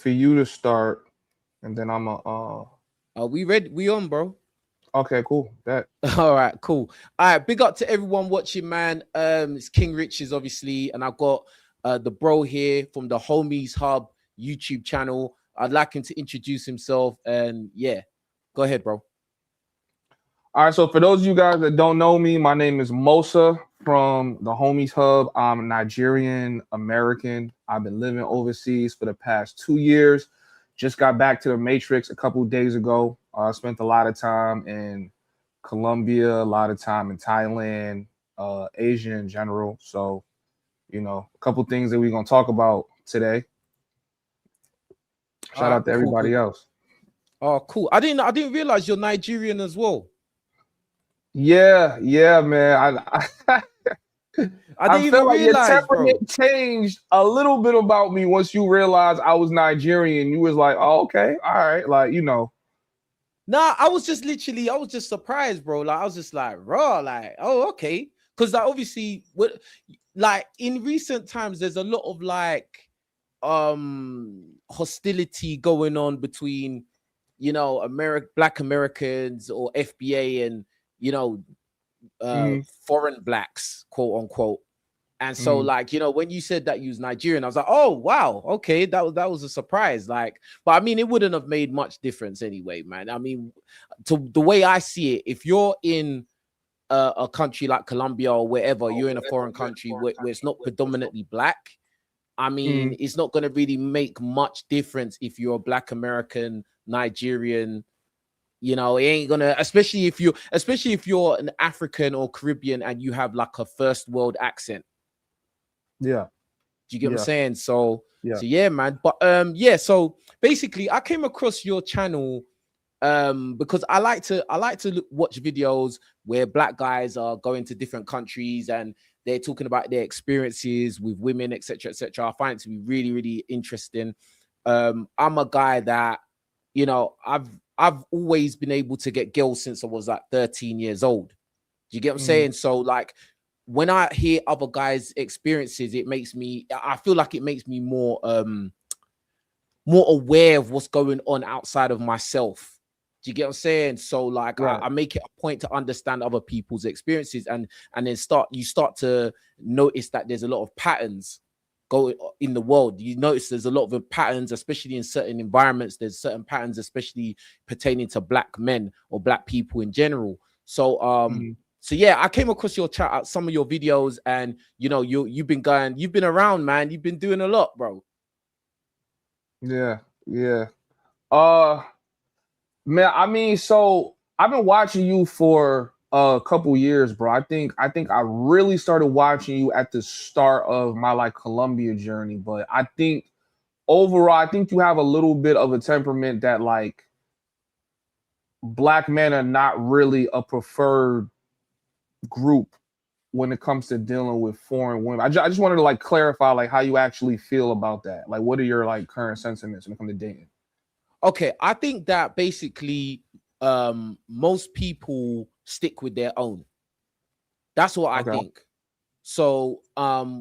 for you to start, and then I'm a. Are we ready? We on, bro? Okay, cool. That. All right, cool. All right, big up to everyone watching, man. It's King Riches, obviously, and I've got the bro here from the Homies Hub YouTube channel. I'd like him to introduce himself, and yeah, go ahead, bro. All right, so for those of you guys that don't know me, my name is Mosa from the Homies Hub. I'm Nigerian American. I've been living overseas for the past 2 years. Just got back to the Matrix a couple of days ago. I spent a lot of time in Colombia, a lot of time in Thailand, Asia in general. So, a couple things that we're gonna talk about today. All Shout right, out to cool, everybody cool. else. Oh, cool. I didn't realize you're Nigerian as well. Yeah, man. I I didn't felt even like your realize, bro. temperament changed a little bit about me once you realized I was Nigerian. You was like, oh, okay, all right, Nah, I was just surprised, bro. Like I was just like, raw, like, oh, okay. Because like obviously what like in recent times, there's a lot of like hostility going on between Black Americans or FBA and you know mm, foreign blacks, quote unquote. And so, mm, like, when you said that you was Nigerian, I was like, oh wow, okay, that was a surprise. Like, but I mean, it wouldn't have made much difference anyway, man. I mean, to the way I see it, if you're in a country like Colombia or wherever, you're in a foreign country where it's not predominantly black. I mean, mm. it's not going to really make much difference if you're a Black American, Nigerian. It ain't gonna, especially if you're an African or Caribbean and you have like a first world accent. Yeah, Do you get what I'm yeah, saying? So, yeah. so yeah, man. But yeah. So basically, I came across your channel because I like to watch videos where black guys are going to different countries and they're talking about their experiences with women, etc., etc. I find it to be really, really interesting. I'm a guy that I've always been able to get girls since I was like 13 years old. Do you get what I'm Mm, saying? So like when I hear other guys' experiences, I feel like it makes me more aware of what's going on outside of myself. Do you get what I'm saying? So like right. I make it a point to understand other people's experiences and then start to notice that there's a lot of patterns going in the world. You notice there's a lot of patterns, especially in certain environments. There's certain patterns, especially pertaining to black men or black people in general. So Mm, so yeah, I came across your chat, some of your videos, and you've been around, man. You've been doing a lot, bro. yeah, yeah. Uh, Man, I mean, so I've been watching you for a couple years, bro. I think I really started watching you at the start of my like Columbia journey, but I think overall, I think you have a little bit of a temperament that like black men are not really a preferred group when it comes to dealing with foreign women. I just wanted to like clarify like how you actually feel about that. Like, what are your like current sentiments when it comes to dating? Okay, I think that basically most people stick with their own. That's what I Okay. think. So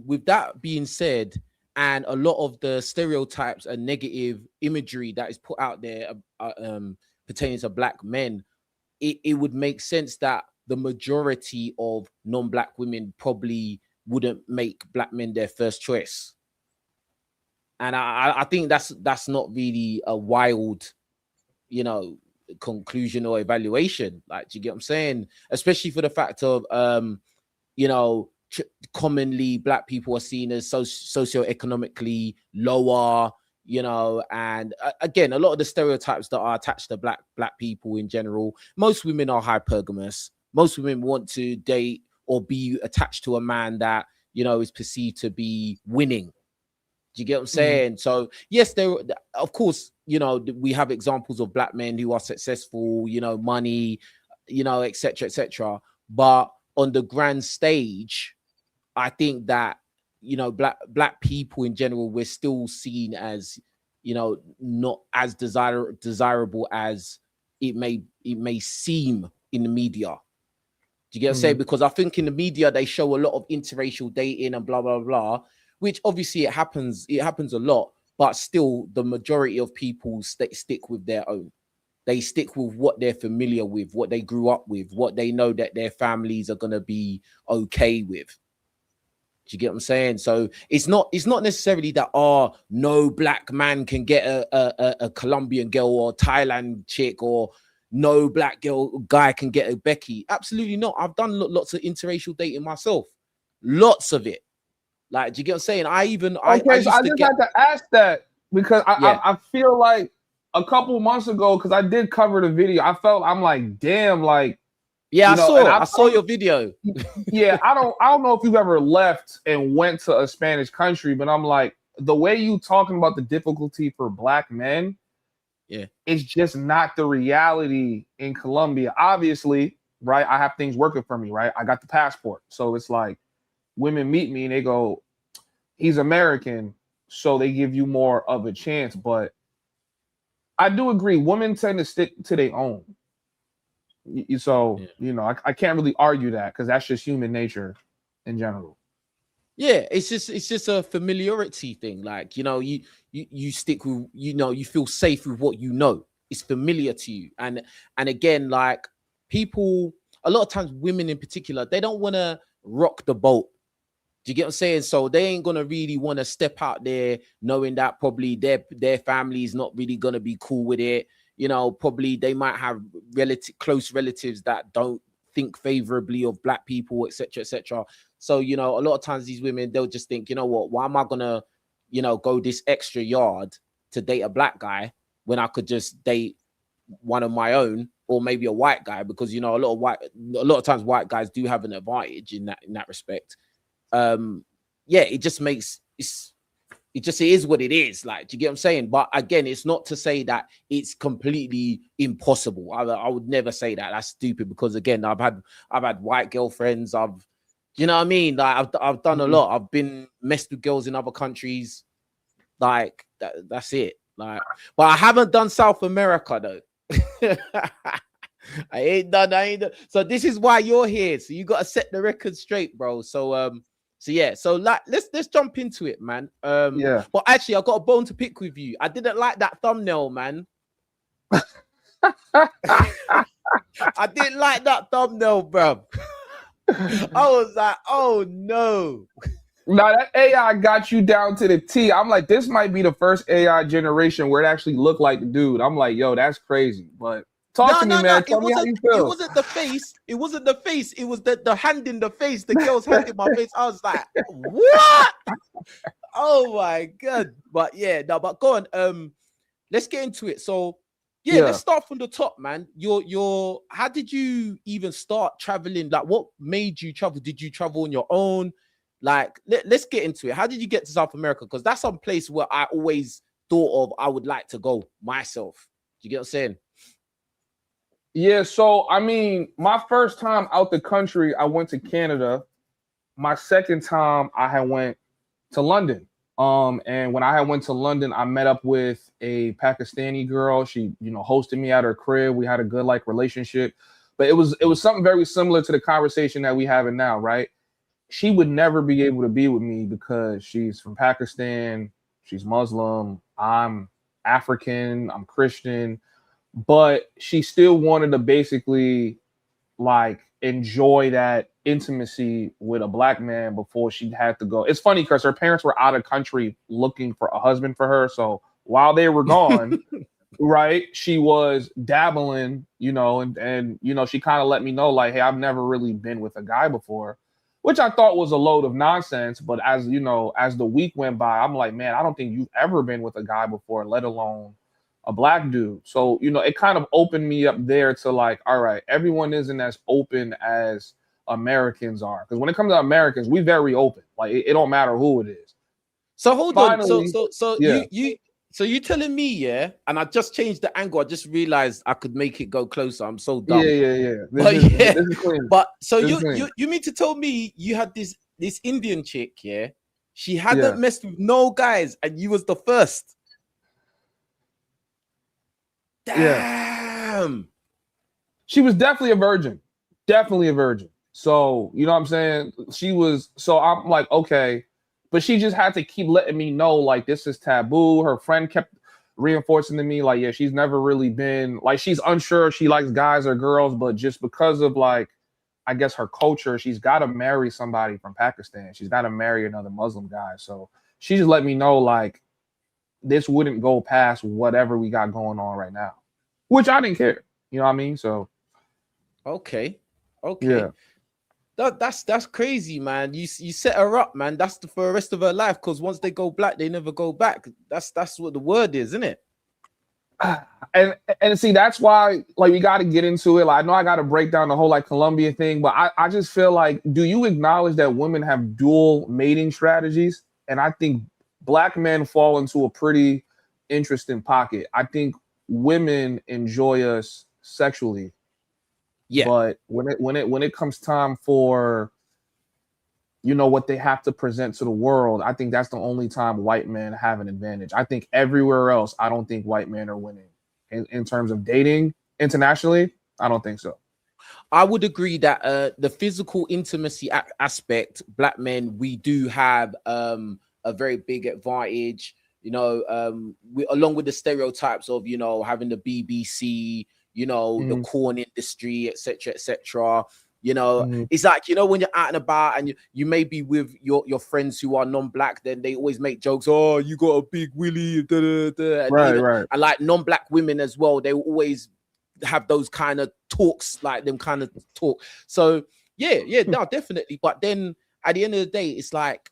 with that being said, and a lot of the stereotypes and negative imagery that is put out there pertaining to black men, it would make sense that the majority of non-black women probably wouldn't make black men their first choice. And I think that's not really a wild, you know, conclusion or evaluation. Like, do you get what I'm saying? Especially for the fact of you know, commonly black people are seen as socioeconomically lower, and again, a lot of the stereotypes that are attached to black people in general. Most women are hypergamous. Most women want to date or be attached to a man that is perceived to be winning. Do you get what I'm Mm, saying? So yes, there of course, we have examples of black men who are successful, money, etc., etc. But on the grand stage, I think that black people in general, we're still seen as not as desirable as it may seem in the media. Do you get what I'm saying? mm, Because I think in the media they show a lot of interracial dating and blah blah blah, which obviously it happens a lot. but still the majority of people stick with their own. They stick with what they're familiar with, what they grew up with, what they know that their families are going to be okay with. Do you get what I'm saying? So it's not necessarily that no black man can get a Colombian girl or Thailand chick, or no black guy can get a Becky. Absolutely not. I've done lots of interracial dating myself, lots of it. Like, do you get what I'm saying? I just had to ask that because I feel like a couple months ago, because I did cover the video, I'm like, damn, like, yeah, I saw your video. Yeah, I don't know if you've ever left and went to a Spanish country, but I'm like, the way you talking about the difficulty for black men, yeah, it's just not the reality in Colombia. Obviously, right? I have things working for me, right? I got the passport. So it's like women meet me and they go, he's American, so they give you more of a chance. But I do agree, women tend to stick to their own. So, I can't really argue that because that's just human nature in general. Yeah, it's just a familiarity thing. Like, you stick with, you feel safe with what you know. It's familiar to you. And again, like, people, a lot of times women in particular, they don't want to rock the boat. Do you get what I'm saying? So they ain't gonna really want to step out there knowing that probably their family is not really gonna be cool with it. Probably they might have close relatives that don't think favorably of black people, etc., etc. So, a lot of times these women, they'll just think, you know what, why am I gonna, go this extra yard to date a black guy when I could just date one of my own, or maybe a white guy? Because, a lot of times white guys do have an advantage in that respect. It just it is what it is. Like, do you get what I'm saying? But again, it's not to say that it's completely impossible. I would never say that. That's stupid, because again, I've had white girlfriends. You know what I mean? Like, I've done a lot. I've been messed with girls in other countries. Like, that's it. Like, but I haven't done South America though. I ain't done. So this is why you're here. So you got to set the record straight, bro. So like, let's jump into it, man. But actually, I got a bone to pick with you. I didn't like that thumbnail, man. I didn't like that thumbnail, bro. I was like, oh no. Now that AI got you down to the T. I'm like, this might be the first AI generation where it actually looked like the dude. I'm like, yo, that's crazy. But talk to me, man. Tell me how you feel. It wasn't the face. It wasn't the face. It was the hand in the face. The girl's hand in my face. I was like, what? Oh my god. But yeah, no, but go on. Let's get into it. So let's start from the top, man. How did you even start traveling? Like, what made you travel? Did you travel on your own? Like, let's get into it. How did you get to South America? Because that's some place where I always thought of I would like to go myself. Do you get what I'm saying? Yeah, so I mean, my first time out the country, I went to Canada. My second time, I had went to London. And when I had went to London, I met up with a Pakistani girl. She, hosted me at her crib. We had a good relationship. But it was something very similar to the conversation that we having now, right? She would never be able to be with me because she's from Pakistan, she's Muslim, I'm African, I'm Christian. But she still wanted to basically enjoy that intimacy with a black man before she had to go. It's funny because her parents were out of country looking for a husband for her. So while they were gone, right, she was dabbling, and she kind of let me know, like, hey, I've never really been with a guy before, which I thought was a load of nonsense. But as the week went by, I'm like, man, I don't think you've ever been with a guy before, let alone a black dude. So, it kind of opened me up there to all right, everyone isn't as open as Americans are. Because when it comes to Americans, we very open. Like, it don't matter who it is. So hold on. So you telling me, yeah? And I just changed the angle. I just realized I could make it go closer. I'm so dumb. Yeah. This is clean. But so you mean to tell me you had this Indian chick, yeah? She hadn't messed with no guys, and you was the first. Damn. Yeah. She was definitely a virgin. Definitely a virgin. So, you know what I'm saying? She was, so I'm like, okay, but she just had to keep letting me know like this is taboo. Her friend kept reinforcing to me like, yeah, she's never really been like, she's unsure if she likes guys or girls, but just because of like, I guess her culture, she's got to marry somebody from Pakistan. She's got to marry another Muslim guy. So she just let me know like this wouldn't go past whatever we got going on right now, which I didn't care. You know what I mean? So Okay. yeah. That's crazy, man. You set her up, man. That's for the rest of her life. Because once they go black, they never go back. That's what the word is, isn't it? And see, that's why like we got to get into it. Like I know I got to break down the whole like Colombia thing, but I just feel like, do you acknowledge that women have dual mating strategies? And I think black men fall into a pretty interesting pocket. I think women enjoy us sexually, Yeah. but when it comes time for what they have to present to the world, I think that's the only time white men have an advantage. I think everywhere else, I don't think white men are winning in terms of dating internationally. I don't think so. I would agree that the physical intimacy aspect, black men, we do have a very big advantage. Along with the stereotypes of having the BBC, the corn industry, etc., etc. It's like when you're out and about and you may be with your friends who are non-black, then they always make jokes. Oh, you got a big willy, da, da, da. And Right. And like non-black women as well, they will always have those kind of talks, like them kind of talk. So yeah, no, definitely. But then at the end of the day, it's like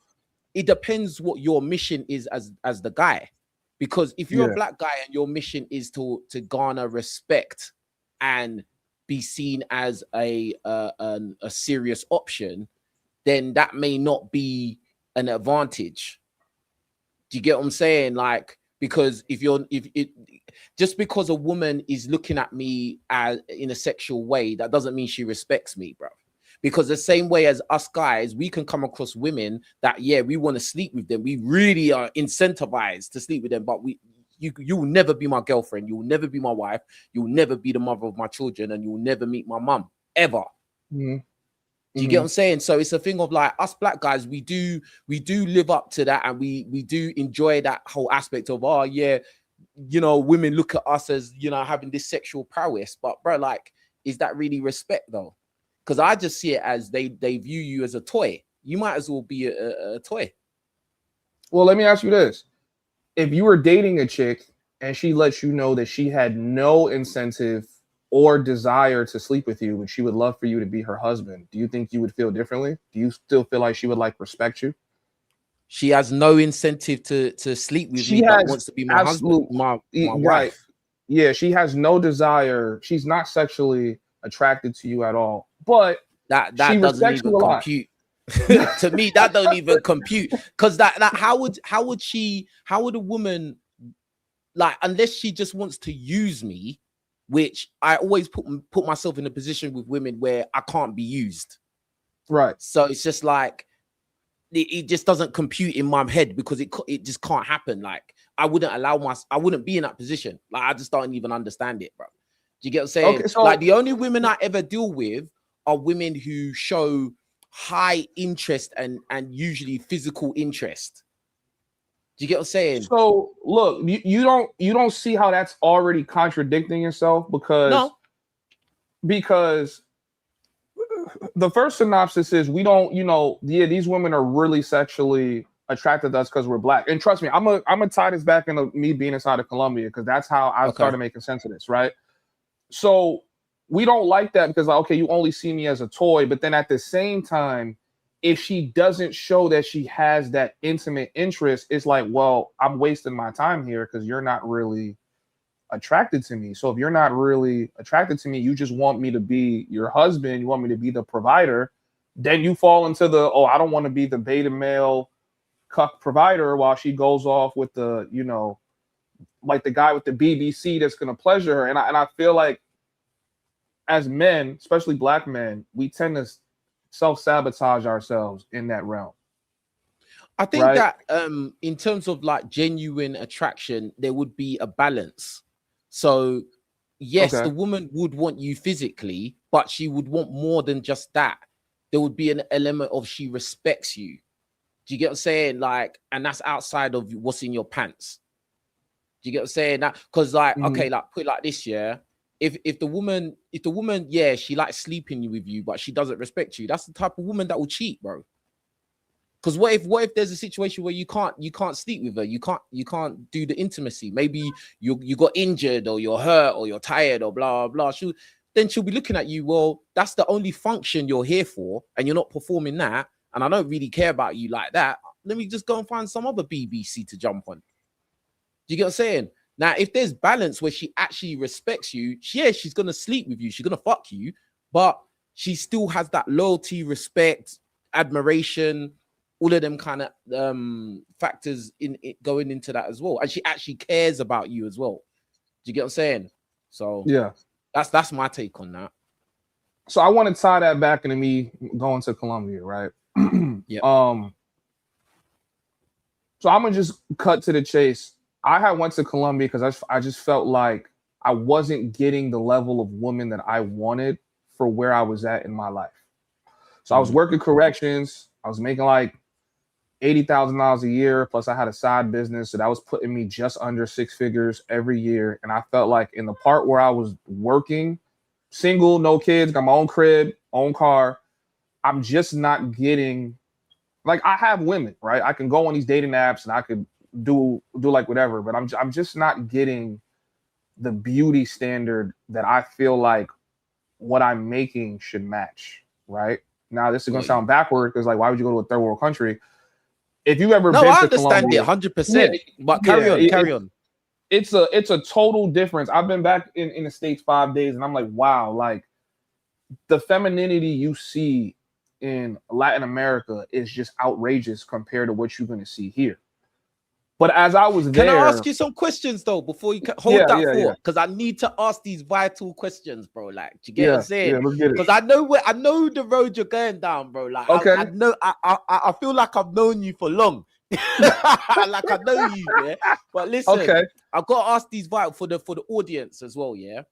it depends what your mission is as the guy. Because if you're a black guy and your mission is to garner respect and be seen as a serious option, then that may not be an advantage. Do you get what I'm saying? Like, because if just because a woman is looking at me as in a sexual way, that doesn't mean she respects me, bro. Because the same way as us guys, we can come across women that we want to sleep with them. We really are incentivized to sleep with them, but you will never be my girlfriend. You will never be my wife. You will never be the mother of my children, and you will never meet my mum ever. Do you get what I'm saying? So it's a thing of like us black guys, we do live up to that, and we do enjoy that whole aspect of women look at us as having this sexual prowess. But bro, like, is that really respect though? Because I just see it as they view you as a toy. You might as well be a toy. Well, let me ask you this. If you were dating a chick and she lets you know that she had no incentive or desire to sleep with you, but she would love for you to be her husband, do you think you would feel differently? Do you still feel like she would like respect you? She has no incentive to sleep with me, but wants to be my husband, my right. wife. Yeah, she has no desire. She's not sexually attracted to you at all. But that doesn't even compute. To me, that don't even compute. Because that how would a woman, like, unless she just wants to use me, which I always put myself in a position with women where I can't be used. Right. So it's just like it just doesn't compute in my head, because it just can't happen. Like, I wouldn't be in that position. Like, I just don't even understand it, bro. Do you get what I'm saying? Okay, so like, the only women I ever deal with are women who show high interest and usually physical interest. Do you get what I'm saying? So look, you don't see how that's already contradicting yourself, because the first synopsis is we don't, these women are really sexually attracted to us because we're black. And trust me, I'm gonna tie this back into me being inside of Colombia, because that's how I started making sense of this, right? So we don't like that because, like, okay, you only see me as a toy, but then at the same time, if she doesn't show that she has that intimate interest, it's like, well, I'm wasting my time here because you're not really attracted to me. So if you're not really attracted to me, you just want me to be your husband, you want me to be the provider, then you fall into the, I don't want to be the beta male cuck provider, while she goes off with the, like the guy with the BBC that's going to pleasure her. And I feel like as men, especially black men, we tend to self-sabotage ourselves in that realm. I think that in terms of like genuine attraction, there would be a balance. So yes, the woman would want you physically, but she would want more than just that. There would be an element of she respects you. Do you get what I'm saying? Like, and that's outside of what's in your pants. Do you get what I'm saying? That because like, okay, like put it like this, yeah. If the woman, yeah, she likes sleeping with you, but she doesn't respect you, that's the type of woman that will cheat, bro. Because what if there's a situation where you can't sleep with her, you can't do the intimacy. Maybe you got injured or you're hurt or you're tired or blah blah. She'll be looking at you. Well, that's the only function you're here for, and you're not performing that. And I don't really care about you like that. Let me just go and find some other BBC to jump on. Do you get what I'm saying? Now, if there's balance where she actually respects you, yeah, she's gonna sleep with you, she's gonna fuck you, but she still has that loyalty, respect, admiration, all of them kind of factors in it going into that as well. And she actually cares about you as well. Do you get what I'm saying? So yeah, that's my take on that. So I want to tie that back into me going to Colombia, right? Yeah. So I'm gonna just cut to the chase. I had went to Colombia because I just felt like I wasn't getting the level of woman that I wanted for where I was at in my life. So I was working corrections. I was making like $80,000 a year. Plus I had a side business. So that was putting me just under 6 figures every year. And I felt like in the part where I was working, single, no kids, got my own crib, own car, I'm just not getting, like, I have women, right? I can go on these dating apps and I could do like whatever, but I'm just not getting the beauty standard that I feel like what I'm making should match, right? Now this is gonna sound backward because like, why would you go to a third world country? If you ever been I to understand Colombia, it 100%. But carry on. It's a total difference. I've been back in the States 5 days, and I'm like, wow, like the femininity you see in Latin America is just outrageous compared to what you're gonna see here. But as I was there, can I ask you some questions though before you hold that thought? Because I need to ask these vital questions, bro. Like, do you get what I'm saying? Yeah, let's get it. Because I know the road you're going down, bro. Like, okay. I know, I feel like I've known you for long. Like I know you, yeah. But listen, okay. I've got to ask these vital for the audience as well, yeah.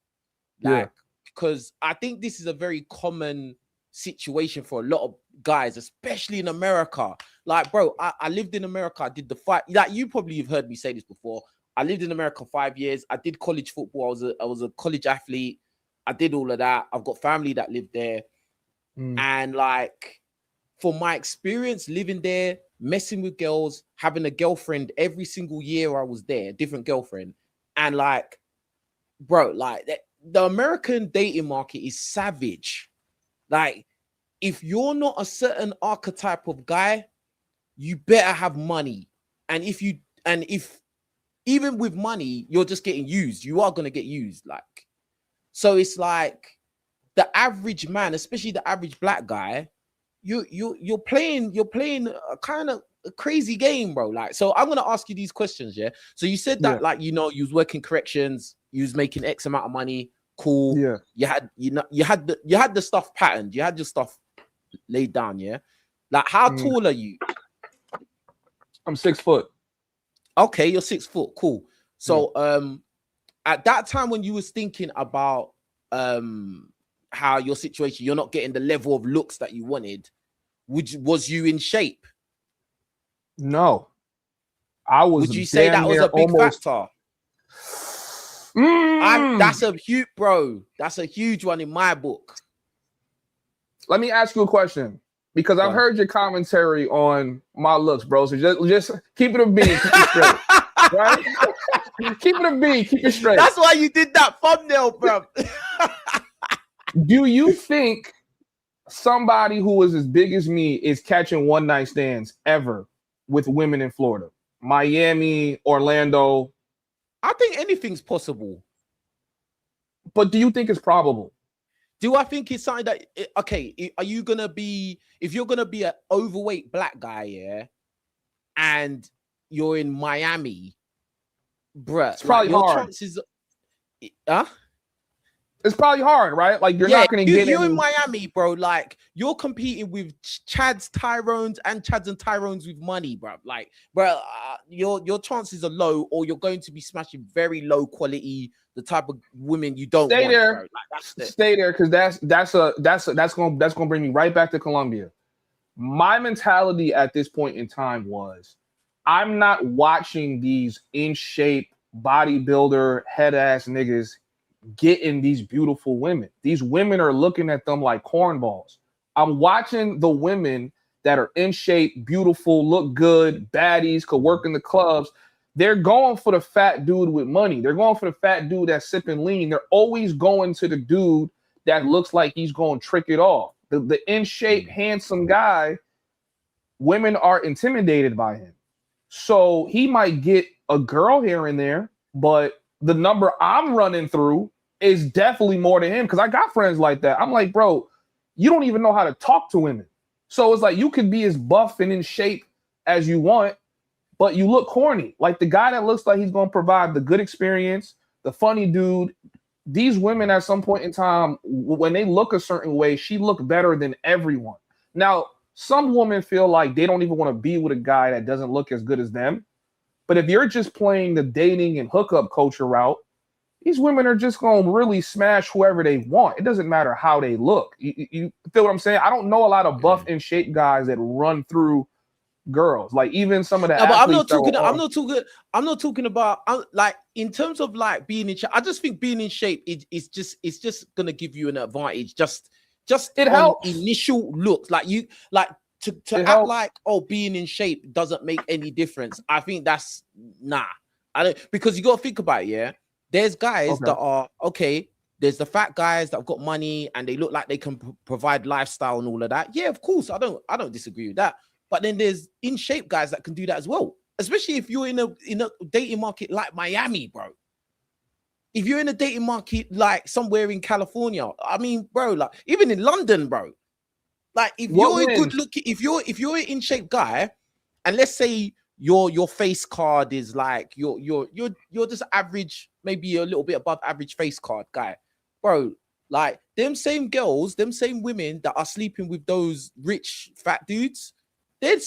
Like, because I think this is a very common situation for a lot of guys, especially in America. Like, bro, I lived in America. I did the fight. Like, you probably have heard me say this before. I lived in America 5 years. I did college football. I was a college athlete. I did all of that. I've got family that lived there. And like, for my experience living there, messing with girls, having a girlfriend every single year I was there, different girlfriend. And like, bro, like the American dating market is savage. Like, if you're not a certain archetype of guy, you better have money. And if even with money, you're just getting used, you are going to get used. Like, so it's like the average man, especially the average black guy, you're playing a kind of a crazy game, bro. Like, so I'm going to ask you these questions. Yeah. So you said that, like, you know, you was working corrections, you was making X amount of money. Cool. Yeah. You had the stuff patterned. You had your stuff laid down. Yeah. Like, how tall are you? I'm 6 foot. Okay, you're 6 foot. Cool. So at that time when you was thinking about how your situation, you're not getting the level of looks that you wanted, was you in shape? No. I was. Would you say that was a big factor? That's a huge, bro. That's a huge one in my book. Let me ask you a question, because I've heard your commentary on my looks, bro. So just keep it a beat, keep it straight, right? Keep it a beat, keep it straight. That's why you did that thumbnail, bro. Do you think somebody who is as big as me is catching one night stands ever with women in Florida, Miami, Orlando? I think anything's possible. But do you think it's probable? Do I think it's something that, okay, are you going to be, if you're going to be an overweight black guy, yeah, and you're in Miami, bruh, it's probably your hard. chances, It's probably hard, right? Like, you're not going to get you in Miami, bro. Like, you're competing with Chads, Tyrones, and Chads and Tyrones with money, bro. Like, bro, your chances are low, or you're going to be smashing very low quality, the type of women you don't stay want, there. Bro. Like, stay there, because that's gonna bring me right back to Colombia. My mentality at this point in time was, I'm not watching these in shape bodybuilder head ass niggas getting these beautiful women. These women are looking at them like cornballs. I'm watching the women that are in shape, beautiful, look good, baddies, could work in the clubs. They're going for the fat dude with money. They're going for the fat dude that's sipping lean. They're always going to the dude that looks like he's going to trick it off. The in shape, handsome guy, women are intimidated by him. So he might get a girl here and there, but the number I'm running through is definitely more than him, because I got friends like that. I'm like, bro, you don't even know how to talk to women. So it's like you can be as buff and in shape as you want, but you look corny. Like the guy that looks like he's going to provide the good experience, the funny dude. These women at some point in time, when they look a certain way, she look better than everyone. Now, some women feel like they don't even want to be with a guy that doesn't look as good as them. But if you're just playing the dating and hookup culture route, these women are just going to really smash whoever they want. It doesn't matter how they look. You feel what I'm saying? I don't know a lot of buff and shape guys that run through girls. Like even some of the No, but I'm athletes. I'm not talking about like in terms of like being in shape. I just think being in shape it's just gonna give you an advantage. Just it on helps. initial looks. Like you like to act helps. like being in shape doesn't make any difference. I think that's nah. I don't, because you gotta think about it, yeah. There's guys that are okay. There's the fat guys that have got money and they look like they can provide lifestyle and all of that. Yeah, of course. I don't disagree with that. But then there's in shape guys that can do that as well. Especially if you're in a dating market like Miami, bro. If you're in a dating market like somewhere in California, I mean, bro, like even in London, bro. Like if you're a good looking, if you're an in shape guy, and let's say your face card is like you're just average, maybe a little bit above average face card guy, bro. Like them same girls, them same women that are sleeping with those rich fat dudes, they're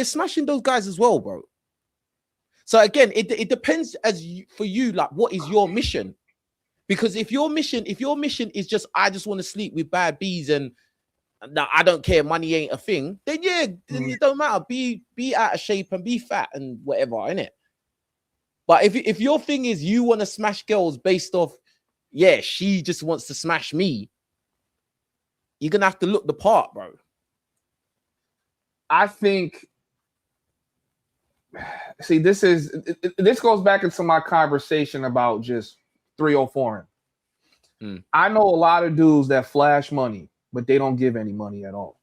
smashing those guys as well, bro. So again, it depends for you, like what is your mission? Because if your mission is just I just want to sleep with bad bees and now I don't care, money ain't a thing, then yeah, then it don't matter. Be out of shape and be fat and whatever, innit? But if your thing is you want to smash girls based off, yeah, she just wants to smash me, you're gonna have to look the part, bro. I think, see, this goes back into my conversation about just 304. I know a lot of dudes that flash money, but they don't give any money at all.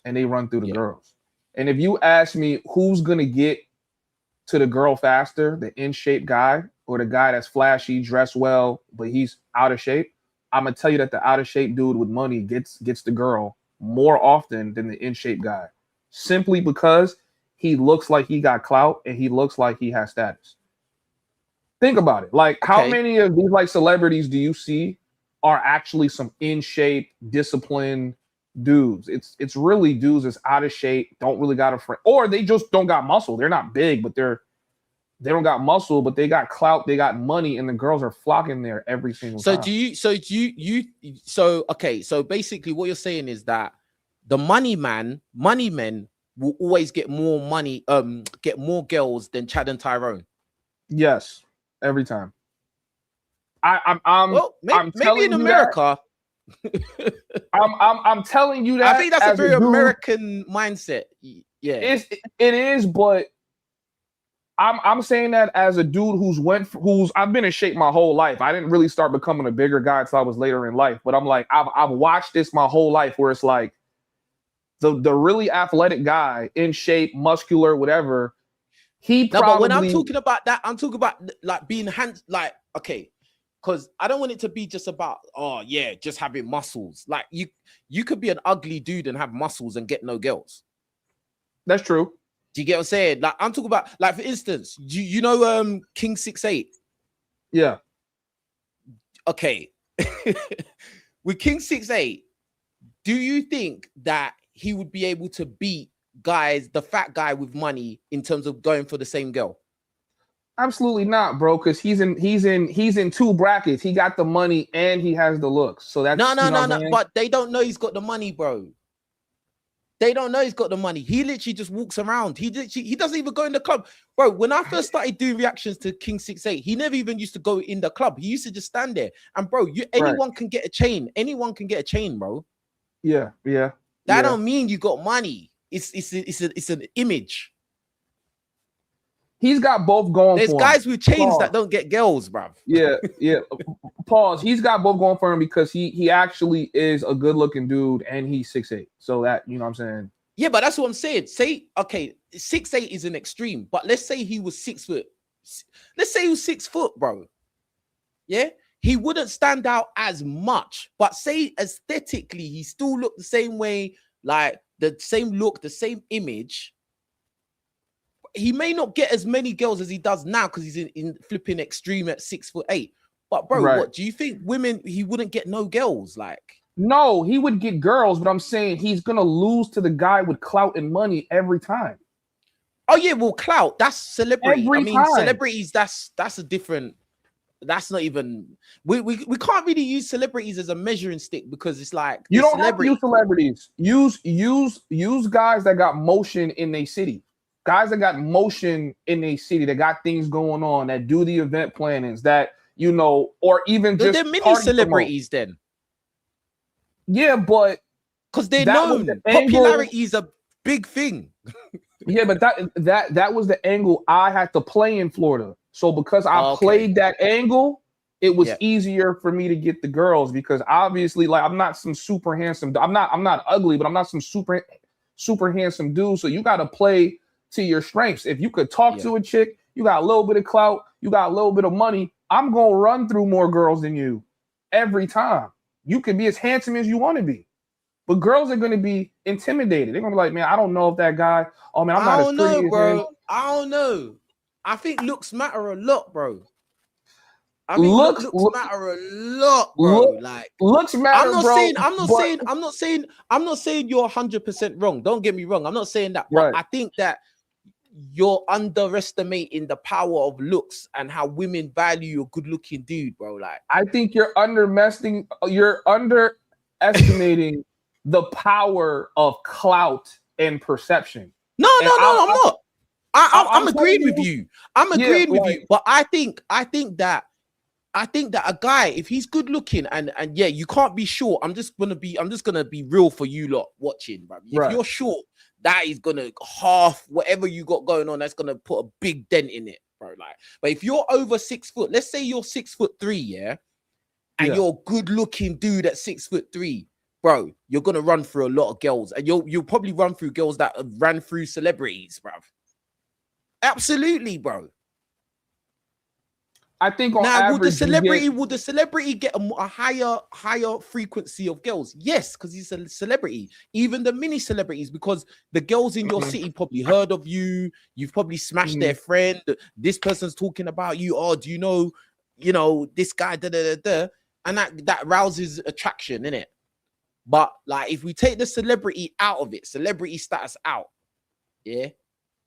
And they run through the girls. And if you ask me who's going to get to the girl faster, the in-shape guy or the guy that's flashy, dressed well, but he's out of shape, I'm going to tell you that the out-of-shape dude with money gets the girl more often than the in-shape guy. Simply because he looks like he got clout and he looks like he has status. Think about it. Like, how many of these like celebrities do you see are actually some in shape, disciplined dudes? It's really dudes that's out of shape, don't really got a friend, or they just don't got muscle. They're not big, but they don't got muscle, but they got clout, they got money, and the girls are flocking there every single time. So basically what you're saying is that the money men will always get more money, get more girls than Chad and Tyrone. Yes, every time. Maybe in America. I'm telling you that. I think that's a very American mindset. Yeah, it is, but I'm saying that as a dude who's I've been in shape my whole life. I didn't really start becoming a bigger guy until I was later in life. But I'm like, I've watched this my whole life, where it's like the really athletic guy, in shape, muscular, whatever. But when I'm talking about that, I'm talking about like being like, okay, because I don't want it to be just about, oh yeah, just having muscles. Like you could be an ugly dude and have muscles and get no girls. That's true. Do you get what I'm saying? Like I'm talking about, like for instance, you know King 6'8"? Yeah. Okay. With King 6'8", do you think that he would be able to beat the fat guy with money in terms of going for the same girl? Absolutely not, bro. Because he's in two brackets. He got the money and he has the looks. So that's no. But they don't know he's got the money, bro. They don't know he's got the money. He literally just walks around. He doesn't even go in the club. Bro, when I first started doing reactions to King 68, he never even used to go in the club. He used to just stand there. And bro, anyone can get a chain. Anyone can get a chain, bro. Yeah. That don't mean you got money. It's an image. He's got both going There's for him. There's guys with chains that don't get girls, bruv. Yeah. Pause. He's got both going for him because he actually is a good looking dude and he's 6'8". So that, you know what I'm saying? Yeah, but that's what I'm saying. Say, okay, 6'8" is an extreme, but let's say he was 6 foot. Let's say he was 6 foot, bro. Yeah, he wouldn't stand out as much, but say aesthetically, he still looked the same way, like the same look, the same image. He may not get as many girls as he does now because he's in flipping extreme at 6'8". But bro, what do you think? Women, he wouldn't get no girls, like. No, he would get girls, but I'm saying he's gonna lose to the guy with clout and money every time. Oh yeah, well, clout, that's celebrity. Every time. Celebrities, that's a different. That's not even. We can't really use celebrities as a measuring stick because it's like you don't have to use celebrities. Use guys that got motion in their city. Guys that got motion in a city, that got things going on, that do the event plannings, that, you know, or even just they're mini celebrities then. Yeah, but because they're known. Popularity is a big thing. Yeah, but that was the angle I had to play in Florida. So because I played that angle, it was easier for me to get the girls because obviously, like, I'm not some super handsome. I'm not ugly, but I'm not some super handsome dude. So you got to play to your strengths. If you could talk to a chick, you got a little bit of clout, you got a little bit of money, I'm gonna run through more girls than you every time. You can be as handsome as you want to be, but girls are gonna be intimidated. They're gonna be like, man, I don't know if that guy. Oh man, I'm not as pretty as bro. him. I don't know. I think looks matter a lot, bro. I mean, looks matter a lot, bro. Looks matter, I'm not saying you're 100% wrong. Don't get me wrong. I'm not saying that, but I think that you're underestimating the power of looks and how women value a good-looking dude, bro. Like, I think you're underestimating the power of clout and perception. No, I'm not. I'm agreeing with you. I'm agreeing with you. But I think that a guy, if he's good looking and yeah, you can't be short. I'm just gonna be real for you lot watching, bro. If you're short, that is gonna half whatever you got going on. That's gonna put a big dent in it, bro. Like, but if you're over 6 foot, let's say you're 6'3", yeah, and you're a good looking dude at 6'3", bro, you're gonna run through a lot of girls, and you'll probably run through girls that have ran through celebrities, bro. Absolutely, bro. I think on average, would the celebrity get a higher frequency of girls? Yes, because he's a celebrity. Even the mini celebrities, because the girls in your city probably heard of you. You've probably smashed their friend. This person's talking about you. Oh, do you know this guy? And that rouses attraction, innit? But like, if we take the celebrity out of it, celebrity status out, yeah,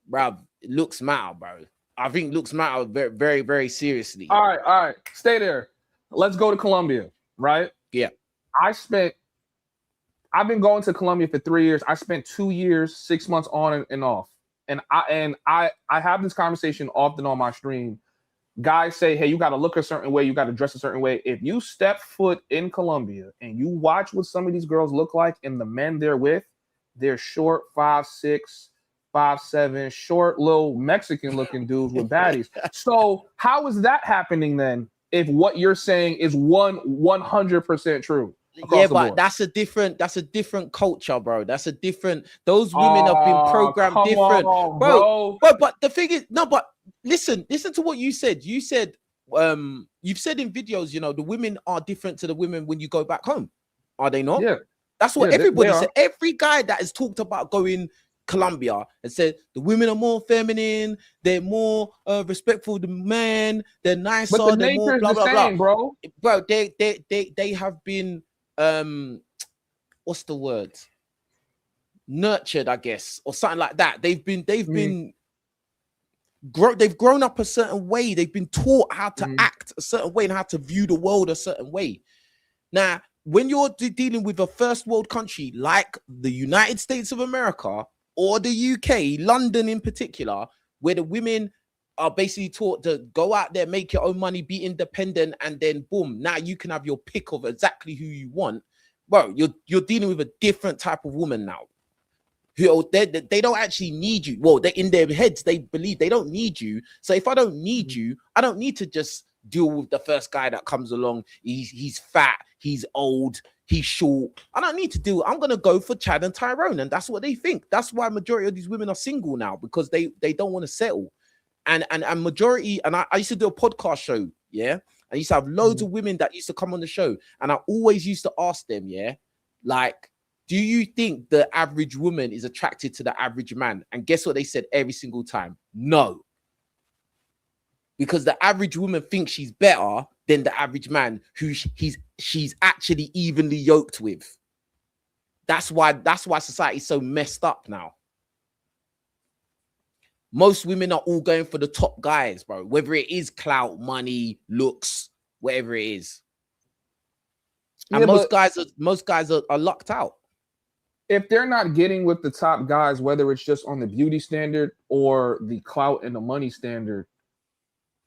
bro, it looks matter, bro. I think looks matter very, very, very seriously. All right. Stay there. Let's go to Colombia, right? Yeah. I've been going to Colombia for 3 years. I spent 2 years, 6 months on and off. And I have this conversation often on my stream. Guys say, hey, you got to look a certain way. You got to dress a certain way. If you step foot in Colombia and you watch what some of these girls look like and the men they're with, they're short, 5'6", 5'7", short, little Mexican-looking dudes with baddies. So how is that happening then? If what you're saying is 100% true? Yeah, but that's a different culture, bro. That's a different. Those women have been programmed different, bro. But the thing is, no. But listen to what you said. You said, you've said in videos, the women are different to the women when you go back home. Are they not? Yeah, that's what everybody said. Every guy that has talked about going Colombia and said the women are more feminine, they're more respectful to men, they're nicer, but they're more blah blah same, blah. Bro, they have been what's the word? Nurtured, I guess, or something like that. They've grown up a certain way. They've been taught how to act a certain way and how to view the world a certain way. Now, when you're dealing with a first world country like the United States of America or the UK, London in particular, where the women are basically taught to go out there, make your own money, be independent, and then boom, now you can have your pick of exactly who you want. Bro, you're dealing with a different type of woman now. Who they don't actually need you. Well, they in their heads they believe they don't need you. So if I don't need you, I don't need to just deal with the first guy that comes along. He's fat, he's old, he's short. I don't need to deal. I'm gonna go for Chad and Tyrone, and that's what they think. That's why majority of these women are single now, because they don't want to settle. And majority, and I used to do a podcast show, yeah. I used to have loads of women that used to come on the show, and I always used to ask them, yeah, like, do you think the average woman is attracted to the average man? And guess what they said every single time? No. Because the average woman thinks she's better than the average man who she's actually evenly yoked with. That's why society's so messed up now. Most women are all going for the top guys, bro. Whether it is clout, money, looks, whatever it is. And yeah, most guys are locked out. If they're not getting with the top guys, whether it's just on the beauty standard or the clout and the money standard,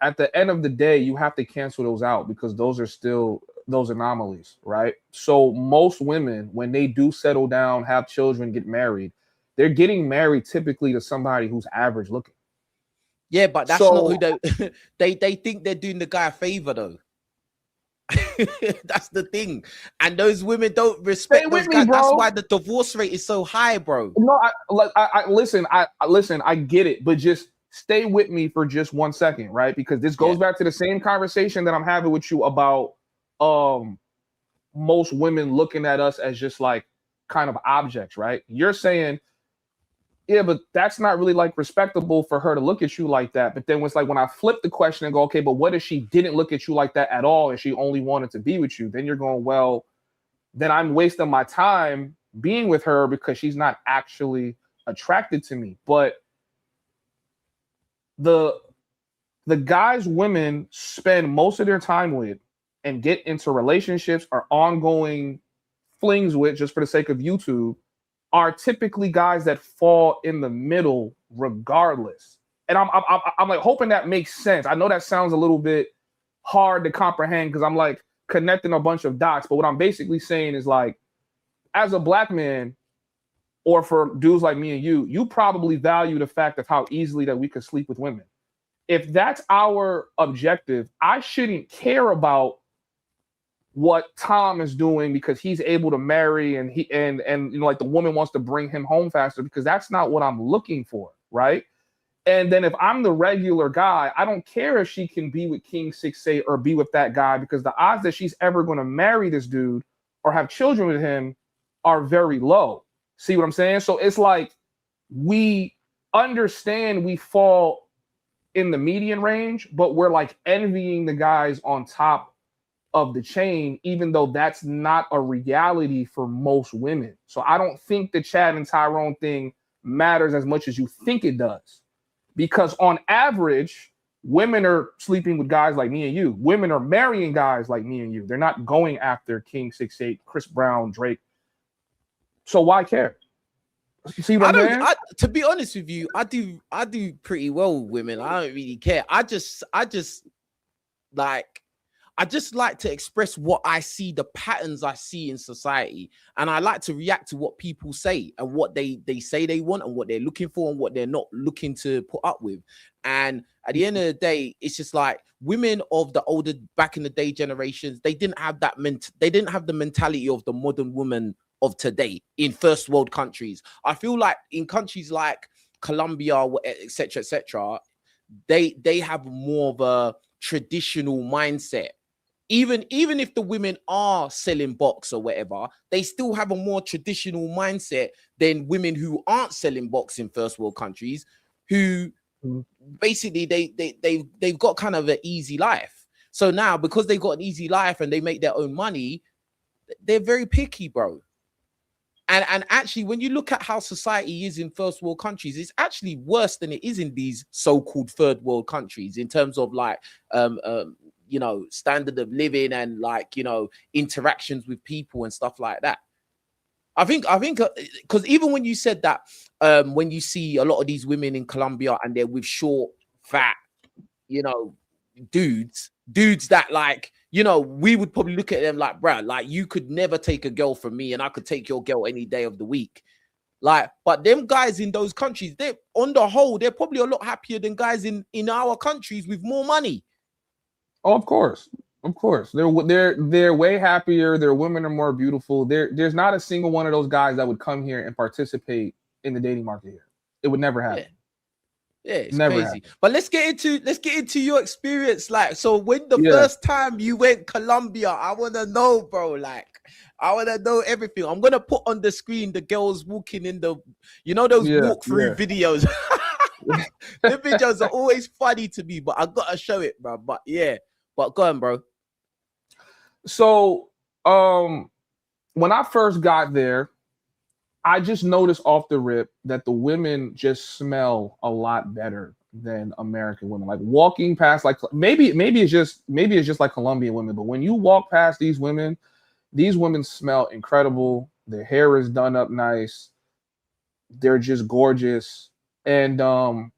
at the end of the day, you have to cancel those out, because those are still those anomalies, right? So most women, when they do settle down, have children, get married, they're getting married typically to somebody who's average looking. Yeah, but that's not who they think they're doing the guy a favor though. That's the thing, and those women don't respect those guys. That's why the divorce rate is so high, bro. No, I listen. I get it, but just stay with me for just 1 second, right? Because this goes back to the same conversation that I'm having with you about most women looking at us as just like kind of objects, right? You're saying, yeah, but that's not really like respectable for her to look at you like that. But then it's like when I flip the question and go, okay, but what if she didn't look at you like that at all and she only wanted to be with you? Then you're going, well, then I'm wasting my time being with her because she's not actually attracted to me. But the guys women spend most of their time with and get into relationships or ongoing flings with, just for the sake of YouTube, are typically guys that fall in the middle regardless. And I'm like hoping that makes sense. I know that sounds a little bit hard to comprehend because I'm like connecting a bunch of dots, but what I'm basically saying is, like, as a black man, or for dudes like me and you probably value the fact of how easily that we could sleep with women. If that's our objective, I shouldn't care about what Tom is doing because he's able to marry and you know, like the woman wants to bring him home faster, because that's not what I'm looking for, right? And then if I'm the regular guy, I don't care if she can be with King 6'8" or be with that guy, because the odds that she's ever going to marry this dude or have children with him are very low. See what I'm saying? So it's like, we understand we fall in the median range, but we're like envying the guys on top of the chain, even though that's not a reality for most women. So I don't think the Chad and Tyrone thing matters as much as you think it does, because on average, women are sleeping with guys like me and you. Women are marrying guys like me and you. They're not going after King 6'8", Chris Brown, Drake. So why care? You see what I'm saying? To be honest with you, I do pretty well with women. I don't really care. I just like to express what I see, the patterns I see in society. And I like to react to what people say and what they say they want and what they're looking for and what they're not looking to put up with. And at the end of the day, it's just like women of the older, back in the day generations, they didn't have that they didn't have the mentality of the modern woman of today in first world countries. I feel like in countries like Colombia, etc., they have more of a traditional mindset. Even if the women are selling box or whatever, they still have a more traditional mindset than women who aren't selling box in first world countries, who basically they've got kind of an easy life. So now, because they've got an easy life and they make their own money, they're very picky, bro. And actually, when you look at how society is in first world countries, it's actually worse than it is in these so-called third world countries in terms of like you know, standard of living and like, you know, interactions with people and stuff like that. I think because even when you said that, when you see a lot of these women in Colombia and they're with short, fat, you know, dudes that like, you know, we would probably look at them like, bruh, like you could never take a girl from me and I could take your girl any day of the week. Like, but them guys in those countries, they on the whole, they're probably a lot happier than guys in our countries with more money. Oh, of course. Of course. They're way happier. Their women are more beautiful. There's not a single one of those guys that would come here and participate in the dating market here. It would never happen. Yeah, it's Never crazy. happened. But let's get into your experience. Like, so when the Yeah. first time you went Colombia, I wanna know, bro. Like, I wanna know everything. I'm gonna put on the screen the girls walking in the, you know, those walkthrough videos. The videos are always funny to me, but I gotta show it, bro. But yeah, but go on, bro. So, when I first got there, I just noticed off the rip that the women just smell a lot better than American women. Like walking past, like maybe it's just like Colombian women, but when you walk past these women smell incredible. Their hair is done up nice. They're just gorgeous, and a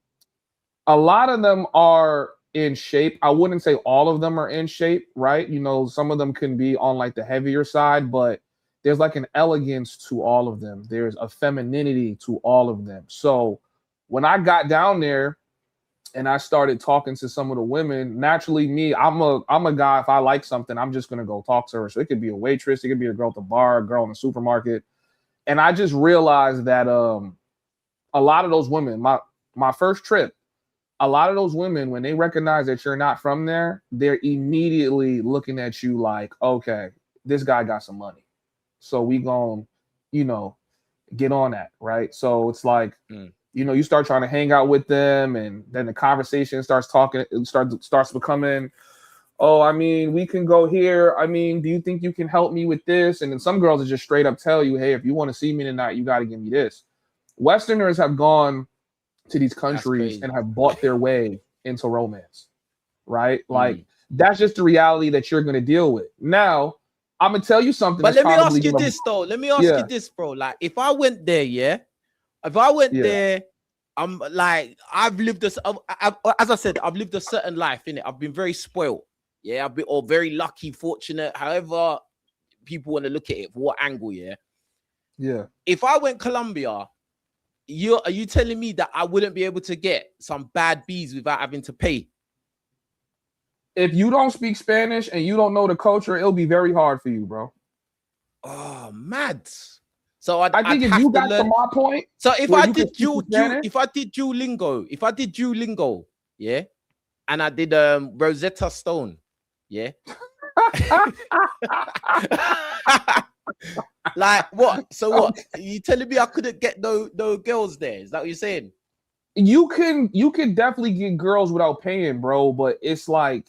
lot of them are in shape. I wouldn't say all of them are in shape, right? You know, some of them can be on like the heavier side, but there's like an elegance to all of them. There's a femininity to all of them. So when I got down there and I started talking to some of the women, naturally me, I'm a guy, if I like something, I'm just gonna go talk to her. So it could be a waitress, it could be a girl at the bar, a girl in the supermarket. And I just realized that a lot of those women, my first trip, a lot of those women, when they recognize that you're not from there, they're immediately looking at you like, okay, this guy got some money. So we gon', you know, get on that, right? So it's like, you know, you start trying to hang out with them, and then the conversation starts becoming, oh, I mean, we can go here. I mean, do you think you can help me with this? And then some girls will just straight up tell you, hey, if you want to see me tonight, you got to give me this. Westerners have gone to these countries and have bought their way into romance, right? Like that's just the reality that you're going to deal with. Now, I'm gonna tell you something. But let me ask you this though. Let me ask you this, bro. Like, if I went there, there, I'm like, I've lived this. As I said, I've lived a certain life in it. I've been very spoiled. Yeah, I've been or very lucky, fortunate. However, people want to look at it, for what angle? Yeah. If I went Colombia, are you telling me that I wouldn't be able to get some bad bees without having to pay? If you don't speak Spanish and you don't know the culture, it'll be very hard for you, bro. Oh, mad. So I think if you got to my point. So if I did Duolingo, yeah, and I did Rosetta Stone, yeah. Like what? So what? Are you telling me I couldn't get no girls there? Is that what you're saying? You can definitely get girls without paying, bro, but it's like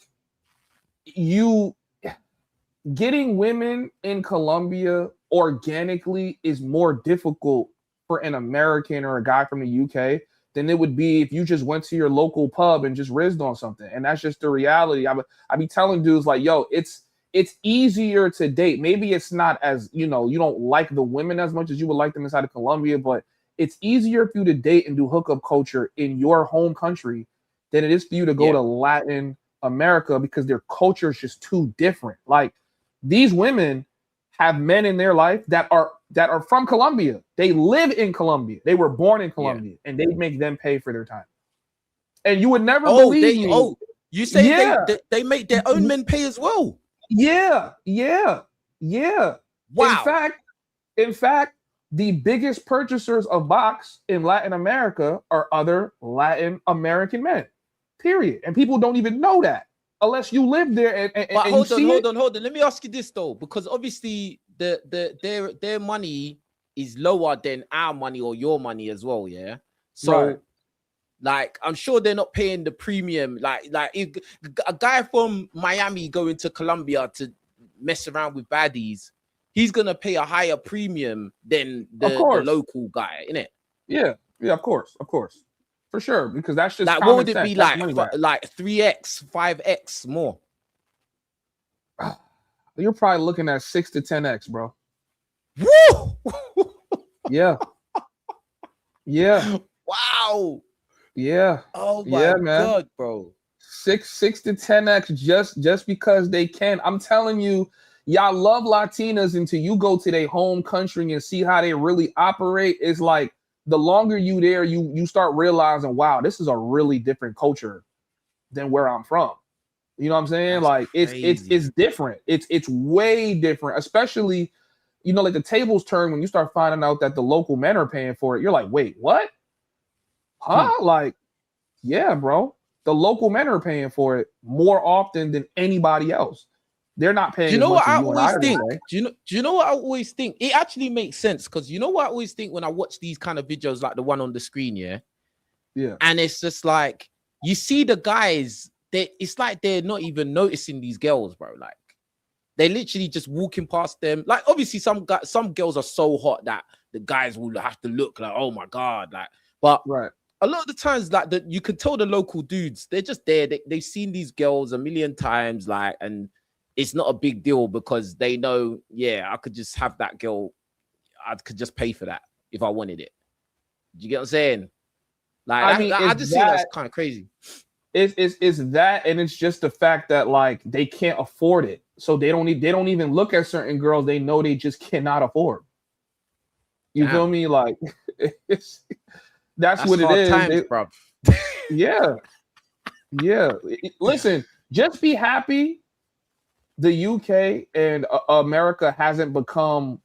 getting women in Colombia organically is more difficult for an American or a guy from the UK than it would be if you just went to your local pub and just rizzed on something. And that's just the reality. I be telling dudes like, yo, it's easier to date. Maybe it's not as, you know, you don't like the women as much as you would like them inside of Colombia, but it's easier for you to date and do hookup culture in your home country than it is for you to go to Latin America, because their culture is just too different. Like, these women have men in their life that are from Colombia. They live in Colombia. They were born in Colombia, and they make them pay for their time. And you would never believe me. You say they make their own men pay as well? Yeah. Wow. In fact, the biggest purchasers of box in Latin America are other Latin American men. Period. And people don't even know that unless you live there. But hold on. Let me ask you this though, because obviously their money is lower than our money or your money as well. Yeah. So like, I'm sure they're not paying the premium. Like if a guy from Miami going to Colombia to mess around with baddies, he's gonna pay a higher premium than the local guy, innit? Yeah, of course. For sure, because that's just like, what would it be like 3x, 5x more? You're probably looking at 6 to 10x, bro. Woo! Yeah. Yeah. Wow. Yeah. Oh Yeah, my man. God, bro. 6 to 10x just because they can. I'm telling you, y'all love Latinas until you go to their home country and see how they really operate. It's like the longer you there, you start realizing, wow, this is a really different culture than where I'm from. You know what I'm saying? That's Like crazy. it's different. It's way different, especially like the tables turn when you start finding out that the local men are paying for it. You're like, wait, what? Hmm. Huh? Like, yeah, bro. The local men are paying for it more often than anybody else. They're not Do paying you as know much what as I you and I always are think? today. Do you know what I always think? It actually makes sense because you know what I always think when I watch these kind of videos like the one on the screen, yeah? Yeah. And it's just like you see the guys, it's like they're not even noticing these girls, bro. Like they literally just walking past them. Like obviously some girls are so hot that the guys will have to look like, oh my God, like, but Right. a lot of the times, like you could tell the local dudes, they're just there. They've seen these girls a million times, like, and it's not a big deal because they know, yeah, I could just have that girl. I could just pay for that if I wanted it. Do you get what I'm saying? Like, I mean, I it's just think that's that kind of crazy. it's that, and it's just the fact that like they can't afford it. So they don't even look at certain girls they know they just cannot afford. You feel Damn, me? Like it's that's that's what it hard is. times, bro. Yeah. Yeah. Listen, just be happy the UK and America hasn't become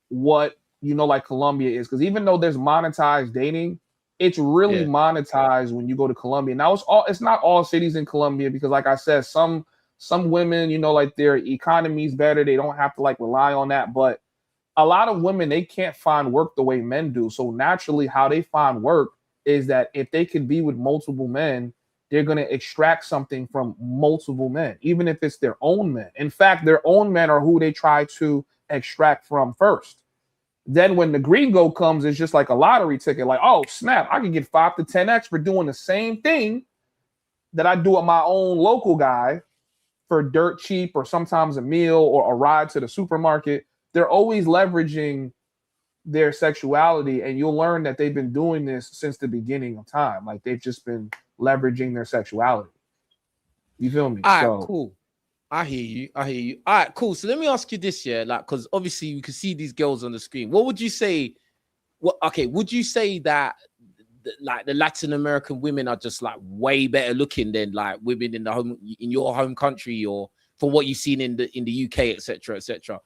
what like Colombia is, because even though there's monetized dating, it's really Yeah, monetized when you go to Colombia. Now it's not all cities in Colombia, because like I said, some women, like their economy's better, they don't have to like rely on that, but a lot of women, they can't find work the way men do. So naturally, how they find work is that if they can be with multiple men, they're going to extract something from multiple men, even if it's their own men. In fact, their own men are who they try to extract from first. Then when the gringo comes, it's just like a lottery ticket. Like, oh snap, I can get 5 to 10x for doing the same thing that I do with my own local guy for dirt cheap, or sometimes a meal or a ride to the supermarket. They're always leveraging their sexuality, and you'll learn that they've been doing this since the beginning of time. Like they've just been leveraging their sexuality. You feel me? all right, So cool. I hear you. I hear you. All right, cool. So let me ask you this, yeah, like, because obviously we can see these girls on the screen. What would you say? Would you say that like the Latin American women are just like way better looking than like women in your home country, or from what you've seen in the UK, etc., etc.?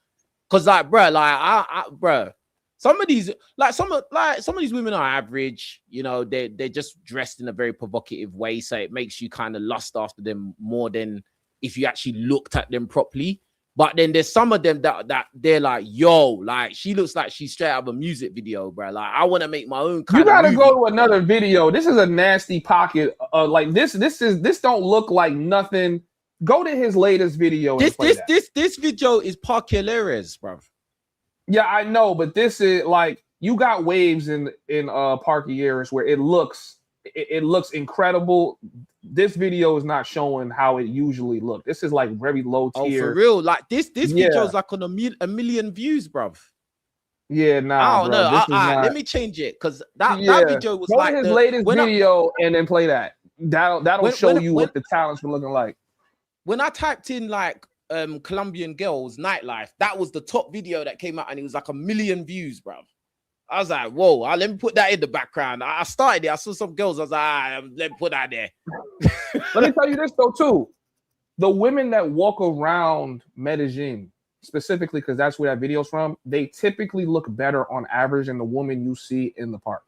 Because like, bro, like bro, some of these some of these women are average. They're just dressed in a very provocative way, so it makes you kind of lust after them more than if you actually looked at them properly. But then there's some of them that they're like, yo, like she looks like she's straight out of a music video, bro. Like I want to make my own you kind of gotta movie. go to another video. This is a nasty pocket. Like this don't look like nothing. Go to his latest video and This play this that. this this video is Parqueleres, bro. Yeah, I know, but this is like you got waves in Parky Harris where it looks incredible. This video is not showing how it usually looked. This is like very low Oh, for tier. real? Like this video Yeah, is like on a million views, bro. yeah, nah, I don't bro. know. This is Let not. me change it because that Yeah, video was go to like his latest when I video and then play that. That'll when show when you when what the talents were looking like. when I typed in like Colombian girls nightlife, that was the top video that came out, and it was like a million views, bro. I was like, whoa, let me put that in the background. I started it. I saw some girls. I was like, let me put that there. Let me tell you this though too. The women that walk around Medellin, specifically because that's where that video's from, they typically look better on average than the woman you see in the park.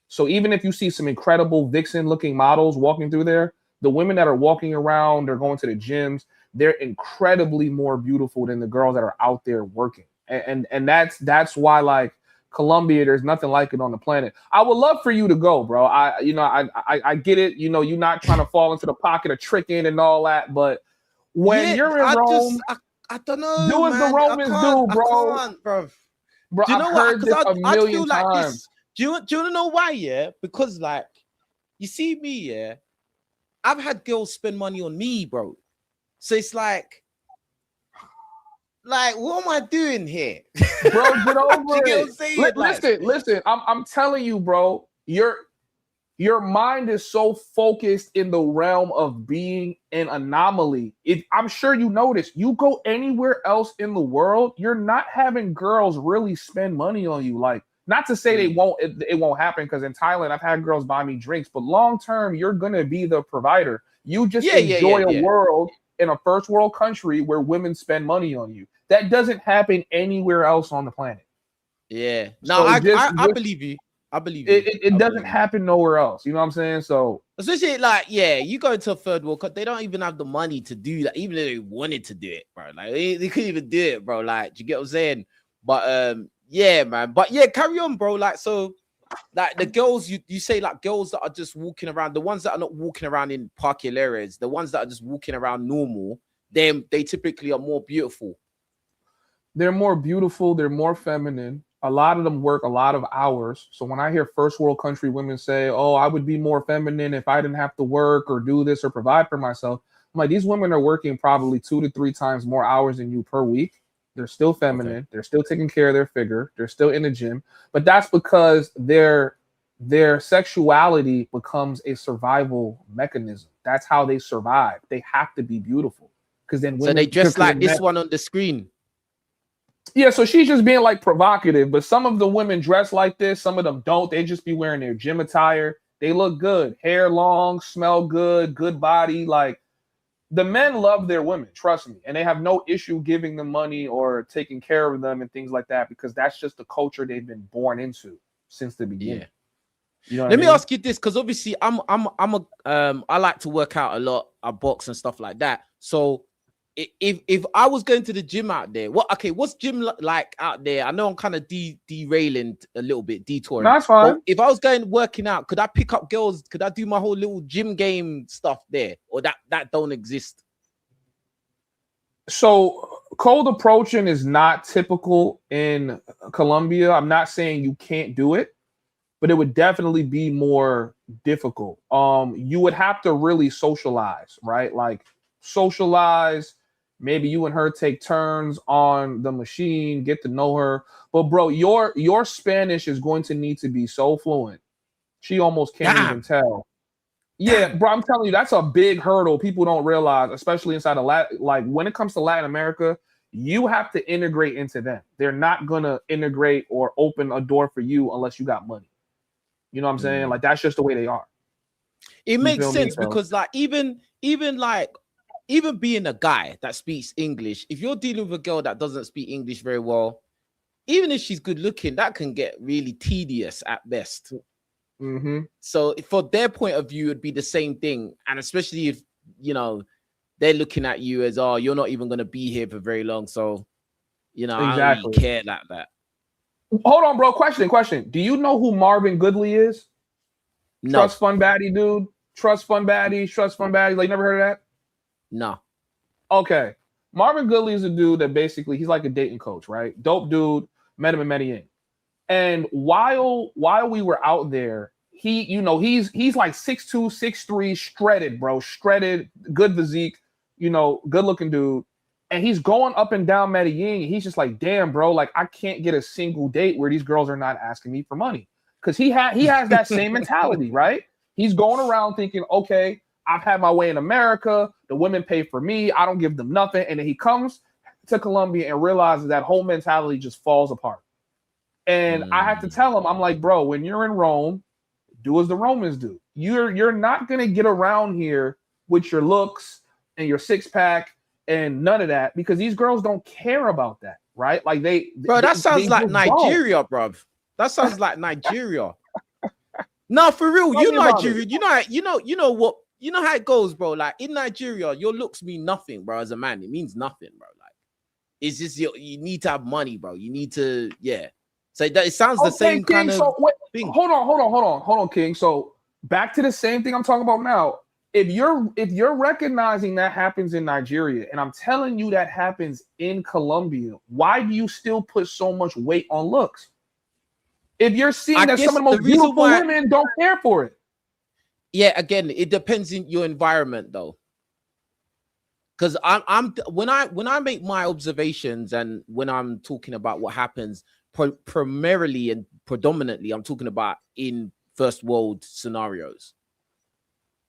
So even if you see some incredible vixen looking models walking through there, the women that are walking around, they're going to the gyms, they're incredibly more beautiful than the girls that are out there working. And that's why, like, Colombia, there's nothing like it on the planet. I would love for you to go, bro. I get it. You're not trying to fall into the pocket of tricking and all that, but when Yeah, you're in Rome, I don't know, do as the man. Romans do, I bro. can't, bro. Bro, Do you I've know what? heard Because this a I'd million feel like times. this. Do you want to know why? Yeah, because like you see me, yeah, I've had girls spend money on me, bro. So it's like Like, what am I doing here? Bro, get over You get what I'm it. saying? Like, Listen. I'm telling you, bro. Your mind is so focused in the realm of being an anomaly. I'm sure you notice. You go anywhere else in the world, you're not having girls really spend money on you. Like, not to say it won't happen, because in Thailand I've had girls buy me drinks, but long term you're gonna be the provider. You just enjoy a world in a first world country where women spend money on you. That doesn't happen anywhere else on the planet. Yeah. No, So I believe you. I believe you. it doesn't happen nowhere else. You know what I'm saying? So especially like, yeah, you go into a third world country, they don't even have the money to do that, even if they wanted to do it, bro. Like they couldn't even do it, bro. Like, do you get what I'm saying? But yeah, man. But yeah, carry on, bro. Like, so like the girls, you say like girls that are just walking around, the ones that are not walking around in parking areas, the ones that are just walking around normal, they typically are more beautiful. they're more beautiful, they're more feminine. A lot of them work a lot of hours. So when I hear first world country women say, "Oh, I would be more feminine if I didn't have to work or do this or provide for myself," I'm like, these women are working probably 2 to 3 times more hours than you per week. They're still feminine. Okay. They're still taking care of their figure. They're still in the gym. But that's because their sexuality becomes a survival mechanism. That's how they survive. They have to be beautiful. Because then So they women, dress like this one on the screen. yeah, so she's just being like provocative, but some of the women dress like this, some of them don't. They just be wearing their gym attire. They look good, hair long, smell good, good body. Like, the men love their women, trust me, and they have no issue giving them money or taking care of them and things like that, because that's just the culture they've been born into since the beginning. Yeah. You know what Let I me mean? ask you this, because obviously I like to work out a lot, I box and stuff like that. So if I was going to the gym out there, what's gym like out there? I know I'm kind of derailing a little bit, detouring. That's fine. But if I was going working out, could I pick up girls? Could I do my whole little gym game stuff there, or that don't exist? So cold approaching is not typical in Colombia. I'm not saying you can't do it, but it would definitely be more difficult. You would have to really socialize, right? Like, socialize. Maybe you and her take turns on the machine, get to know her. But bro, your Spanish is going to need to be so fluent. She almost can't even tell. Yeah, Damn. bro, I'm telling you, that's a big hurdle people don't realize, especially inside of Latin. Like, when it comes to Latin America, you have to integrate into them. They're not gonna integrate or open a door for you unless you got money. You know what I'm saying? Like, that's just the way they are. It You makes feel me? sense, So, because like even being a guy that speaks English, if you're dealing with a girl that doesn't speak English very well, even if she's good looking, that can get really tedious at best. So for their point of view, it'd be the same thing. And especially if, they're looking at you as, oh, you're not even going to be here for very long. So, I don't really exactly. care like that. Hold on, bro. Question. Do you know who Marvin Goodley is? No. Trust fund baddie, dude. Trust fund baddie. Like, never heard of that? No. Okay. Marvin Goodley is a dude that basically, he's like a dating coach, right? Dope dude. Met him in Medellin. And while we were out there, he's like 6'2", 6'3", shredded, bro. Shredded, good physique, good looking dude. And he's going up and down Medellin. He's just like, damn, bro, like, I can't get a single date where these girls are not asking me for money. Because he has that same mentality, right? He's going around thinking, okay, I've had my way in America. The women pay for me. I don't give them nothing. And then he comes to Colombia and realizes that whole mentality just falls apart. And I had to tell him, I'm like, bro, when you're in Rome, do as the Romans do. You're not gonna get around here with your looks and your six pack and none of that, because these girls don't care about that, right? Like, that sounds like Nigeria, bro. That sounds like Nigeria. No, for real, Nigerian. You know how it goes, bro. Like, in Nigeria, your looks mean nothing, bro. As a man, it means nothing, bro. Like, it's just you need to have money, bro. You need to, yeah. So it sounds the same King, kind of thing. Hold on, King. So back to the same thing I'm talking about now. If you're recognizing that happens in Nigeria, and I'm telling you that happens in Colombia, why do you still put so much weight on looks? If you're seeing that some of the most beautiful women don't care for it. Yeah, again, it depends on your environment, though. Because I'm when I make my observations and when I'm talking about what happens primarily and predominantly, I'm talking about in first world scenarios.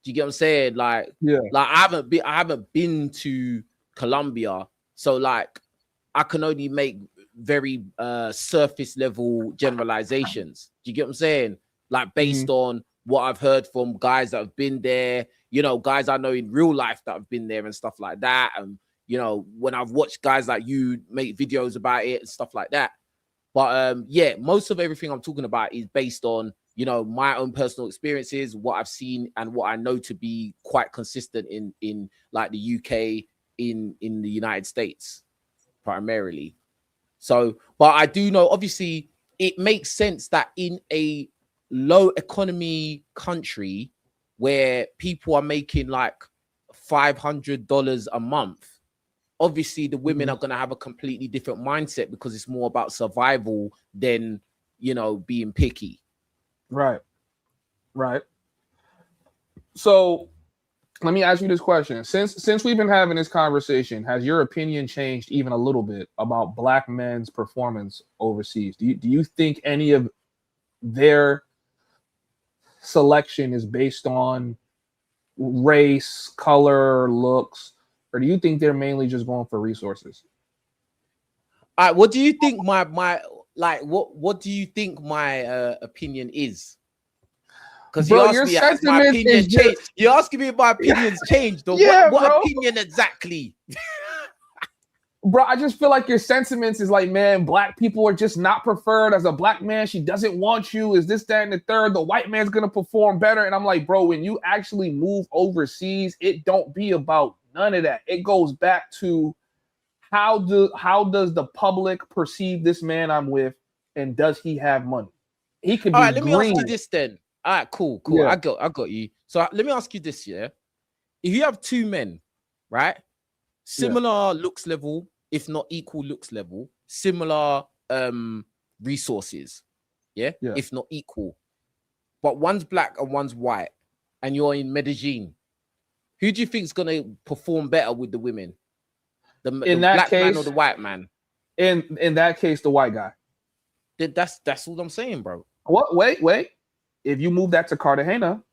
Do you get what I'm saying? Like I haven't been to Colombia, so like I can only make very surface level generalizations. Do you get what I'm saying? Like based on what I've heard from guys that have been there, you know, guys I know in real life that have been there and stuff like that. And you know, when I've watched guys like you make videos about it and stuff like that. But yeah, most of everything I'm talking about is based on, you know, my own personal experiences, what I've seen and what I know to be quite consistent in like the UK, in the United States primarily. So, but I do know obviously it makes sense that in a low economy country where people are making like $500 a month, obviously the women are going to have a completely different mindset because it's more about survival than, you know, being picky. Right. So let me ask you this question. Since we've been having this conversation, has your opinion changed even a little bit about Black men's performance overseas? Do you think any of their selection is based on race, color, looks, or do you think they're mainly just going for resources? All right, what do you think my like what do you think my opinion is? Because you asked me has my opinion changed. You're asking me if my opinion's changed. Or what opinion exactly? Bro, I just feel like your sentiments is like, man, Black people are just not preferred. As a Black man, she doesn't want you. Is this, that, and the third? The white man's gonna perform better. And I'm like, bro, when you actually move overseas, it don't be about none of that. It goes back to how does the public perceive this man I'm with, and does he have money? He could be. All right, let me ask you this then. All right, cool. Yeah. I got you. So let me ask you this, yeah. If you have two men, right? Similar looks level, if not equal looks level, similar resources, yeah, if not equal. But one's Black and one's white, and you're in Medellin. Who do you think is gonna perform better with the women? The Black man or the white man? In that case, the white guy. That's all I'm saying, bro. What? Wait. If you move that to Cartagena,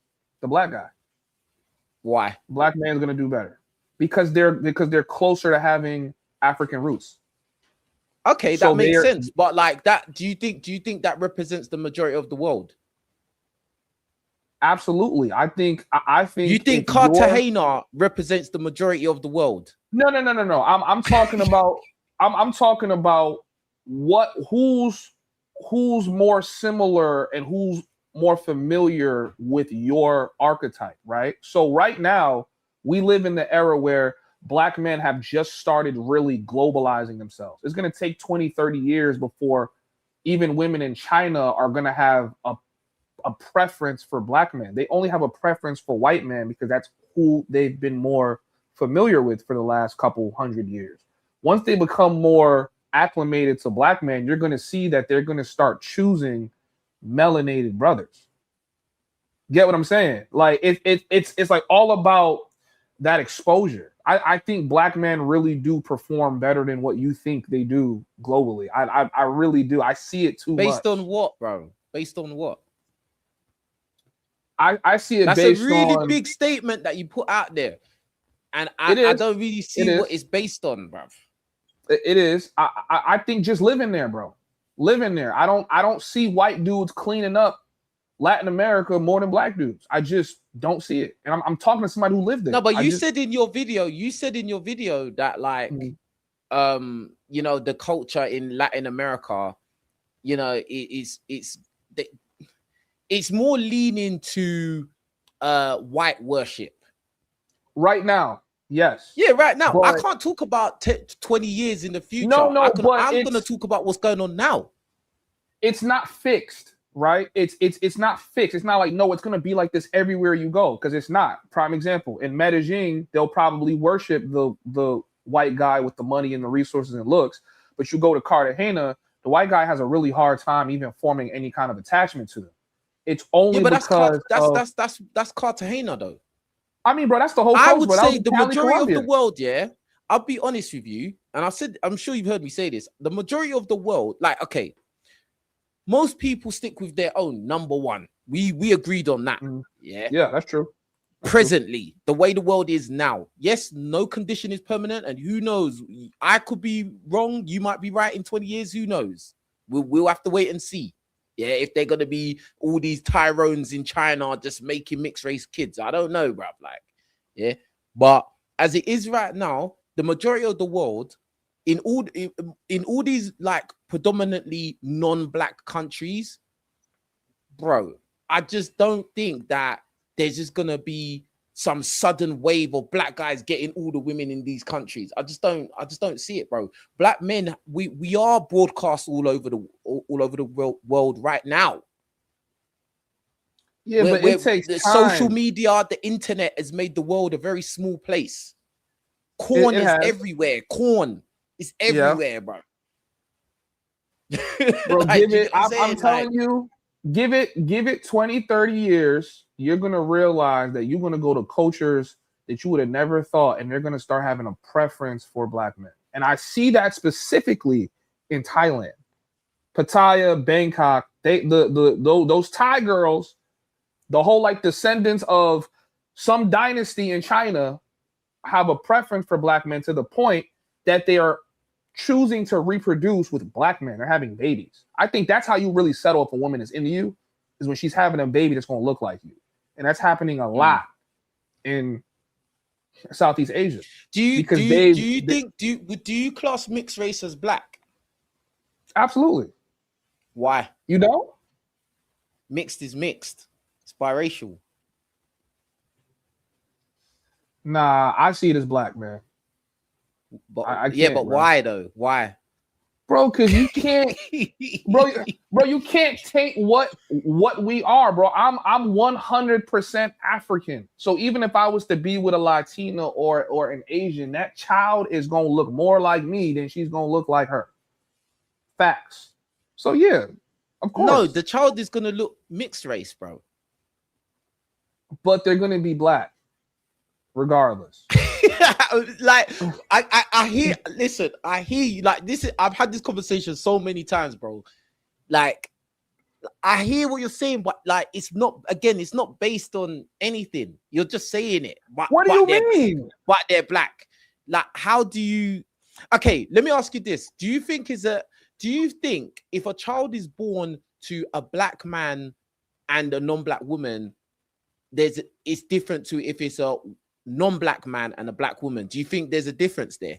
the Black guy. Why? Black man's gonna do better because they're closer to having African roots. Okay, that makes sense. But like that, do you think that represents the majority of the world? Absolutely. I think you think Cartagena represents the majority of the world. No. I'm talking about I'm talking about who's more similar and who's more familiar with your archetype, right? So right now we live in the era where Black men have just started really globalizing themselves. It's going to take 20, 30 years before even women in China are going to have a preference for Black men. They only have a preference for white men because that's who they've been more familiar with for the last couple hundred years. Once they become more acclimated to Black men, you're going to see that they're going to start choosing melanated brothers. Get what I'm saying? Like it's like all about that exposure. I think Black men really do perform better than what you think they do globally. I really do. I see it too. Based on what, bro? Based on what? I see it. That's based a really on, big statement that you put out there, and I don't really see what it's based on, bro. It is. I think just living there, bro. Living there. I don't see white dudes cleaning up Latin America more than Black dudes. I just don't see it. And I'm talking to somebody who lived there. No, but you said in your video that like you know, the culture in Latin America, you know, it's more leaning to white worship. Right now. Yes. Yeah, right now. But I can't talk about 20 years in the future. I'm going to talk about what's going on now. It's not fixed, right? It's not fixed. It's not like, no, it's going to be like this everywhere you go, because it's not. Prime example, in Medellin, they'll probably worship the white guy with the money and the resources and looks. But you go to Cartagena, the white guy has a really hard time even forming any kind of attachment to them. It's only because that's Cartagena though. I mean, bro, that's the whole I coast, would bro. That was say in the Cali, majority of the Colombia. world, yeah. I'll be honest with you, and I said, I'm sure you've heard me say this. The majority of the world, like, okay, most people stick with their own number one. We agreed on that. Yeah. Yeah, that's true. Presently, the way the world is now, yes, no condition is permanent, and who knows? I could be wrong. You might be right in 20 years. Who knows? We'll have to wait and see. Yeah, if they're gonna be all these Tyrones in China just making mixed race kids, I don't know, bruv. Like, yeah, but as it is right now, the majority of the world, in all these like predominantly non-black countries, bro, I just don't think that there's just gonna be some sudden wave of black guys getting all the women in these countries. I just don't see it, bro. Black men, we are broadcast all over the world right now. Yeah, but Where it takes the time. social media, the internet has made the world a very small place. Corn is everywhere. Corn is everywhere, bro. Bro, Like, give it. I'm telling you, give it 20, 30 years. You're gonna realize that you're gonna go to cultures that you would have never thought, and they're gonna start having a preference for black men. And I see that specifically in Thailand, Pattaya, Bangkok. Those Thai girls, the whole like descendants of some dynasty in China, have a preference for black men to the point that they are choosing to reproduce with black men. They're having babies. I think that's how you really settle if a woman is into you, is when she's having a baby that's going to look like you. And that's happening a lot in Southeast Asia. Do you class mixed race as black? Absolutely. Why? You don't? Mixed is mixed. It's biracial. Nah, I see it as black, man. But but bro. Why though? Why? Bro, because you can't, bro, you can't take what we are, bro. I'm 100% African. So even if I was to be with a Latina or an Asian, that child is gonna look more like me than she's gonna look like her. Facts. So yeah, of course. No, the child is gonna look mixed race, bro. But they're gonna be black, regardless. Like I hear you. Like this is, I've had this conversation so many times, bro. Like I hear what you're saying, but like it's not based on anything. You're just saying it. What do you mean? But they're black. Like, how do you? Okay, let me ask you this: Do you think if a child is born to a black man and a non-black woman, it's different to if it's a non-black man and a black woman? Do you think there's a difference there?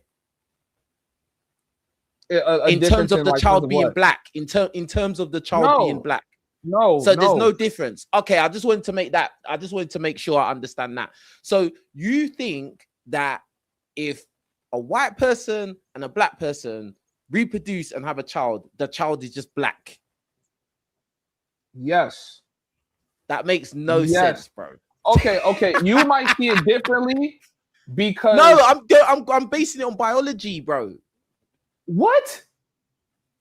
In terms of the child being black, in terms of the child being black. No. So there's no difference. Okay, I just wanted to make sure I understand that. So you think that if a white person and a black person reproduce and have a child, the child is just black? Yes. That makes no sense, bro. Okay. You might see it differently because I'm basing it on biology, bro. What?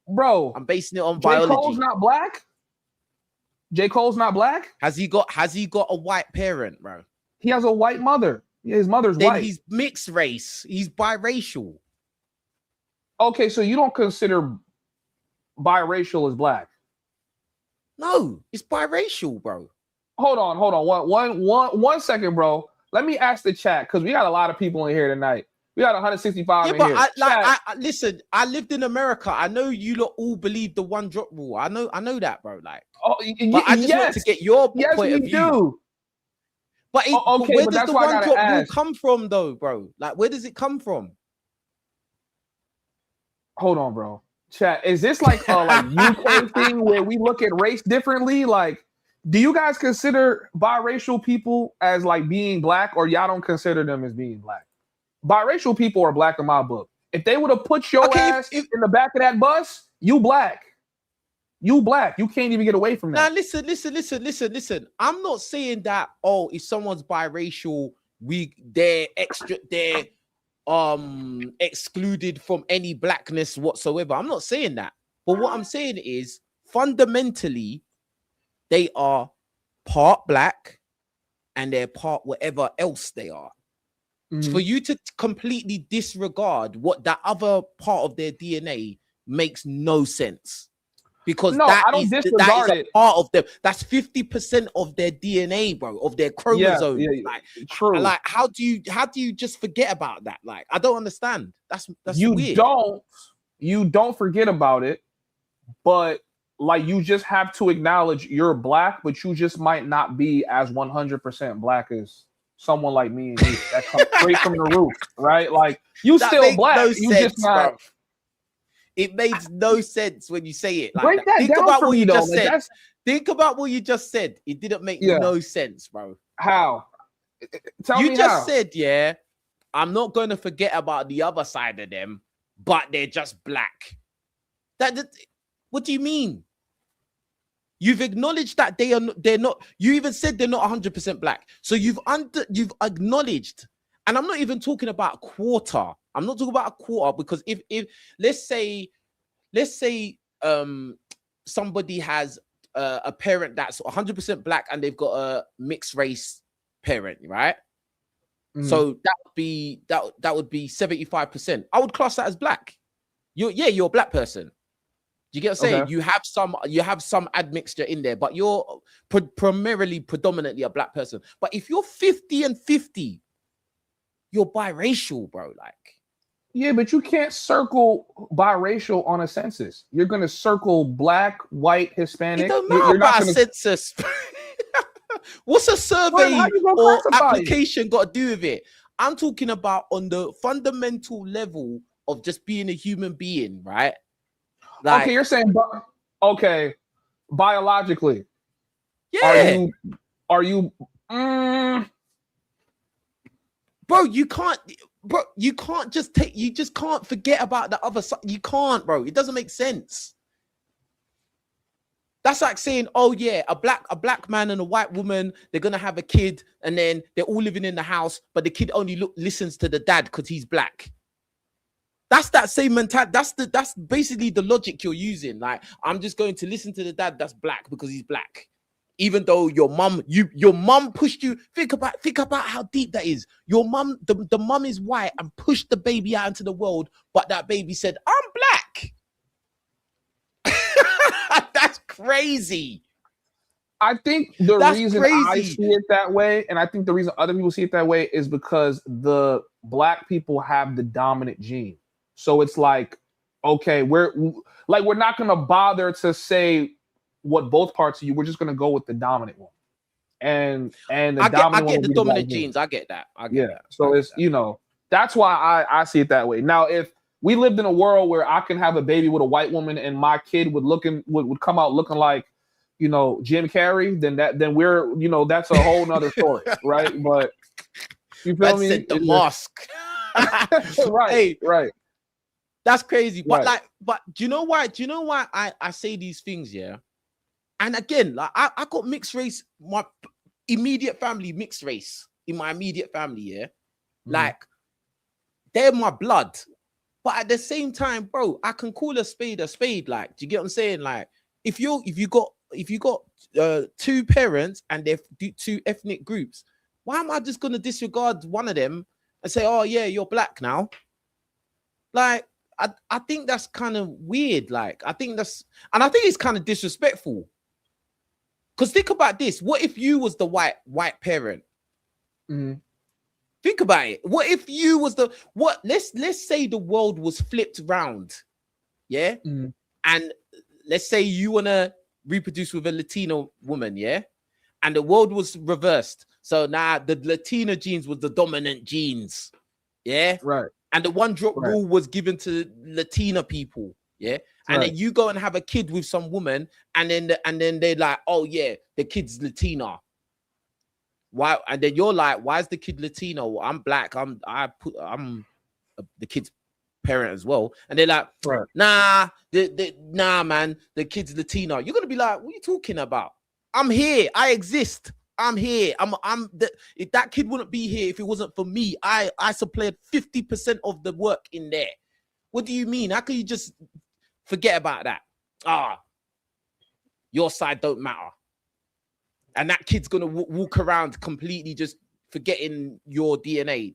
Bro, I'm basing it on biology. J. Cole's not black? J. Cole's not black? Has he got a white parent, bro? He has a white mother. Yeah, his mother's then white. He's mixed race. He's biracial. Okay, so you don't consider biracial as black? No, it's biracial, bro. Hold on. One second, bro. Let me ask the chat, because we got a lot of people in here tonight. We got 165 in here. Listen, I lived in America. I know you lot all believe the one drop rule. I know that, bro. Like, but I just want to get your point of view. Do. But where does the one drop rule come from, though, bro? Like, where does it come from? Hold on, bro. Chat, is this like a UK thing where we look at race differently? Like, do you guys consider biracial people as like being black, or y'all don't consider them as being black? Biracial people are black in my book. If they would have put your ass in the back of that bus, you black. You black. You can't even get away from that. Now listen. I'm not saying that, if someone's biracial, they're excluded from any blackness whatsoever. I'm not saying that. But what I'm saying is, fundamentally, they are part black and they're part whatever else they are. Mhm. For you to completely disregard what that other part of their DNA makes no sense. Because No, that I don't is disregard a it. part of them. That's 50% of their DNA, bro, of their chromosomes. Yeah, true. Like, how do you just forget about that? Like, I don't understand. That's You weird. don't forget about it, but like you just have to acknowledge you're black, but you just might not be as 100% black as someone like me and you that comes straight from the roof, right? Like you That still makes black, no you sense, just not. bro. It makes no sense when you say it like Break that. that down for me, though. Like, Said. that's Think about what you just said. It didn't make yeah. no sense, bro. How? Tell You me just how. said, yeah, I'm not going to forget about the other side of them, but they're just black. What do you mean? You've acknowledged that they're not. You even said they're not 100% black. So you've acknowledged, and I'm not even talking about a quarter. I'm not talking about a quarter because if let's say somebody has a parent that's 100% black and they've got a mixed race parent, right? Mhm. So that would be 75%. I would class that as black. You're a black person. You get what I'm saying? Okay. You have some admixture in there, but you're predominantly a black person. But if you're 50 and 50, you're biracial, bro. Like, Yeah, but you can't circle biracial on a census. You're gonna circle black, white, Hispanic. it don't You're matter not about a gonna. census. What's a survey How you gonna or classify it? application got to do with it? I'm talking about on the fundamental level of just being a human being, right? Like, Okay, you're saying, okay, biologically, yeah, are you? bro, you can't just you just can't forget about the other side. You can't, bro. It doesn't make sense. That's like saying, oh yeah, a black man and a white woman, they're gonna have a kid, and then they're all living in the house, but the kid only listens to the dad because he's black. That's that same mentality. That's basically the logic you're using. Like, I'm just going to listen to the dad that's black because he's black. Even though your mum pushed you. Think about how deep that is. Your mum, the mum is white and pushed the baby out into the world, but that baby said, I'm black. That's crazy. I think the That's reason crazy. I see it that way, and I think the reason other people see it that way, is because the black people have the dominant gene. So it's like, okay, we're not gonna bother to say what both parts of you. We're just gonna go with the dominant one, and the I dominant get one the will be dominant the genes. I get that. I get that. So it's that's why I see it that way. Now, if we lived in a world where I can have a baby with a white woman and my kid would come out looking like, Jim Carrey, then we're, that's a whole nother story, right? But you feel me? Said the mosque. Right, hey, right. That's crazy. But right. but do you know why? Do you know why I say these things? Yeah. And again, like I got mixed race, my immediate family, mixed race in my immediate family, yeah. Like, they're my blood. But at the same time, bro, I can call a spade a spade. Like, do you get what I'm saying? Like, if you got two parents and they're two ethnic groups, why am I just gonna disregard one of them and say, oh yeah, you're black now? Like, I think that's kind of weird. Like, I think it's kind of disrespectful. Because think about this: what if you was the white parent? Mm-hmm. Think about it. What if you was let's say the world was flipped round, yeah? Mm-hmm. And let's say you want to reproduce with a Latino woman, yeah? And the world was reversed. So now the Latina genes was the dominant genes, yeah? Right. And the one drop rule was given to Latina people, yeah? And then you go and have a kid with some woman, and then they're like, oh yeah, the kid's Latina. Why? And then you're like, why is the kid Latino? I'm black. I'm the kid's parent as well. And they're like, nah, man, the kid's Latino. You're gonna be like, what are you talking about? I'm here. I exist. I'm here. If that kid wouldn't be here if it wasn't for me. I supplied 50% of the work in there. What do you mean? How can you just forget about that? Your side don't matter. and that kid's gonna walk around completely just forgetting your DNA.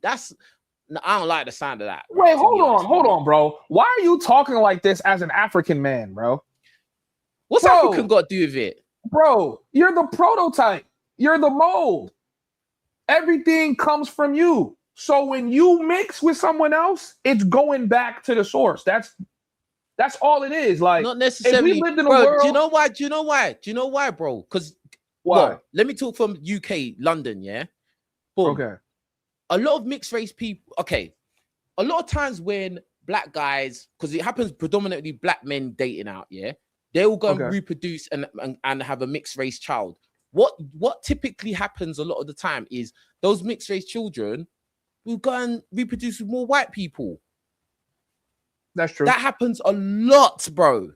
I don't like the sound of that. Bro, Wait, hold on, bro. Why are you talking like this as an African man, bro? What's African got to do with it? Bro, you're the prototype. You're the mold. Everything comes from you. So when you mix with someone else, it's going back to the source. That's all it is. Like, not necessarily. If we lived in a bro, world, do you know why? Do you know why, bro? Because well, let me talk from UK, London, yeah. Boom. Okay. A lot of mixed race people. Okay, a lot of times when black guys, because it happens predominantly black men dating out, yeah, they will go and reproduce and have a mixed race child. What typically happens a lot of the time is those mixed race children will go and reproduce with more white people. That's true. That happens a lot, bro.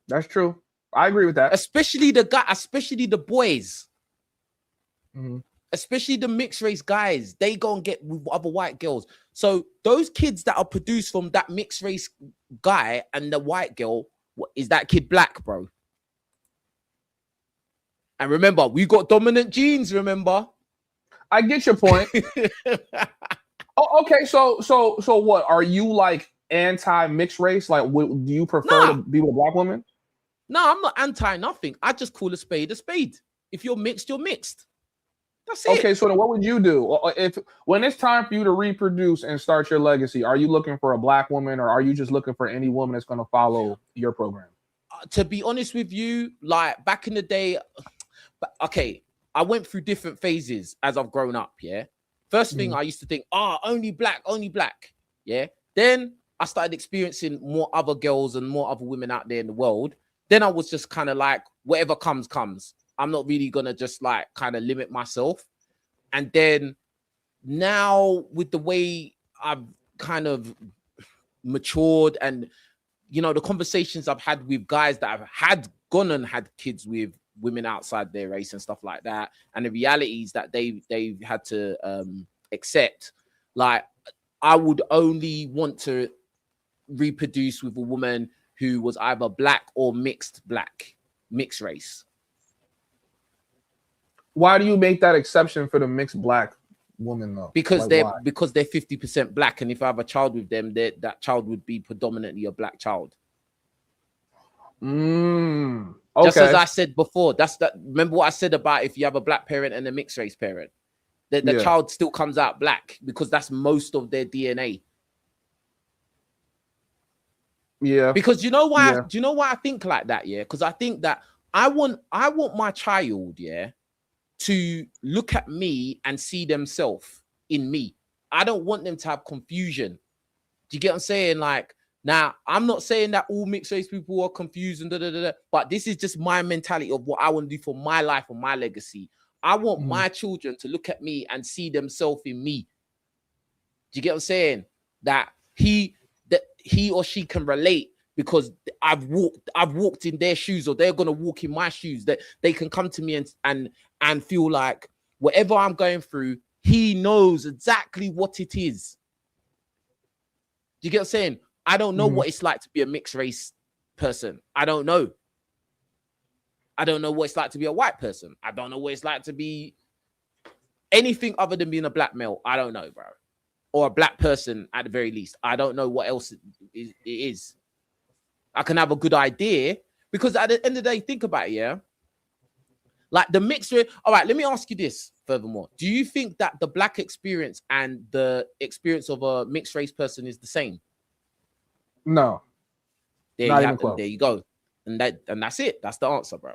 That's true. I agree with that. Especially the boys. Mm-hmm. Especially the mixed race guys. They go and get with other white girls. So those kids that are produced from that mixed race guy and the white girl, is that kid black, bro? And remember, we got dominant genes, remember? I get your point. Oh, okay. So what? Are you like anti-mixed race? Like, do you prefer to be with a black woman? No, I'm not anti nothing. I just call a spade a spade. If you're mixed, you're mixed. That's it. Okay, so then what would you do when it's time for you to reproduce and start your legacy? Are you looking for a black woman, or are you just looking for any woman that's going to follow your program? To be honest with you, like back in the day, okay, I went through different phases as I've grown up. Yeah, first thing I used to think, only black. Yeah, then I started experiencing more other girls and more other women out there in the world. Then I was just kind of like, whatever comes. I'm not really gonna just like kind of limit myself. And then now with the way I've kind of matured and, you know, the conversations I've had with guys that I've gone and had kids with women outside their race and stuff like that, and the realities that they've had to accept, like I would only want to reproduce with a woman who was either black or mixed race. Why do you make that exception for the mixed black woman though? Because they're 50% black, and if I have a child with them, that child would be predominantly a black child. Okay. Just as I said before, remember what I said about if you have a black parent and a mixed race parent, the child still comes out black because that's most of their DNA. Yeah. Because you know why? Do you know why I think like that? Yeah. Because I think that I want my child, yeah, to look at me and see themselves in me. I don't want them to have confusion. Do you get what I'm saying? Like, now, I'm not saying that all mixed race people are confused and but this is just my mentality of what I want to do for my life and my legacy. I want my children to look at me and see themselves in me. Do you get what I'm saying? That he or she can relate because I've walked in their shoes, or they're gonna walk in my shoes. That they can come to me and feel like whatever I'm going through, he knows exactly what it is. Do you get what I'm saying? I don't know what it's like to be a mixed race person. I don't know. I don't know what it's like to be a white person. I don't know what it's like to be anything other than being a black male. I don't know, bro. Or a black person at the very least. I don't know what else it is. I can have a good idea because at the end of the day, think about it, yeah? Like the mixed race. All right, let me ask you this furthermore. Do you think that the black experience and the experience of a mixed race person is the same? No. There you go. And that's it. That's the answer, bro.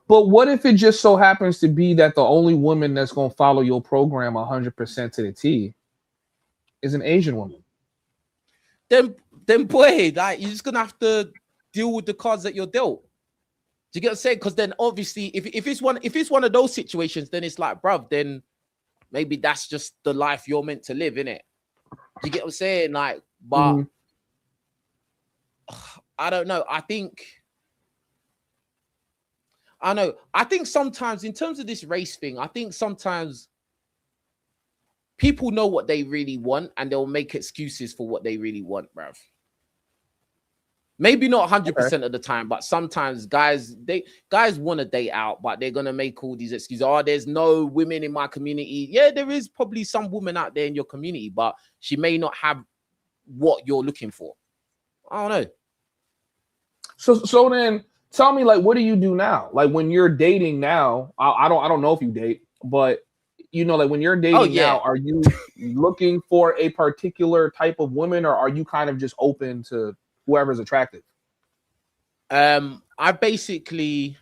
But what if it just so happens to be that the only woman that's going to follow your program 100% to the T is an Asian woman? Then boy, like you're just gonna have to deal with the cards that you're dealt. Do you get what I'm saying? Because then obviously, if it's one of those situations, then it's like, bruv, then maybe that's just the life you're meant to live, innit? Do you get what I'm saying? Like, but I don't know. I think sometimes in terms of this race thing, I think sometimes people know what they really want and they'll make excuses for what they really want, bruv. Maybe not Okay. 100% of the time, but sometimes guys want to date out, but they're gonna make all these excuses. Oh, there's no women in my community. Yeah, there is probably some woman out there in your community, but she may not have what you're looking for. I don't know. So then tell me, like, what do you do now? Like when you're dating now, I don't know if you date, but you know, like when you're Oh dating yeah. now, are you looking for a particular type of woman, or are you kind of just open to whoever's attractive? I basically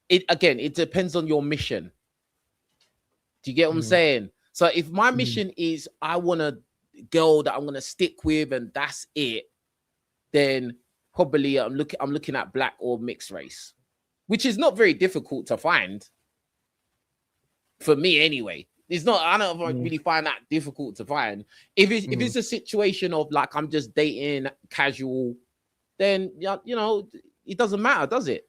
it depends on your mission. Do you get what I'm Mhm, saying? So if my mhm, mission is I want a girl that I'm gonna stick with and that's it, then probably I'm looking at black or mixed race, which is not very difficult to find for me anyway. It's not. I don't mhm. really find that difficult to find. If Mhm. it's a situation of like I'm just dating casual, then you know it doesn't matter, does it?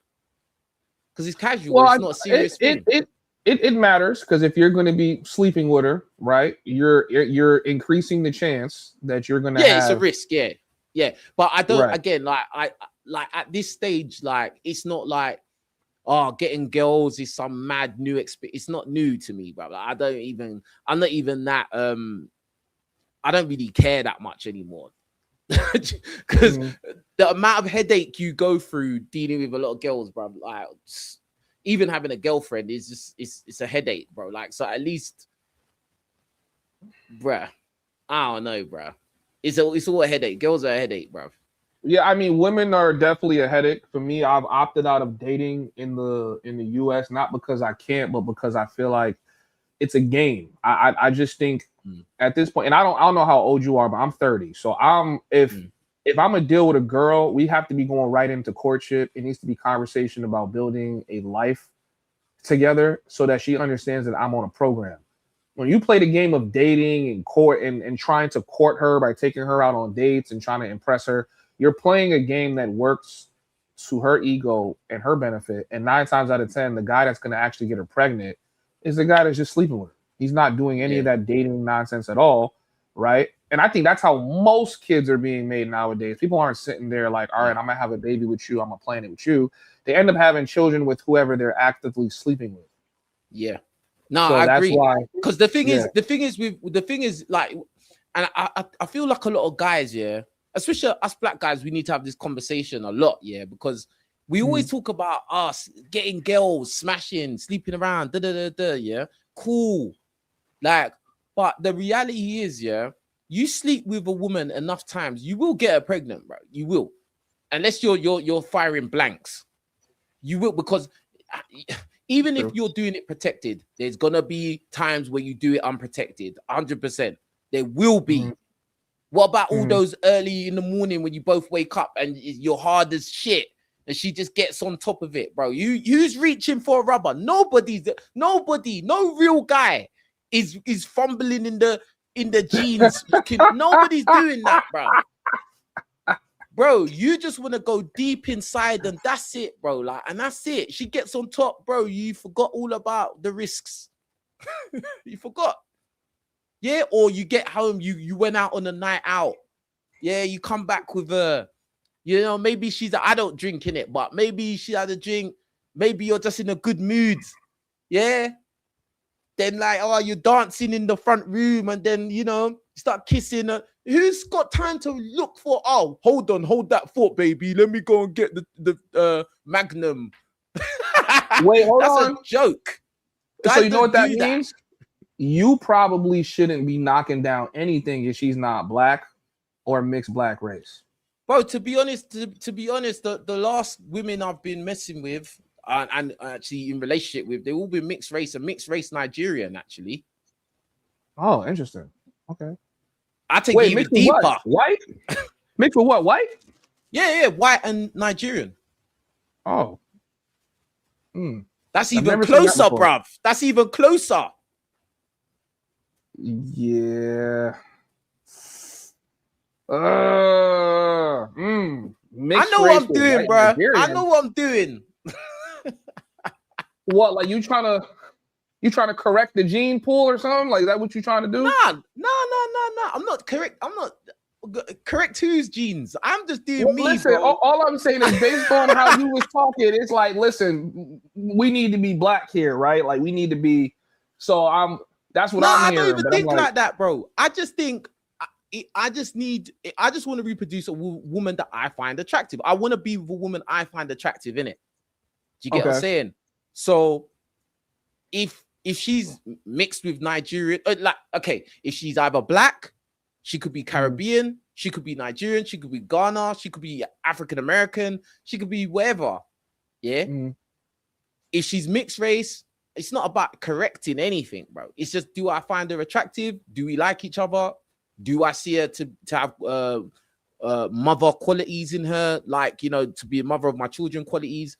Because it's casual. Well, It's not a it serious it thing. it it matters because if you're going to be sleeping with her, right, you're increasing the chance that you're going to Yeah, it's a have. risk. Yeah, yeah. But I don't. Right. Again, like I like at this stage, like it's not like oh, getting girls is some mad new experience. It's not new to me, bro. Like, I'm not even that. I don't really care that much anymore. Because Mhm. the amount of headache you go through dealing with a lot of girls, bro, like even having a girlfriend is just it's a headache, bro. Like, so at least, bruh, I don't know, bruh. It's all a headache. Girls are a headache, bro. Yeah, I mean, women are definitely a headache for me. I've opted out of dating in the U.S. not because I can't, but because I feel like it's a game. I just think Mm, at this point, and I don't know how old you are, but I'm 30. So mm, if I'm gonna deal with a girl, we have to be going right into courtship. It needs to be conversation about building a life together so that she understands that I'm on a program. When you play the game of dating and court and trying to court her by taking her out on dates and trying to impress her, you're playing a game that works to her ego and her benefit. And 9 times out of 10, the guy that's going to actually get her pregnant is the guy that's just sleeping with her. He's not doing any of yeah, that dating nonsense at all. Right. And I think that's how most kids are being made nowadays. People aren't sitting there like, all right, yeah, I'm going to have a baby with you. I'm going to plan it with you. They end up having children with whoever they're actively sleeping with. yeah. No, So I that's agree. why, Because yeah. the thing is like, and I feel like a lot of guys, yeah, especially us black guys, we need to have this conversation a lot, yeah, because we always Mhm. talk about us getting girls, smashing, sleeping around, yeah, cool, like, but the reality is, yeah, you sleep with a woman enough times, you will get her pregnant, bro. You will, unless you're firing blanks. You will, because even if True. you're doing it protected, there's gonna be times where you do it unprotected. 100%. There will Mhm. be. What about all Mhm. those early in the morning when you both wake up and you're hard as shit, and she just gets on top of it, bro? Who's reaching for a rubber? Nobody, no real guy is fumbling in the jeans looking. Nobody's doing that, bro. Bro, you just want to go deep inside and that's it, bro. Like, and that's it. She gets on top, bro. You forgot all about the risks. You forgot. Yeah, or you get home, you went out on a night out. Yeah, you come back with her. You know, maybe I don't drink in it, but maybe she had a drink. Maybe you're just in a good mood. Yeah. Then like, oh, you're dancing in the front room, and then you know, start kissing her. Who's got time to look for? Oh, hold on, hold that thought, baby. Let me go and get the Magnum. Wait, hold That's a on. joke. So Guys you know what don't that do that, means? You probably shouldn't be knocking down anything if she's not black or mixed black race. bro. To be honest, the last women I've been messing with and actually in relationship with, they've all been mixed race and mixed race Nigerian. Actually, Oh, interesting. Okay. I take it Wait, even mixed with what? deeper. White? Mixed with what? White? Yeah, white and Nigerian. Oh, hmm. That's I've even never seen that closer, before. bruv. That's even closer. Yeah. I Mixed know what race I'm with doing, white bruh. I know Nigerian. what I'm doing. What? Like you trying to correct the gene pool or something? Like that? What you trying to do? Nah. I'm not correct. I'm not. correct whose genes? I'm just doing Well, me, listen, bro. all I'm saying is based on how you was talking, it's like, listen, we need to be black here, right? Like we need to be. So that's what No, I'm I don't hearing. even But I'm think like, like that, bro. I just think I just want to reproduce a woman that I find attractive. I want to be the woman I find attractive in it. Do you get what I'm okay, saying? So if she's mixed with Nigerian, like okay, if she's either black, she could be Caribbean, she could be Nigerian, she could be Ghana, she could be African American, she could be wherever. Yeah. If she's mixed race, it's not about correcting anything, bro. It's just, do I find her attractive? Do we like each other? Do I see her to have mother qualities in her, like, you know, to be a mother of my children qualities?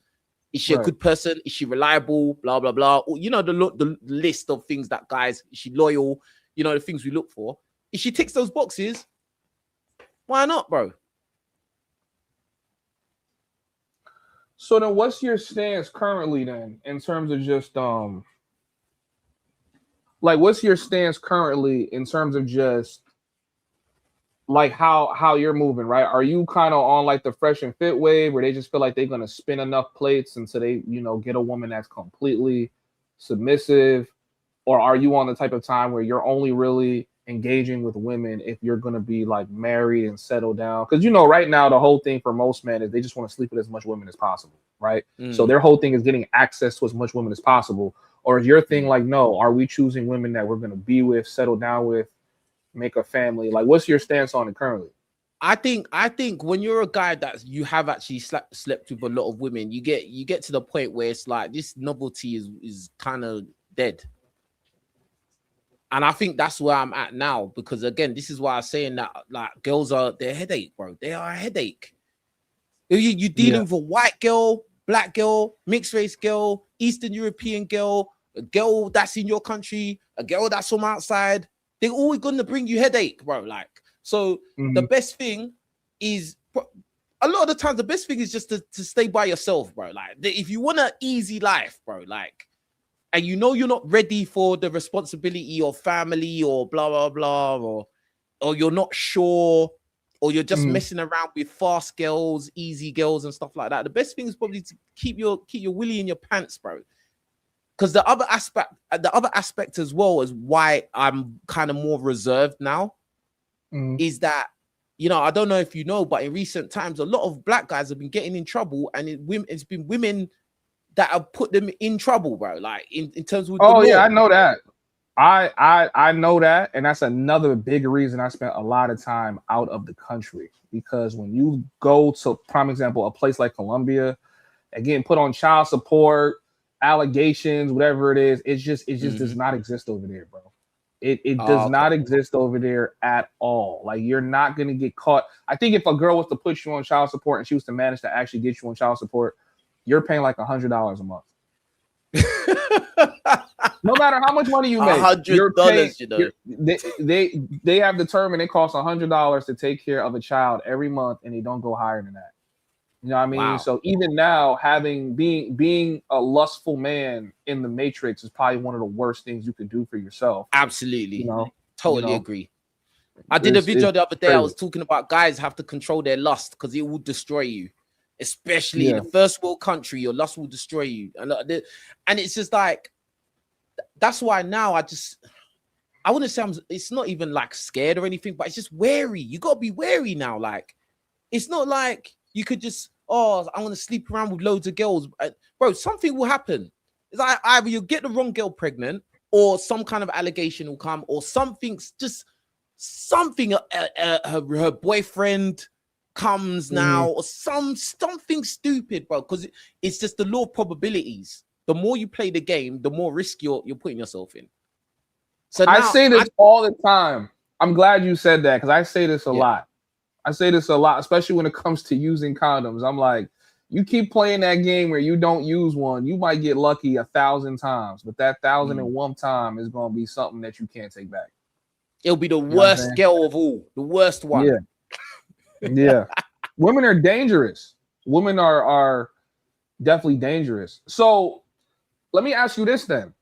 Is she a good person? Is she reliable? Blah, blah, blah. Or, you know, the list of things that guys, is she loyal? You know, the things we look for. If she ticks those boxes, why not, bro? So then what's your stance currently then in terms of just like what's your stance currently in terms of just like how you're moving, right? Are you kind of on like the fresh and fit wave where they just feel like they're gonna spin enough plates until they, you know, get a woman that's completely submissive? Or are you on the type of time where you're only really engaging with women if you're gonna be like married and settle down? Because you know, right now the whole thing for most men is they just want to sleep with as much women as possible, right? So their whole thing is getting access to as much women as possible. Or is your thing like, no, are we choosing women that we're gonna be with, settle down with, make a family? Like, what's your stance on it currently? I think when you're a guy that you have actually slept with a lot of women, you get to the point where it's like this novelty is kind of dead. And I think that's where I'm at now, because again, this is why I'm saying that like girls they're a headache, bro. They are a headache. You're dealing with a white girl, black girl, mixed race girl, Eastern European girl, a girl that's in your country, a girl that's from outside. They're always gonna bring you headache, bro. Like, so the best thing is, a lot of the times, the best thing is just to stay by yourself, bro. Like, if you want an easy life, bro, like, and you know you're not ready for the responsibility of family or blah blah blah, or you're not sure, or you're just messing around with fast girls, easy girls, and stuff like that. The best thing is probably to keep your willy in your pants, bro. Because the other aspect as well is why I'm kind of more reserved now, is that, you know, I don't know if you know, but in recent times, a lot of black guys have been getting in trouble, and it's been women that have put them in trouble, bro. Like in terms of the law. Yeah, I know that. I know that, and that's another big reason I spent a lot of time out of the country, because when you go to, prime example, a place like Colombia, again, put on child support, allegations, whatever it is, it just does not exist over there, bro. It does not exist over there at all. Like, you're not gonna get caught. I think if a girl was to put you on child support and she was to manage to actually get you on child support, you're paying like $100 a month. No matter how much money you make, $100, you know. They have determined it costs $100 to take care of a child every month, and they don't go higher than that. You know what I mean? Wow. So even now, being a lustful man in the Matrix is probably one of the worst things you could do for yourself. Absolutely. You know, totally agree. I did a video the other day. Crazy. I was talking about guys have to control their lust because it will destroy you, especially in a first world country. Your lust will destroy you, and it's just like, that's why now I wouldn't say it's not even like scared or anything, but it's just wary. You gotta be wary now. Like, it's not like you could just, I'm gonna sleep around with loads of girls, bro. Something will happen. It's like either you get the wrong girl pregnant, or some kind of allegation will come, or something. Her boyfriend comes now, or something stupid, bro. Because it's just the law of probabilities. The more you play the game, the more risk you're putting yourself in. So now, I say this all the time. I'm glad you said that, because I say this a lot. I say this a lot, especially when it comes to using condoms. I'm like, you keep playing that game where you don't use one, you might get lucky 1,000 times, but that 1,001 time is going to be something that you can't take back. It'll be the worst girl of all, the worst one. Yeah. Women are dangerous. Women are definitely dangerous. So let me ask you this then.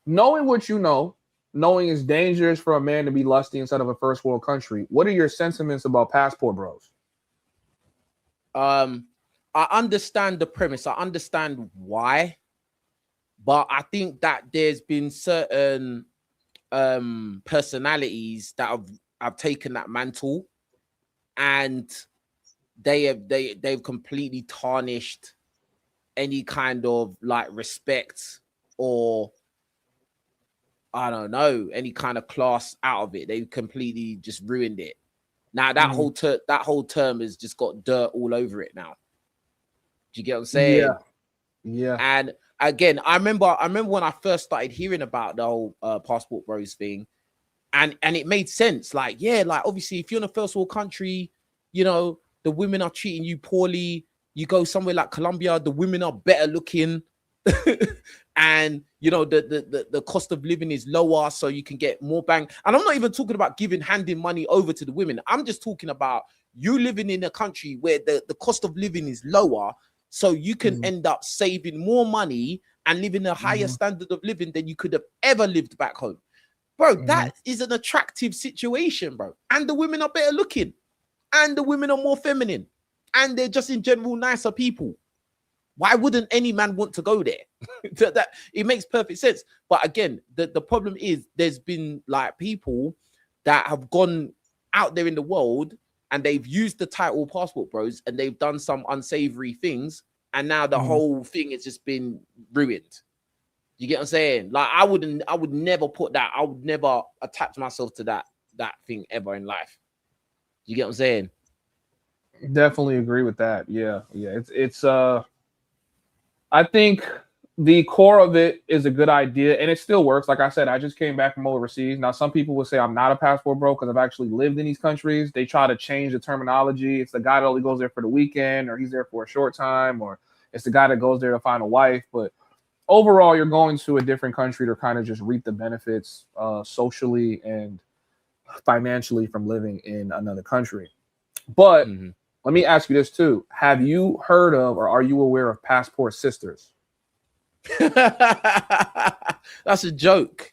Knowing what you know, knowing it's dangerous for a man to be lusty inside of a first world country. What are your sentiments about passport bros? I understand the premise. I understand why, but I think that there's been certain personalities that have taken that mantle, and they've completely tarnished any kind of like respect, or I don't know, any kind of class out of it. They completely just ruined it. Now that whole term has just got dirt all over it now. Do you get what I'm saying? Yeah. And again, I remember when I first started hearing about the whole passport bros thing, and it made sense. Like, yeah, like obviously if you're in a first world country, you know, the women are treating you poorly. You go somewhere like Colombia, the women are better looking. And you know the cost of living is lower, so you can get more bang. And I'm not even talking about handing money over to the women. I'm just talking about you living in a country where the cost of living is lower, so you can end up saving more money and living a higher standard of living than you could have ever lived back home. Bro, that is an attractive situation, bro. And the women are better looking, and the women are more feminine, and they're just in general nicer people. Why wouldn't any man want to go there? That it makes perfect sense. But again, the problem is there's been like people that have gone out there in the world and they've used the title passport bros and they've done some unsavory things, and now the whole thing has just been ruined. You get what I'm saying? Like I would never put that. I would never attach myself to that thing ever in life. You get what I'm saying? Definitely agree with that. Yeah. It's I think the core of it is a good idea, and it still works. Like I said, I just came back from overseas. Now, some people will say I'm not a passport bro because I've actually lived in these countries. They try to change the terminology. It's the guy that only goes there for the weekend, or he's there for a short time, or it's the guy that goes there to find a wife. But overall, you're going to a different country to kind of just reap the benefits socially and financially from living in another country. But let me ask you this too. Have you heard of or are you aware of passport sisters? That's a joke.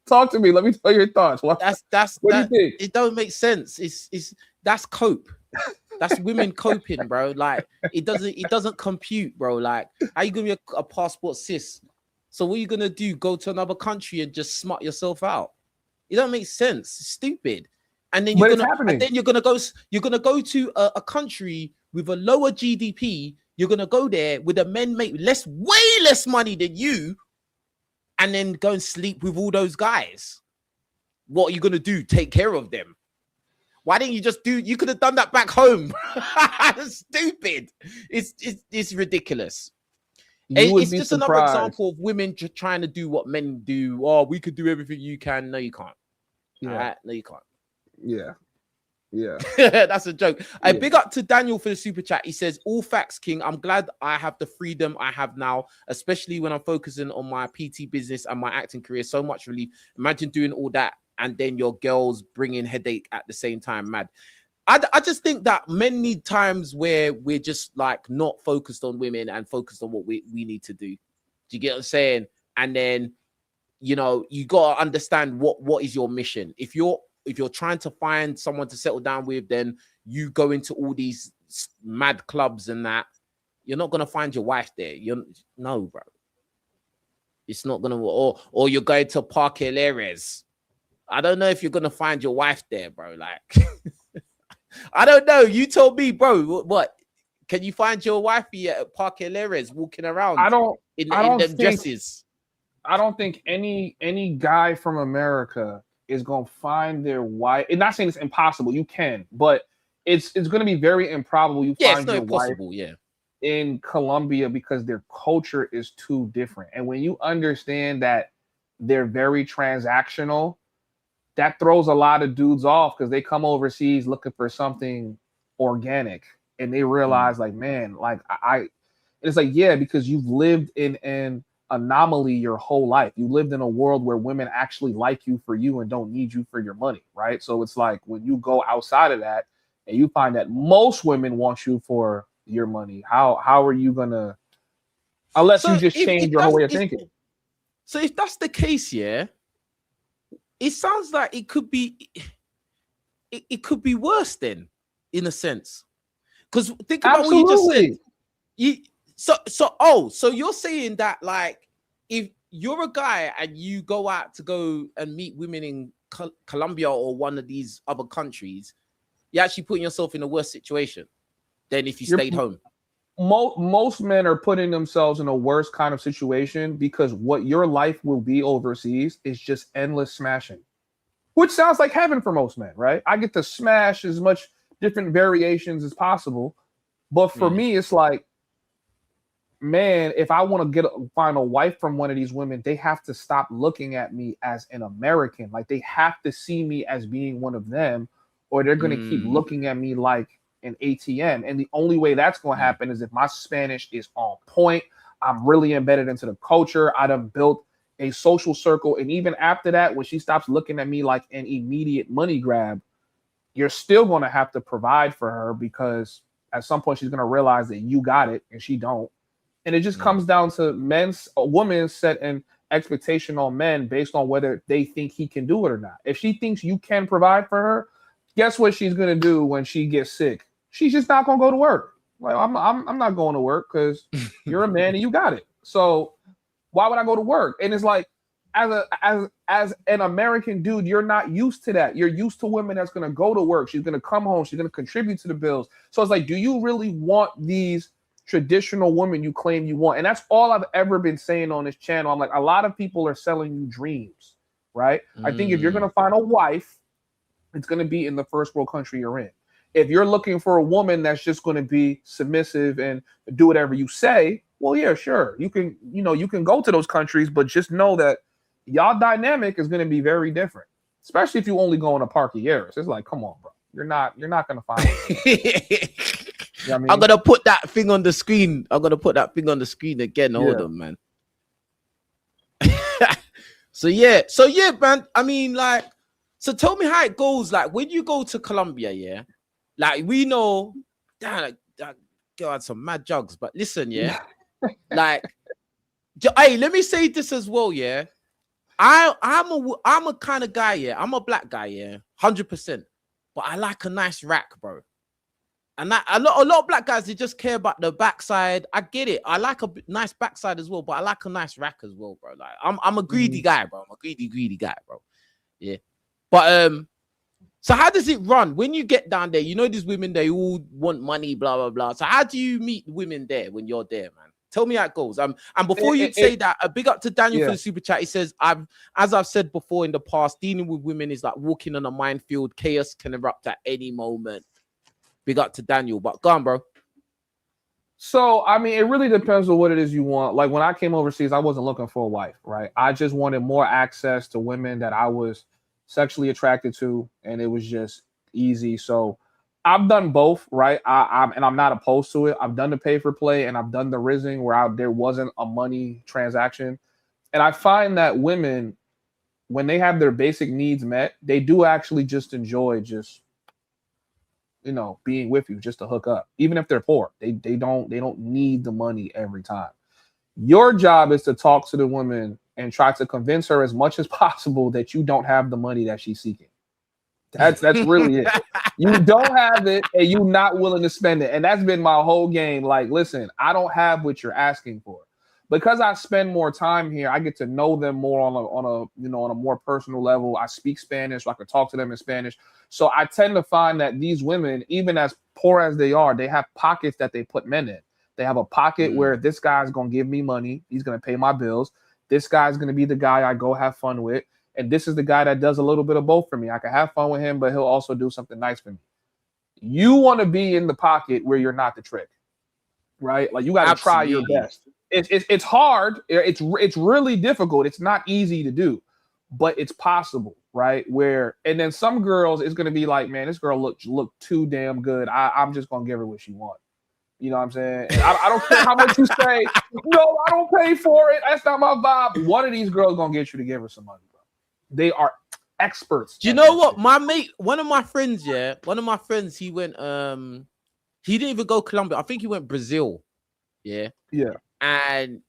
Talk to me. Let me tell your thoughts. What do you think? It don't make sense. It's that's cope. That's women coping, bro. Like it doesn't compute, bro. Like how you gonna be a passport sis? So what are you gonna do? Go to another country and just smart yourself out? It don't make sense. It's stupid. And then you're gonna go to a country with a lower GDP. You're gonna go there where the men make way less money than you, and then go and sleep with all those guys. What are you gonna do? Take care of them? Why didn't you just do? You could have done that back home. Stupid. It's ridiculous. It's just another example of women trying to do what men do. Oh, we could do everything you can. No, you can't. Yeah. All right? No, you can't. Yeah. That's a joke. I big up to Daniel for the super chat. He says, all facts, King. I'm glad I have the freedom I have now, especially when I'm focusing on my PT business and my acting career. So much relief. Imagine doing all that and then your girls bringing headache at the same time. Mad. I just think that men need times where we're just like not focused on women and focused on what we need to do. Do you get what I'm saying? And then, you know, you got to understand what is your mission. If you're trying to find someone to settle down with, then you go into all these mad clubs and that. You're not gonna find your wife there. No, bro. It's not gonna. Or you're going to Parque Leres. I don't know if you're gonna find your wife there, bro. Like, I don't know. You told me, bro. What? Can you find your wifey at Parque Leres walking around? I don't think dresses. I don't think any guy from America is going to find their wife. I'm not saying it's impossible. You can, but it's going to be very improbable you find your wife in Colombia because their culture is too different. And when you understand that they're very transactional, that throws a lot of dudes off because they come overseas looking for something organic and they realize like, man, like it's like, yeah, because you've lived in an anomaly your whole life. You lived in a world where women actually like you for you and don't need you for your money, right? So it's like when you go outside of that and you find that most women want you for your money, how are you gonna, unless you just change your whole way of thinking? So if that's the case, yeah, it sounds like it could be worse then, in a sense. Because think about what you just said. Absolutely. So you're saying that, like, if you're a guy and you go out to go and meet women in Colombia or one of these other countries, you're actually putting yourself in a worse situation than if you stayed home. Most men are putting themselves in a worse kind of situation because what your life will be overseas is just endless smashing, which sounds like heaven for most men, right? I get to smash as much different variations as possible. But for me, it's like, man, if I want to find a wife from one of these women, they have to stop looking at me as an American. Like, they have to see me as being one of them, or they're going to keep looking at me like an ATM. And the only way that's going to happen is if my Spanish is on point. I'm really embedded into the culture. I done built a social circle. And even after that, when she stops looking at me like an immediate money grab, you're still going to have to provide for her, because at some point she's going to realize that you got it and she don't. And it just comes down to women set an expectation on men based on whether they think he can do it or not. If she thinks you can provide for her, guess what she's going to do when she gets sick? She's just not going to go to work. Like, I'm not going to work because you're a man and you got it. So why would I go to work? And it's like, as an American dude, you're not used to that. You're used to women that's going to go to work. She's going to come home. She's going to contribute to the bills. So it's like, do you really want these traditional women you claim you want? And that's all I've ever been saying on this channel. I'm like, a lot of people are selling you dreams, right? I think if you're going to find a wife, it's going to be in the first world country you're in. If you're looking for a woman that's just going to be submissive and do whatever you say, well, yeah, sure. You can go to those countries, but just know that y'all dynamic is going to be very different, especially if you only go in a park of years. It's like, come on, bro. You're not going to find it. You know what I mean? I'm going to put that thing on the screen. I'm going to put that thing on the screen again. Hold on, man. So yeah, man. I mean, like, so tell me how it goes. Like, when you go to Colombia, yeah, like, we know, damn, that girl had some mad jugs, but listen, yeah, like, hey, let me say this as well, yeah. I'm a kind of guy, yeah. I'm a black guy, yeah, 100%. But I like a nice rack, bro. And that, a lot of black guys, they just care about the backside. I get it. I like a nice backside as well, but I like a nice rack as well, bro. Like, I'm a greedy guy, bro. I'm a greedy guy, bro. Yeah. But so how does it run when you get down there? You know, these women, they all want money, blah blah blah. So how do you meet women there when you're there, man? Tell me how it goes. And before you say that, a big up to Daniel for the super chat. He says, as I've said before in the past, dealing with women is like walking on a minefield. Chaos can erupt at any moment. Big up to Daniel, but go on, bro. So, I mean, it really depends on what it is you want. Like, when I came overseas, I wasn't looking for a wife, right? I just wanted more access to women that I was sexually attracted to, and it was just easy. So I've done both, right? I'm not opposed to it. I've done the pay for play, and I've done the rizzing where there wasn't a money transaction. And I find that women, when they have their basic needs met, they do actually just enjoy just, being with you, just to hook up, even if they're poor. They don't need the money every time. Your job is to talk to the woman and try to convince her as much as possible that you don't have the money that she's seeking. That's really it. You don't have it, and you're not willing to spend it. And that's been my whole game. Like, listen, I don't have what you're asking for. Because I spend more time here, I get to know them more on a more personal level. I speak Spanish, so I can talk to them in Spanish. So I tend to find that these women, even as poor as they are, they have pockets that they put men in. They have a pocket where this guy's going to give me money. He's going to pay my bills. This guy's going to be the guy I go have fun with. And this is the guy that does a little bit of both for me. I can have fun with him, but he'll also do something nice for me. You want to be in the pocket where you're not the trick, right? Like, you got to try your best. It's hard. It's really difficult. It's not easy to do, but it's possible, right? And then some girls, it's going to be like, man, this girl look too damn good. I'm just going to give her what she wants. You know what I'm saying? And I don't care how much you say, no, I don't pay for it. That's not my vibe. One of these girls going to get you to give her some money, bro. They are experts. Do you know what? My mate, one of my friends, he went, he didn't even go Colombia. I think he went Brazil. Yeah. Yeah. And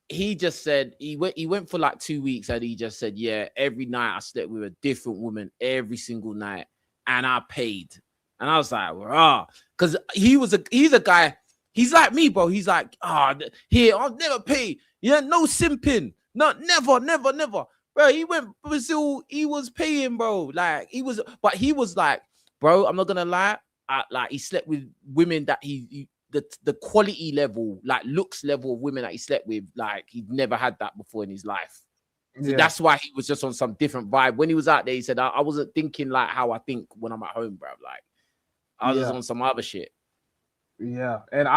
he just said he went for like 2 weeks, and he just said, yeah, every night I slept with a different woman every single night, and I paid. And I was like, rah, because he's a guy, he's like me, bro. He's like, here, I'll never pay. Yeah, no simping. No, never. Bro, he went Brazil, he was paying, bro. Like but he was like, bro, I'm not gonna lie. Like he slept with women that the quality level, like looks level of women that he slept with, like he'd never had that before in his life. So that's why he was just on some different vibe. When he was out there, he said, I wasn't thinking like how I think when I'm at home, bro. Like I was on some other shit. Yeah. And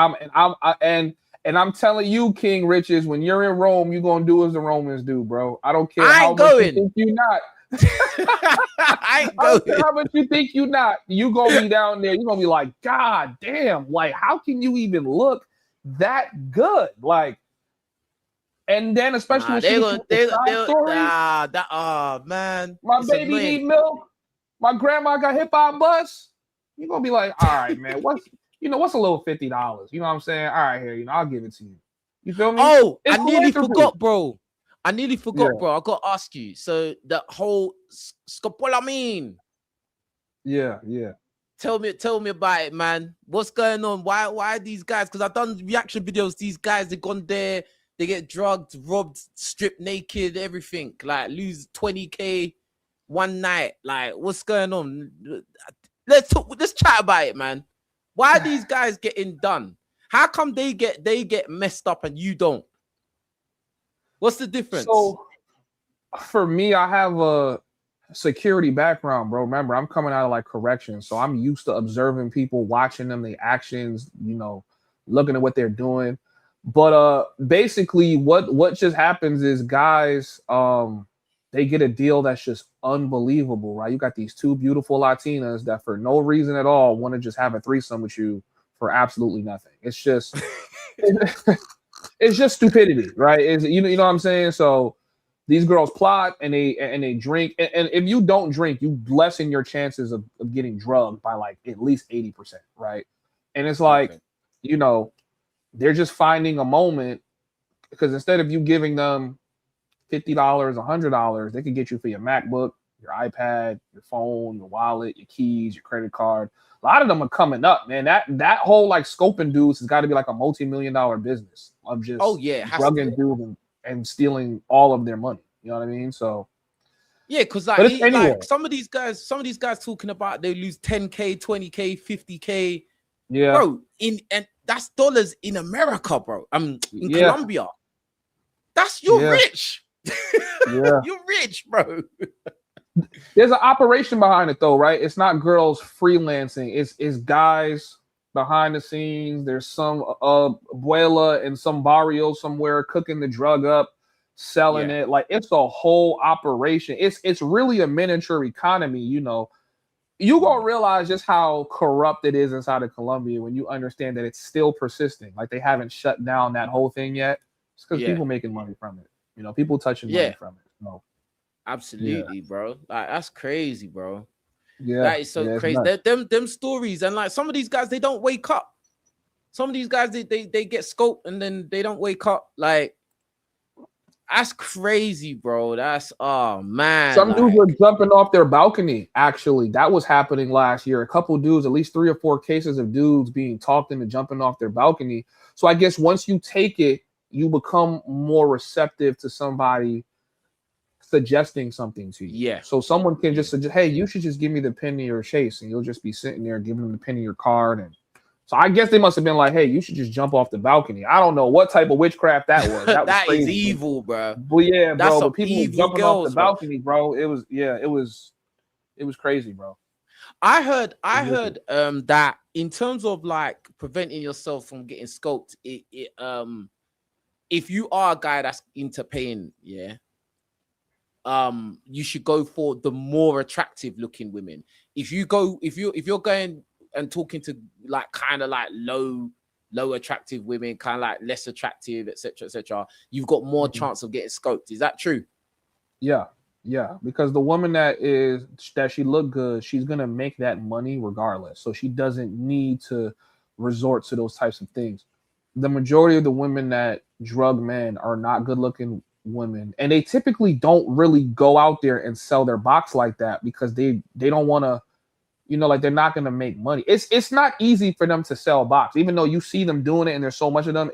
I'm telling you, King Riches, when you're in Rome, you're gonna do as the Romans do, bro. I don't care how much you think you're not. I ain't going. I don't care how much you think you're not. You gonna be down there. You're gonna be like, God damn! Like, how can you even look that good? Like, and then especially man, my baby need milk. My grandma got hit by a bus. You're gonna be like, all right, man. What's a little $50? You know what I'm saying? All right, here, I'll give it to you. You feel me? Oh, I nearly forgot, bro. I got to ask you. So the whole scopolamine. Yeah. Tell me about it, man. What's going on? Why these guys? Because I've done reaction videos. These guys, they've gone there, they get drugged, robbed, stripped naked, everything. Like lose 20K one night. Like, what's going on? Let's chat about it, man. Why are these guys getting done? How come they get messed up and you don't? What's the difference? So for me, I have a security background, bro. Remember, I'm coming out of like corrections, so I'm used to observing people, watching them, their actions, looking at what they're doing. But basically what just happens is guys they get a deal that's just unbelievable, right? You got these two beautiful Latinas that for no reason at all want to just have a threesome with you for absolutely nothing. It's just it's just stupidity, right? You know what I'm saying? So these girls plot and they drink, and if you don't drink, you lessen your chances of getting drugged by like at least 80%, right? And it's like, they're just finding a moment, because instead of you giving them $50, $100, they could get you for your MacBook, your iPad, your phone, your wallet, your keys, your credit card. A lot of them are coming up, man. That whole like scoping dudes has got to be like a multi-million-dollar business of just drugging dudes and stealing all of their money. You know what I mean? So yeah, because like some of these guys talking about they lose 10K, 20K, 50K. Yeah, bro. And that's dollars in America, bro. In Colombia. You're rich. Yeah. You're rich, bro. There's an operation behind it though, right? It's not girls freelancing. It's guys behind the scenes. There's some abuela in some barrio somewhere cooking the drug up, selling it. Like, it's a whole operation. It's really a miniature economy. You gonna realize just how corrupt it is inside of Colombia when you understand that it's still persisting. Like, they haven't shut down that whole thing yet. It's because people making money from it. People touching money from it. So, absolutely, bro. Like, that's crazy, bro. Yeah, that is so crazy. Them stories, and like some of these guys, they don't wake up. Some of these guys, they get scoped and then they don't wake up. Like, that's crazy, bro. That's man. Some dudes were jumping off their balcony. Actually, that was happening last year. A couple dudes, at least 3 or 4 cases of dudes being talked into jumping off their balcony. So I guess once you take it, you become more receptive to somebody suggesting something to you. Yeah. So someone can just suggest, hey, you should just give me the pin to your chase, and you'll just be sitting there giving them the pin of your card. And so I guess they must have been like, hey, you should just jump off the balcony. I don't know what type of witchcraft that was. That was crazy, is evil, bro. But yeah, bro. But people jumping off the balcony, bro. It was crazy, bro. I heard that in terms of like preventing yourself from getting scoped, if you are a guy that's into paying, you should go for the more attractive looking women. If you're going and talking to like kind of like low attractive women, kind of like less attractive, etc., you've got more chance of getting scoped. Is that true? Yeah, because the woman that she look good, she's gonna make that money regardless, so she doesn't need to resort to those types of things. The majority of the women that drug men are not good looking women, and they typically don't really go out there and sell their box like that because they don't want to, like they're not going to make money. It's not easy for them to sell box, even though you see them doing it and there's so much of them.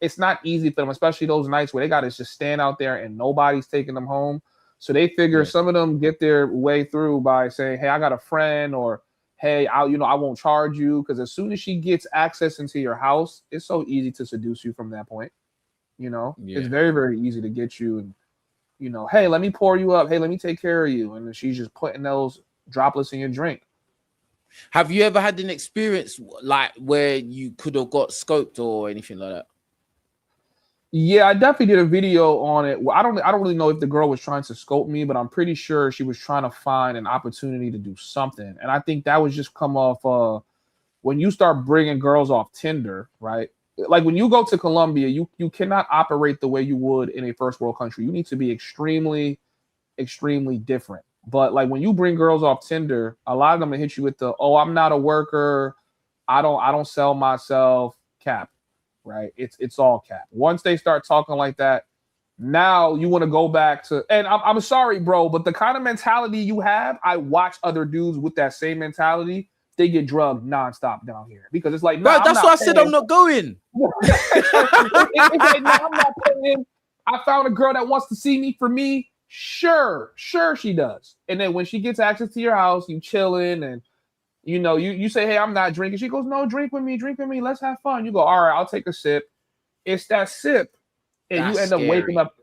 It's not easy for them, especially those nights where they got to just stand out there and nobody's taking them home. So they figure some of them get their way through by saying, "Hey, I got a friend," or "Hey, I won't charge you," because as soon as she gets access into your house, it's so easy to seduce you from that point. It's very, very easy to get you, and hey, let me pour you up. Hey, let me take care of you, and she's just putting those droplets in your drink. Have you ever had an experience like where you could have got scoped or anything like that? Yeah, I definitely did a video on it. Well, I don't really know if the girl was trying to scope me, but I'm pretty sure she was trying to find an opportunity to do something. And I think that was just come off when you start bringing girls off Tinder, right? Like when you go to Colombia, you cannot operate the way you would in a first world country. You need to be extremely, extremely different. But like when you bring girls off Tinder, a lot of them will hit you with the, "Oh, I'm not a worker. I don't sell myself," cap. Right? It's all cap. Once they start talking like that, now you want to go back to, and I'm sorry, bro, but the kind of mentality you have, I watch other dudes with that same mentality. They get drugged nonstop down here because it's like, bro, that's why I said I'm not going. It's like, no, I'm not paying. I found a girl that wants to see me for me. Sure she does. And then when she gets access to your house, you chilling and you say, "Hey, I'm not drinking." She goes, "No, drink with me. Let's have fun." You go, "All right, I'll take a sip." It's that sip, and That's you end up waking up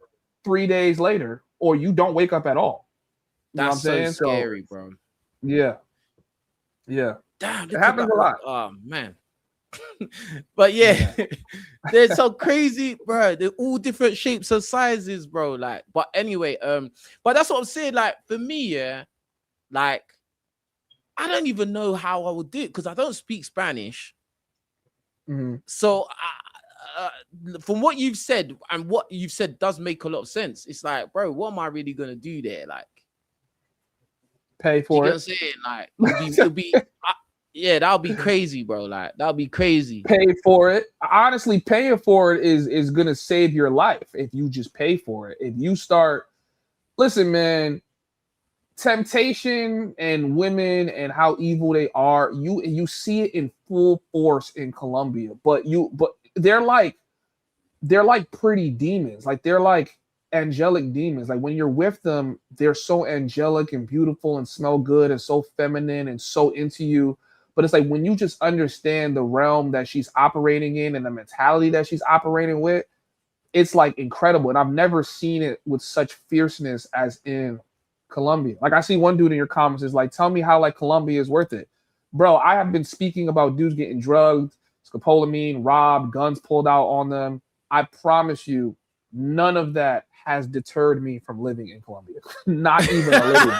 3 days later, or you don't wake up at all. You know what I'm saying? So scary, bro. Yeah. Damn, it happens a lot. Oh man. But yeah, they're so crazy, bro. They're all different shapes and sizes, bro. Like, but anyway, but that's what I'm saying. Like for me, yeah, like. I don't even know how I would do it because I don't speak Spanish. Mm-hmm. So from what you've said, and what you've said does make a lot of sense. It's like, bro, what am I really going to do there? Like, pay for it. You know what I'm saying? Like, it'll be yeah, that'll be crazy, bro. Like, that'll be crazy. Pay for it. Honestly, paying for it is going to save your life if you just pay for it. If you start, listen, man, temptation and women and how evil they are, you see it in full force in Colombia. But they're like pretty demons. Like they're like angelic demons. Like when you're with them, they're so angelic and beautiful and smell good and so feminine and so into you. But it's like when you just understand the realm that she's operating in and the mentality that she's operating with, it's like incredible. And I've never seen it with such fierceness as in Colombia. Like I see one dude in your comments is like, "Tell me how like Colombia is worth it." Bro, I have been speaking about dudes getting drugged, scopolamine, robbed, guns pulled out on them. I promise you, none of that has deterred me from living in Colombia. Not even a little bit.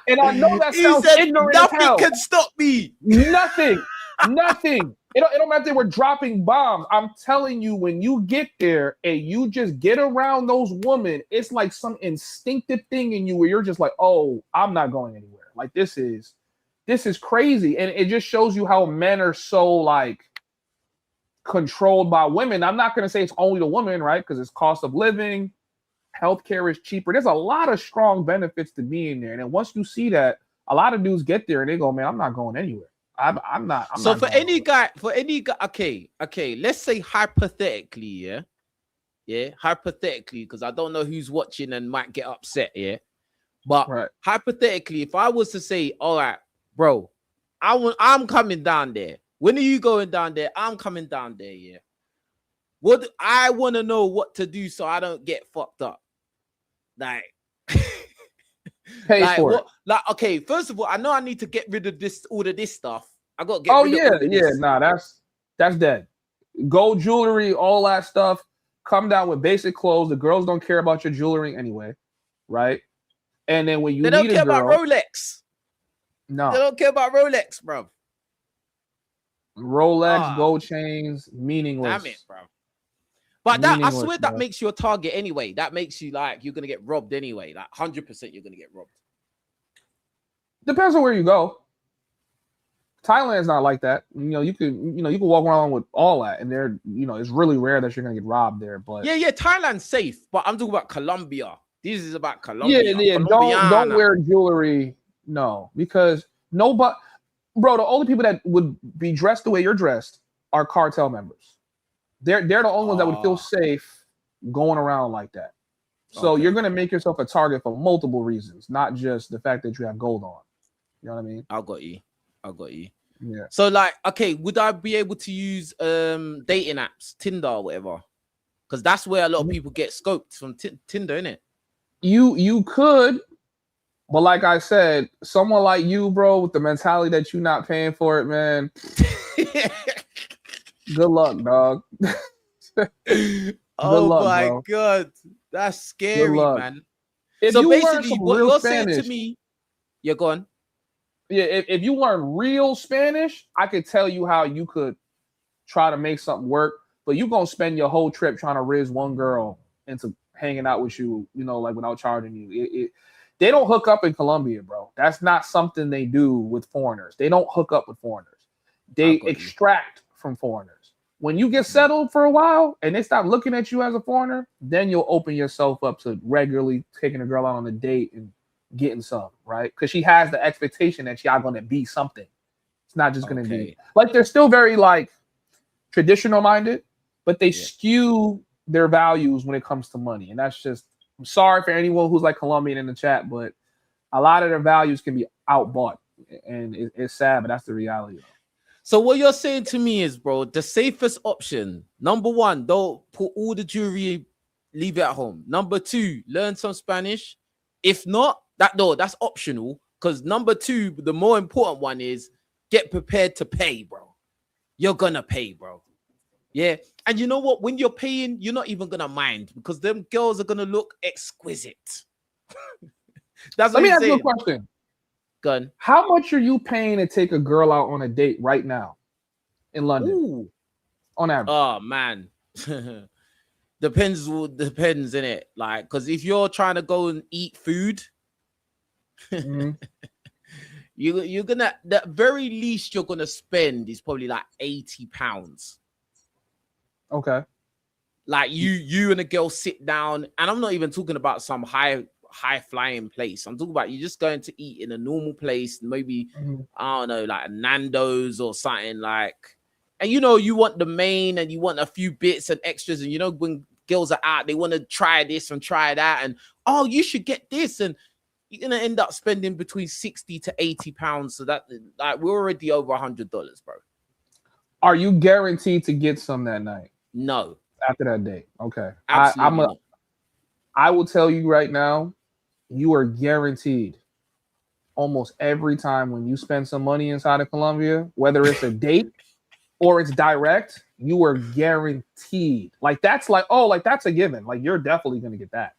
And I know that sounds ignorant as hell. Nothing can stop me. Nothing. It don't matter if we're dropping bombs. I'm telling you, when you get there and you just get around those women, it's like some instinctive thing in you where you're just like, "Oh, I'm not going anywhere." Like this is crazy. And it just shows you how men are so like controlled by women. I'm not going to say it's only the woman, right? Because it's cost of living, healthcare is cheaper. There's a lot of strong benefits to being there. And then once you see that, a lot of dudes get there and they go, "Man, I'm not going anywhere. I'm not." So for any guy, okay, let's say hypothetically, hypothetically, because I don't know who's watching and might get upset, but hypothetically, if I was to say, "All right, bro, I'm coming down there. When are you going down there? I'm coming down there, yeah." What I want to know what to do so I don't get fucked up. Like, pay for it. Like, okay, first of all, I know I need to get rid of all of this stuff. I got to get rid of all of this. Nah, that's dead. Gold jewelry, all that stuff. Come down with basic clothes. The girls don't care about your jewelry anyway, right? And then when you don't care about Rolex. No, they don't care about Rolex, bro. Rolex, gold chains, meaningless. Damn it, bro. But I swear that makes you a target anyway. That makes you like you're gonna get robbed anyway. Like 100% you're gonna get robbed. Depends on where you go. Thailand's not like that. You can walk around with all that, and they're it's really rare that you're gonna get robbed there. But Yeah, Thailand's safe, but I'm talking about Colombia. This is about Colombia. yeah, don't Colombiana. wear jewelry, no, because nobody, bro. The only people that would be dressed the way you're dressed are cartel members. They're the only ones that would feel safe going around like that. So you're gonna make yourself a target for multiple reasons, not just the fact that you have gold on. You know what I mean? I got you. Yeah. So like, okay, would I be able to use dating apps, Tinder or whatever? Because that's where a lot of people get scoped from Tinder, innit? You could, but like I said, someone like you, bro, with the mentality that you're not paying for it, man. Good luck, dog. Oh luck, my bro. God, that's scary, man. If so you basically, what you're Spanish, saying to me, you're gone. Yeah, if you learn real Spanish, I could tell you how you could try to make something work. But you're gonna spend your whole trip trying to riz one girl into hanging out with you, like without charging you. They don't hook up in Colombia, bro. That's not something they do with foreigners. They don't hook up with foreigners. They extract from foreigners. When you get settled for a while and they stop looking at you as a foreigner, then you'll open yourself up to regularly taking a girl out on a date and getting some, right? Because she has the expectation that y'all gonna be something. It's not just gonna be like they're still very like traditional minded, but they skew their values when it comes to money. And that's just, I'm sorry for anyone who's like Colombian in the chat, but a lot of their values can be outbought. And it's sad, but that's the reality. So what you're saying to me is, bro, the safest option, number one, don't put all the jewelry, leave it at home. Number two, learn some Spanish. If not, that's optional. Because number two, the more important one is get prepared to pay, bro. You're gonna pay, bro. Yeah. And you know what? When you're paying, you're not even gonna mind because them girls are gonna look exquisite. Let me ask you a question. Gun. How much are you paying to take a girl out on a date right now in London? Ooh. On average. Oh man. Depends, in it. Like, because if you're trying to go and eat food, you're gonna, the very least you're gonna spend is probably like £80. Okay. Like you and a girl sit down, and I'm not even talking about some high flying place. I'm talking about you just going to eat in a normal place, maybe I don't know, like a Nando's or something like. And you want the main, and you want a few bits and extras, and when girls are out, they want to try this and try that, and oh, you should get this, and you're gonna end up spending between £60 to £80. So that, like, we're already over $100, bro. Are you guaranteed to get some that night? No. After that date, okay. Absolutely not. I will tell you right now, you are guaranteed almost every time when you spend some money inside of Colombia, whether it's a date or it's direct, you are guaranteed. Like that's a given. Like you're definitely gonna get that.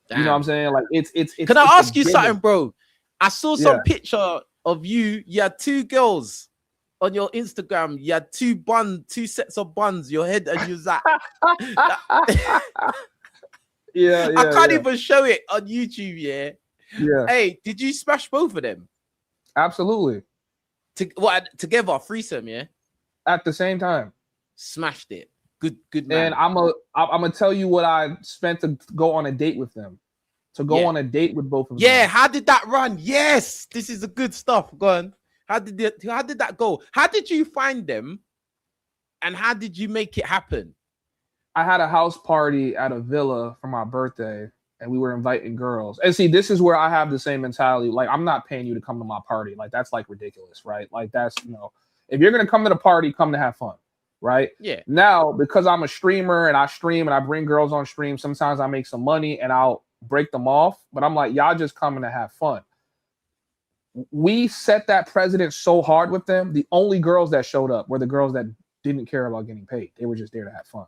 Damn. You know what I'm saying? Like it's. Can I ask you something, bro? I saw some picture of you. You had two girls on your Instagram. You had two sets of buns. Your head, and you was like, yeah. I can't even show it on YouTube. Yeah. Hey, did you smash both of them? Absolutely. Together, threesome, yeah. At the same time. Smashed it. Good man. And I'm gonna tell you what I spent to go on a date with them. To go on a date with both of them. Yeah, how did that run? Yes, this is a good stuff. Go on. How did that go? How did you find them? And how did you make it happen? I had a house party at a villa for my birthday, and we were inviting girls. And see, this is where I have the same mentality. Like, I'm not paying you to come to my party. Like, that's like ridiculous, right? Like, that's, if you're gonna come to the party, come to have fun, right? Yeah. Now, because I'm a streamer and I stream and I bring girls on stream, sometimes I make some money and I'll break them off. But I'm like, y'all just coming to have fun. We set that precedent so hard with them. The only girls that showed up were the girls that didn't care about getting paid. They were just there to have fun.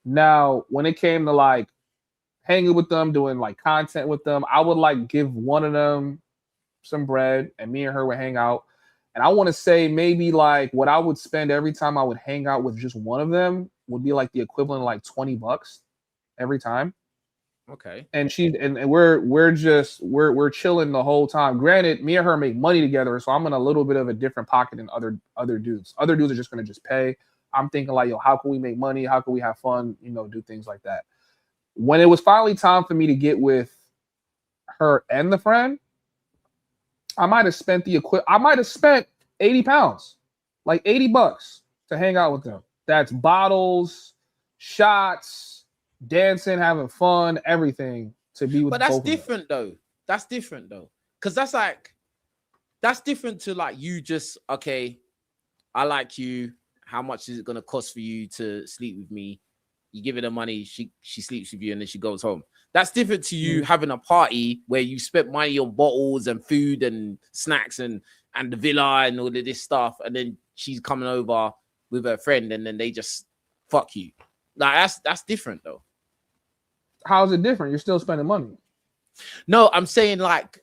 Now, when it came to like hanging with them, doing like content with them, I would like give one of them some bread and me and her would hang out. And I want to say maybe like what I would spend every time I would hang out with just one of them would be like the equivalent of like $20 every time. Okay. And we're chilling the whole time. Granted, me and her make money together, so I'm in a little bit of a different pocket than other dudes. Other dudes are just gonna just pay. I'm thinking like, yo, how can we make money? How can we have fun? Do things like that. When it was finally time for me to get with her and the friend, I might have spent I might have spent 80 pounds, like $80 to hang out with them. That's bottles, shots, dancing, having fun, everything to be with. But that's different though. That's different though. Because that's different to like you just, okay, I like you. How much is it gonna cost for you to sleep with me? You give her the money, she sleeps with you, and then she goes home. That's different to you having a party where you spent money on bottles and food and snacks and the villa and all of this stuff, and then she's coming over with her friend, and then they just fuck you. Like that's different though. How is it different? You're still spending money. No, I'm saying like,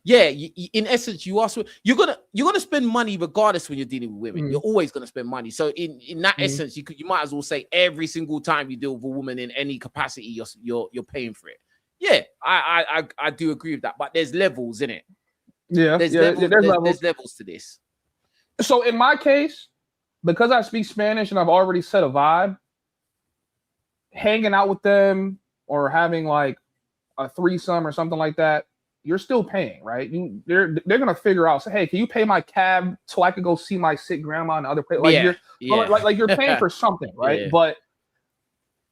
yeah, in essence, you're gonna spend money regardless when you're dealing with women. You're always gonna spend money. So in that essence, you might as well say every single time you deal with a woman in any capacity, you're paying for it. Yeah, I do agree with that. But there's levels in it. Yeah, there's levels to this. So in my case, because I speak Spanish and I've already set a vibe, hanging out with them or having like a threesome or something like that, you're still paying, right? They're gonna figure out. Say, hey, can you pay my cab so I could go see my sick grandma in the other place? Like you're paying for something, right? Yeah. But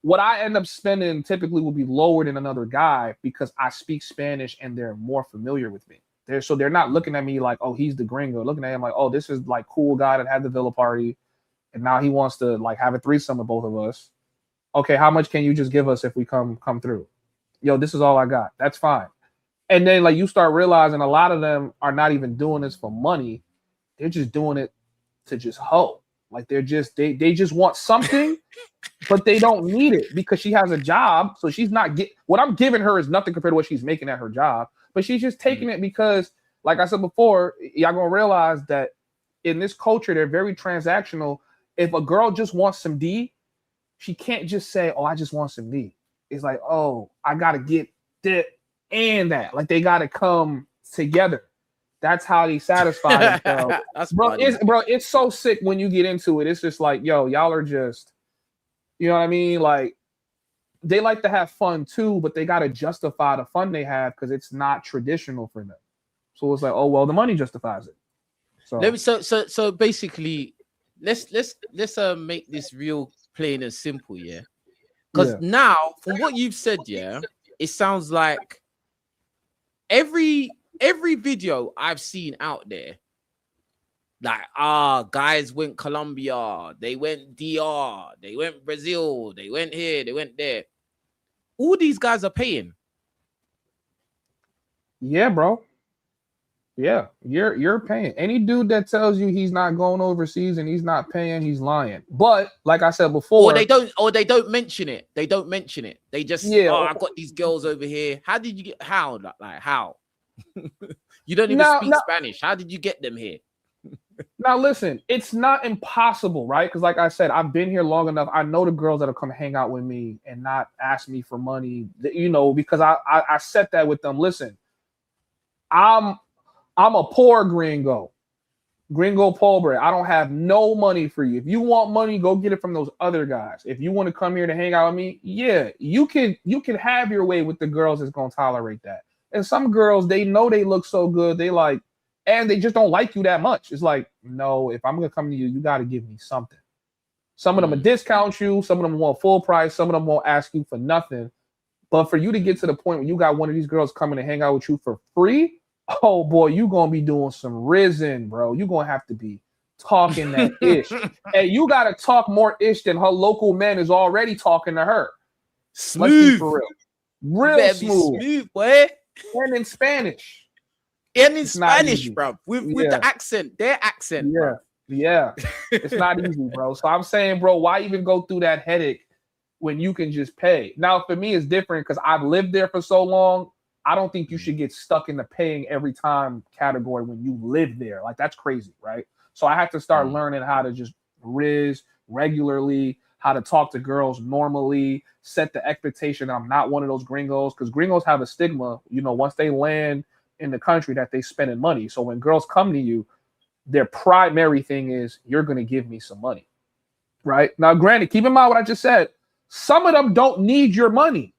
what I end up spending typically will be lower than another guy because I speak Spanish and they're more familiar with me. They're not looking at me like, oh, he's the gringo. Looking at him like, oh, this is like cool guy that had the villa party, and now he wants to like have a threesome with both of us. Okay, how much can you just give us if we come through? Yo, this is all I got. That's fine. And then like you start realizing a lot of them are not even doing this for money. They're just doing it to just hoe. Like they just want something, but they don't need it because she has a job. So she's not what I'm giving her is nothing compared to what she's making at her job. But she's just taking it because, like I said before, y'all gonna realize that in this culture, they're very transactional. If a girl just wants some D, she can't just say, oh, I just want some D. It's like, oh, I gotta get that and that. Like they gotta come together. That's how they satisfy themselves. It's so sick when you get into it. It's just like, yo, y'all are just, you know what I mean? Like they like to have fun too, but they gotta justify the fun they have because it's not traditional for them. So it's like, oh well, the money justifies it. So basically, let's make this real plain and simple, yeah. Because now, from what you've said, yeah, it sounds like every video I've seen out there, like guys went Colombia, they went DR, they went Brazil, they went here, they went there. All these guys are paying. Yeah, bro. Yeah, you're paying. Any dude that tells you he's not going overseas and he's not paying, he's lying. But like I said before, or they don't mention it. They don't mention it. They just I got these girls over here. How did you get how? Like how? You don't even speak Spanish. How did you get them here? Now listen, it's not impossible, right? Because like I said, I've been here long enough. I know the girls that'll come hang out with me and not ask me for money, because I set that with them. Listen, I'm a poor gringo pobre. I don't have no money for you. If you want money, go get it from those other guys. If you want to come here to hang out with me, yeah, you can have your way with the girls that's gonna tolerate that. And some girls, they know they look so good, and they just don't like you that much. It's like, no, if I'm gonna come to you, you got to give me something. Some of them will discount you. Some of them want full price. Some of them won't ask you for nothing. But for you to get to the point where you got one of these girls coming to hang out with you for free, oh boy, you gonna be doing some risen, bro. You gonna have to be talking that ish. And you gotta talk more ish than her local man is already talking to her. Smooth. Let's be for real smooth, boy. And in Spanish. And in Spanish, bro. With the accent, their accent. Yeah, bro. Yeah. It's not easy, bro. So I'm saying, bro, why even go through that headache when you can just pay? Now, for me, it's different because I've lived there for so long. I don't think you should get stuck in the paying every time category when you live there. Like, that's crazy, right? So I have to start learning how to just riz regularly, how to talk to girls normally, set the expectation that I'm not one of those gringos, because gringos have a stigma, once they land in the country that they spending money. So when girls come to you, their primary thing is you're going to give me some money, right? Now, granted, keep in mind what I just said. Some of them don't need your money.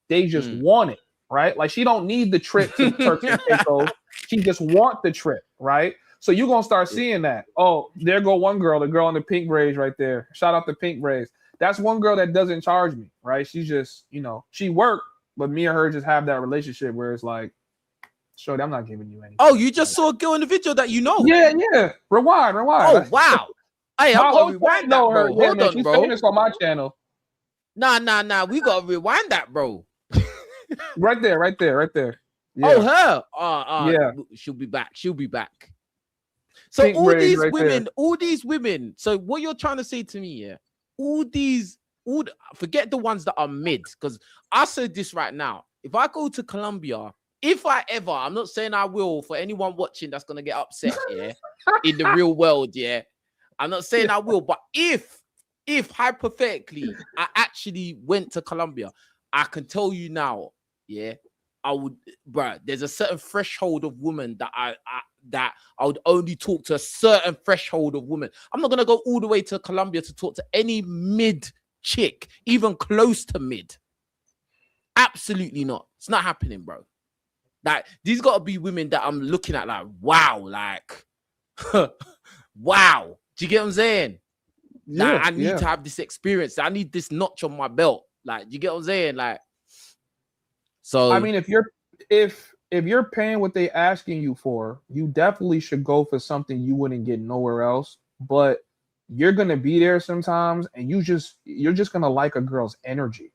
They just want it, right? Like she don't need the trip to Turks and Caicos. She just want the trip, right? So you're going to start seeing that. Oh, there go one girl, the girl in the pink braids right there. Shout out to pink braids. That's one girl that doesn't charge me, right? She's just, she worked, but me and her just have that relationship where it's like, Shorty, I'm not giving you anything. Oh, you just saw a girl in the video that you know? Yeah. Rewind. Oh, wow. Hey, I'm going to rewind that, bro. Yeah, Hold man, on, she's bro. famous on my channel. Nah. We got to rewind that, bro. Right there. Yeah. Oh, her. Yeah. She'll be back. So Pink all these right women. So what you're trying to say to me, yeah? Forget the ones that are mid, because I said this right now. If I go to Colombia, I'm not saying I will, for anyone watching that's gonna get upset, yeah, in the real world, yeah. I'm not saying I will, but if hypothetically I actually went to Colombia, I can tell you now, yeah, I would, bro. There's a certain threshold of women that I would only talk to a certain threshold of women. I'm not gonna go all the way to Colombia to talk to any mid chick, even close to mid. Absolutely not. It's not happening, bro. Like, these got to be women that I'm looking at like, wow, like, wow. Do you get what I'm saying? Yeah, I need to have this experience. I need this notch on my belt. Like, you get what I'm saying? Like, so I mean, if you're paying what they asking you for, you definitely should go for something you wouldn't get nowhere else. But you're gonna be there sometimes, and you're just gonna like a girl's energy,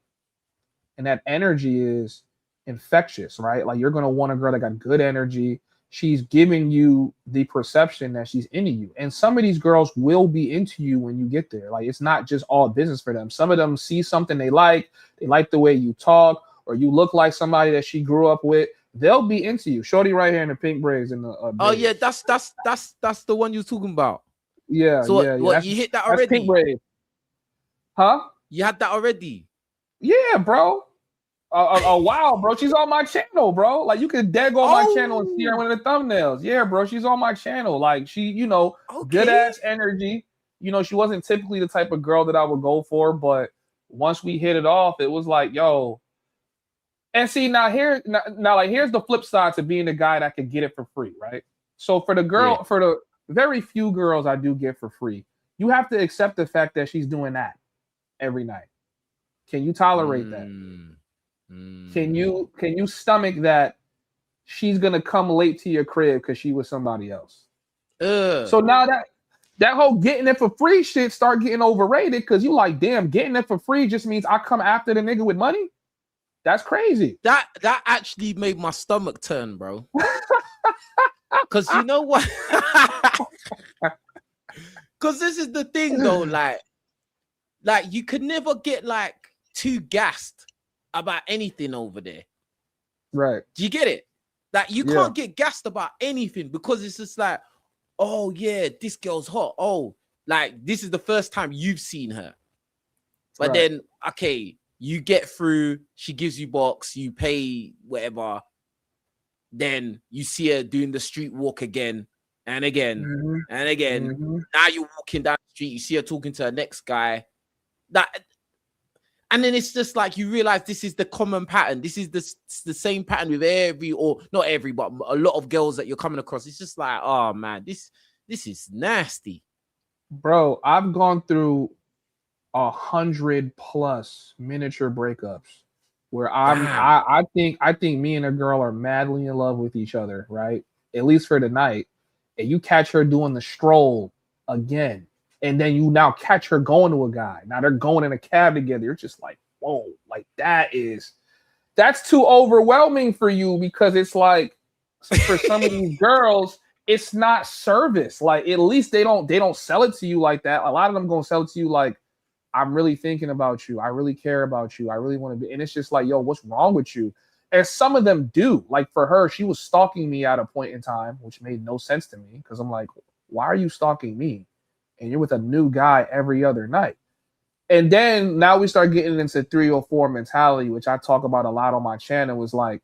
and that energy is infectious, right? Like you're gonna want a girl that got good energy. She's giving you the perception that she's into you. And some of these girls will be into you when you get there. Like it's not just all business for them. Some of them see something they like the way you talk, or you look like somebody that she grew up with. They'll be into you. Shorty right here in the pink braids and the oh yeah, that's the one you're talking about. Yeah, so yeah. What you hit that already? That's pink braids. Huh? You had that already? Yeah, bro. Wow, bro. She's on my channel, bro. Like you could dead go on my channel and see her in the thumbnails. Yeah, bro. She's on my channel. Like she, good ass energy. She wasn't typically the type of girl that I would go for, but once we hit it off, it was like, yo. And see, now here's the flip side to being the guy that could get it for free, right? So for the very few girls I do get for free, you have to accept the fact that she's doing that every night. Can you tolerate that? Can you stomach that she's gonna come late to your crib because she was somebody else? So now that whole getting it for free shit start getting overrated, because you like, damn, getting it for free just means I come after the nigga with money. That's crazy. That actually made my stomach turn, bro. Because you know what? Because this is the thing though, like you could never get like too gassed about anything over there. Right. Do you get it? Like you can't get gassed about anything, because it's just like, oh yeah, this girl's hot. Oh, like this is the first time you've seen her. But then, okay, you get through, she gives you box, you pay whatever. Then you see her doing the street walk again and again and again. Now you're walking down the street, you see her talking to her next guy. And then it's just like you realize this is the common pattern. This is the same pattern with not every, but a lot of girls that you're coming across. It's just like, oh man, this is nasty. Bro, I've gone through 100+ miniature breakups where I think me and a girl are madly in love with each other, right? At least for the night. And you catch her doing the stroll again. And then you now catch her going to a guy. Now they're going in a cab together. You're just like, whoa, like that's too overwhelming for you, because it's like, for some of these girls, it's not service. Like at least they don't sell it to you like that. A lot of them gonna sell it to you like, I'm really thinking about you. I really care about you. I really want to be. And it's just like, yo, what's wrong with you? And some of them do. Like for her, she was stalking me at a point in time, which made no sense to me, because I'm like, why are you stalking me? And you're with a new guy every other night. And then now we start getting into 304 mentality, which I talk about a lot on my channel. Is like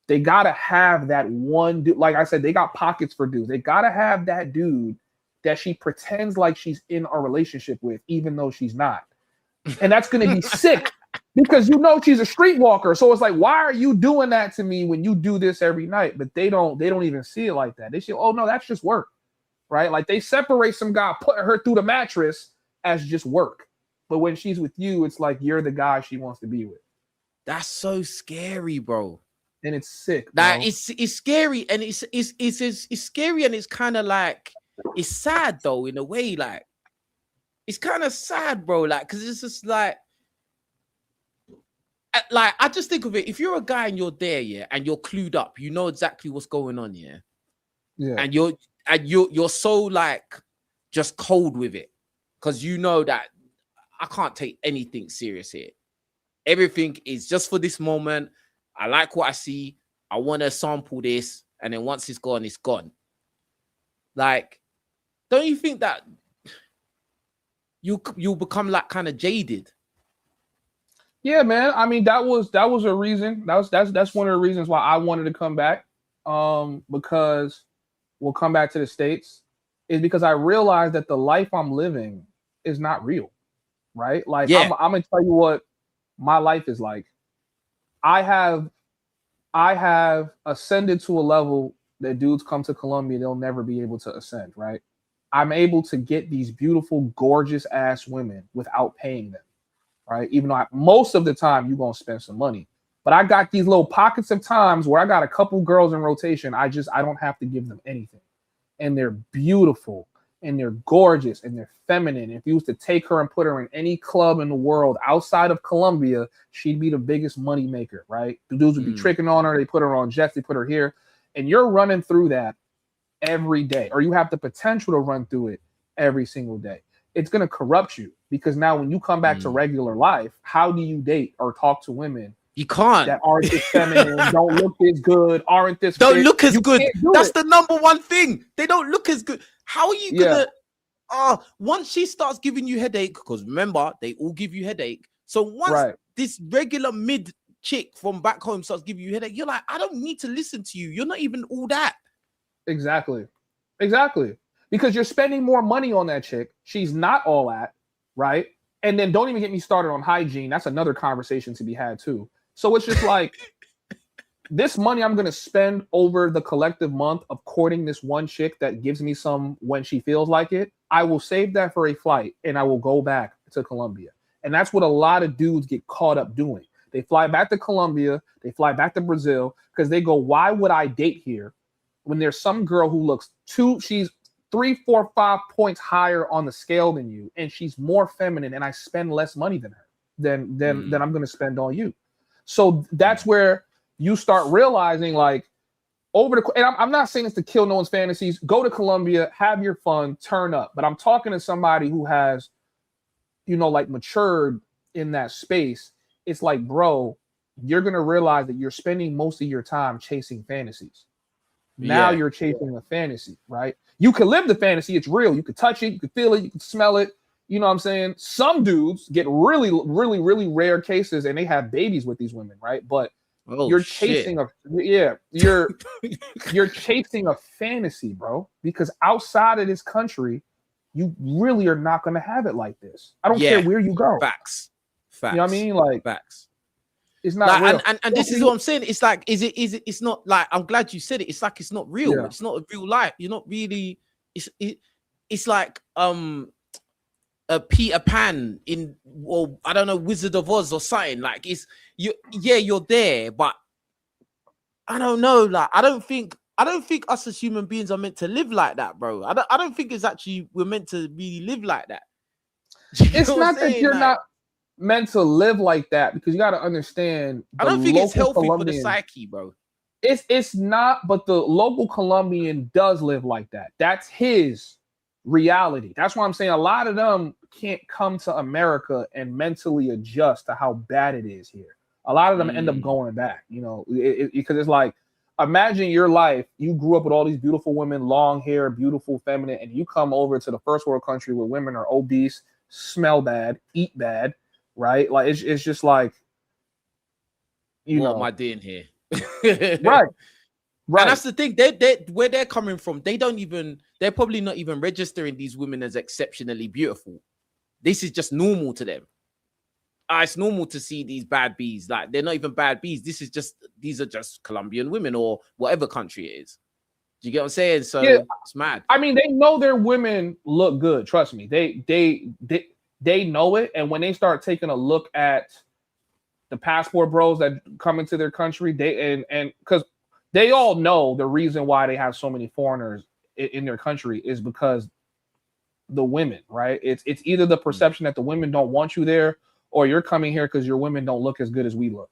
they gotta have that one dude. Like I said, they got pockets for dudes. They gotta have that dude that she pretends like she's in a relationship with, even though she's not. And that's gonna be sick because you know she's a streetwalker. So it's like, why are you doing that to me when you do this every night? But they don't even see it like that. They say, oh no, that's just work, right? Like they separate some guy, put her through the mattress as just work. But when she's with you, it's like you're the guy she wants to be with. That's so scary, bro. And it's sick. Bro. That it's scary, and it's scary, and it's kind of like it's sad though in a way. Like it's kind of sad, bro. Like because it's just like I just think of it. If you're a guy and you're there, yeah, and you're clued up, you know exactly what's going on, yeah, and you're so like just cold with it because you know that I can't take anything serious here. Everything is just for this moment. I like what I see. I want to sample this. And then once it's gone, it's gone. Like, don't you think that you'll become like kind of jaded? Yeah, man. I mean, that was a reason. That's one of the reasons why I wanted to come back. Because we'll come back to the States, is because I realized that the life I'm living is not real. Right? Like I'm gonna tell you what my life is like. I have ascended to a level that dudes come to Colombia, they'll never be able to ascend, right? I'm able to get these beautiful, gorgeous ass women without paying them, right? Even though most of the time you're going to spend some money. But I got these little pockets of times where I got a couple girls in rotation. I don't have to give them anything. And they're beautiful. And they're gorgeous and they're feminine. If you was to take her and put her in any club in the world outside of Colombia, she'd be the biggest money maker, right? The dudes would be tricking on her. They put her on jets. They put her here. And you're running through that every day, or you have the potential to run through it every single day. It's going to corrupt you because now when you come back to regular life, how do you date or talk to women? You can't. That aren't as feminine, don't look as good, aren't this don't fit. look as You good. That's the number one thing. They don't look as good. How are you gonna once she starts giving you headache, because remember, they all give you headache. So once this regular mid chick from back home starts giving you headache, you're like, I don't need to listen to you. You're not even all that. Exactly. Because you're spending more money on that chick. She's not all that, right? And then don't even get me started on hygiene. That's another conversation to be had too. So it's just like this money I'm going to spend over the collective month of courting this one chick that gives me some when she feels like it. I will save that for a flight and I will go back to Colombia. And that's what a lot of dudes get caught up doing. They fly back to Colombia. They fly back to Brazil because they go, why would I date here when there's some girl who looks she's 3, 4, 5 points higher on the scale than you, and she's more feminine, and I spend less money than her than I'm going to spend on you. So that's where you start realizing, like, and I'm not saying this to kill no one's fantasies. Go to Colombia, have your fun, turn up. But I'm talking to somebody who has, like matured in that space. It's like, bro, you're going to realize that you're spending most of your time chasing fantasies. Now you're chasing a fantasy, right? You can live the fantasy. It's real. You can touch it. You can feel it. You can smell it. You know what I'm saying? Some dudes get really, really, really rare cases and they have babies with these women, right? But you're chasing you're chasing a fantasy, bro, because outside of this country, you really are not going to have it like this. I don't care where you go. Facts. You know what I mean? Like, facts. It's not real. And this is what I'm saying. It's like, is it's not like, I'm glad you said it. It's like, it's not real. Yeah. It's not a real life. You're not really, it's like, a Peter Pan in, or I don't know, Wizard of Oz or something. Like you're there, but I don't know. Like, I don't think us as human beings are meant to live like that, bro. I don't think it's actually, we're meant to really live like that. It's not that you're not meant to live like that, because you got to understand. I don't think it's healthy for the psyche, bro. It's not, but the local Colombian does live like that. That's his reality. That's why I'm saying a lot of them can't come to America and mentally adjust to how bad it is here. A lot of them end up going back, because it's like, imagine your life. You grew up with all these beautiful women, long hair, beautiful, feminine, and you come over to the first world country where women are obese, smell bad, eat bad, right? Like it's just like, What am I doing here? right, And right. that's the thing. They where they're coming from. They're probably not even registering these women as exceptionally beautiful. This is just normal to them. It's normal to see these bad bees. Like they're not even bad bees. These are just Colombian women or whatever country it is. Do you get what I'm saying? Yeah, So it's mad. I mean, they know their women look good. Trust me, they know it. And when they start taking a look at the passport bros that come into their country, and because they all know the reason why they have so many foreigners in their country is because the women, right? It's either the perception that the women don't want you there, or you're coming here because your women don't look as good as we look.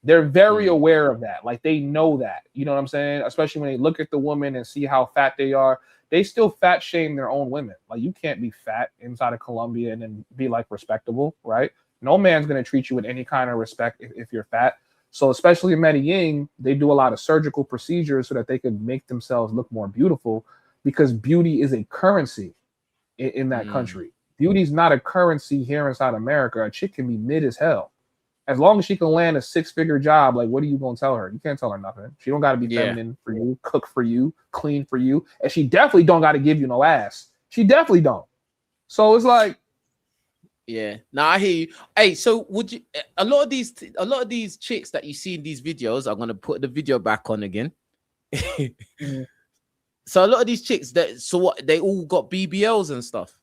They're very aware of that. Like they know that. You know what I'm saying? Especially when they look at the woman and see how fat they are. They still fat shame their own women. Like you can't be fat inside of Colombia and then be like respectable, right? No man's gonna treat you with any kind of respect if you're fat. So especially in Medellin, they do a lot of surgical procedures so that they could make themselves look more beautiful because beauty is a currency in that country. Beauty's not a currency here inside America. A chick can be mid as hell. As long as she can land a 6-figure job, like what are you gonna tell her? You can't tell her nothing. She don't gotta be feminine for you, cook for you, clean for you. And she definitely don't gotta give you no ass. She definitely don't. So it's like, yeah. Now I hear you. Hey, so would you a lot of these chicks that you see in these videos, I'm gonna put the video back on again. So a lot of these chicks what they all got BBLs and stuff.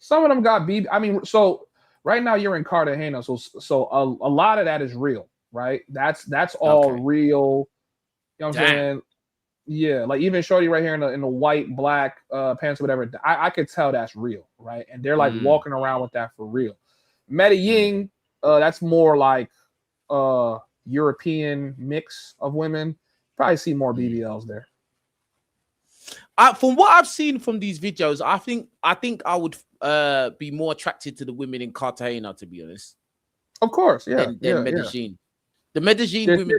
some of them got BB. I mean, so right now you're in Cartagena, so a lot of that is real, right? That's all real. You know what I'm saying? Yeah, like even Shorty right here in the white, black pants, whatever. I could tell that's real, right? And they're like walking around with that for real. Medellin, that's more like European mix of women. Probably see more BBLs there. From what I've seen from these videos, I think I would be more attracted to the women in Cartagena, to be honest. Of course, yeah. Than Medellin. Yeah. The Medellin women,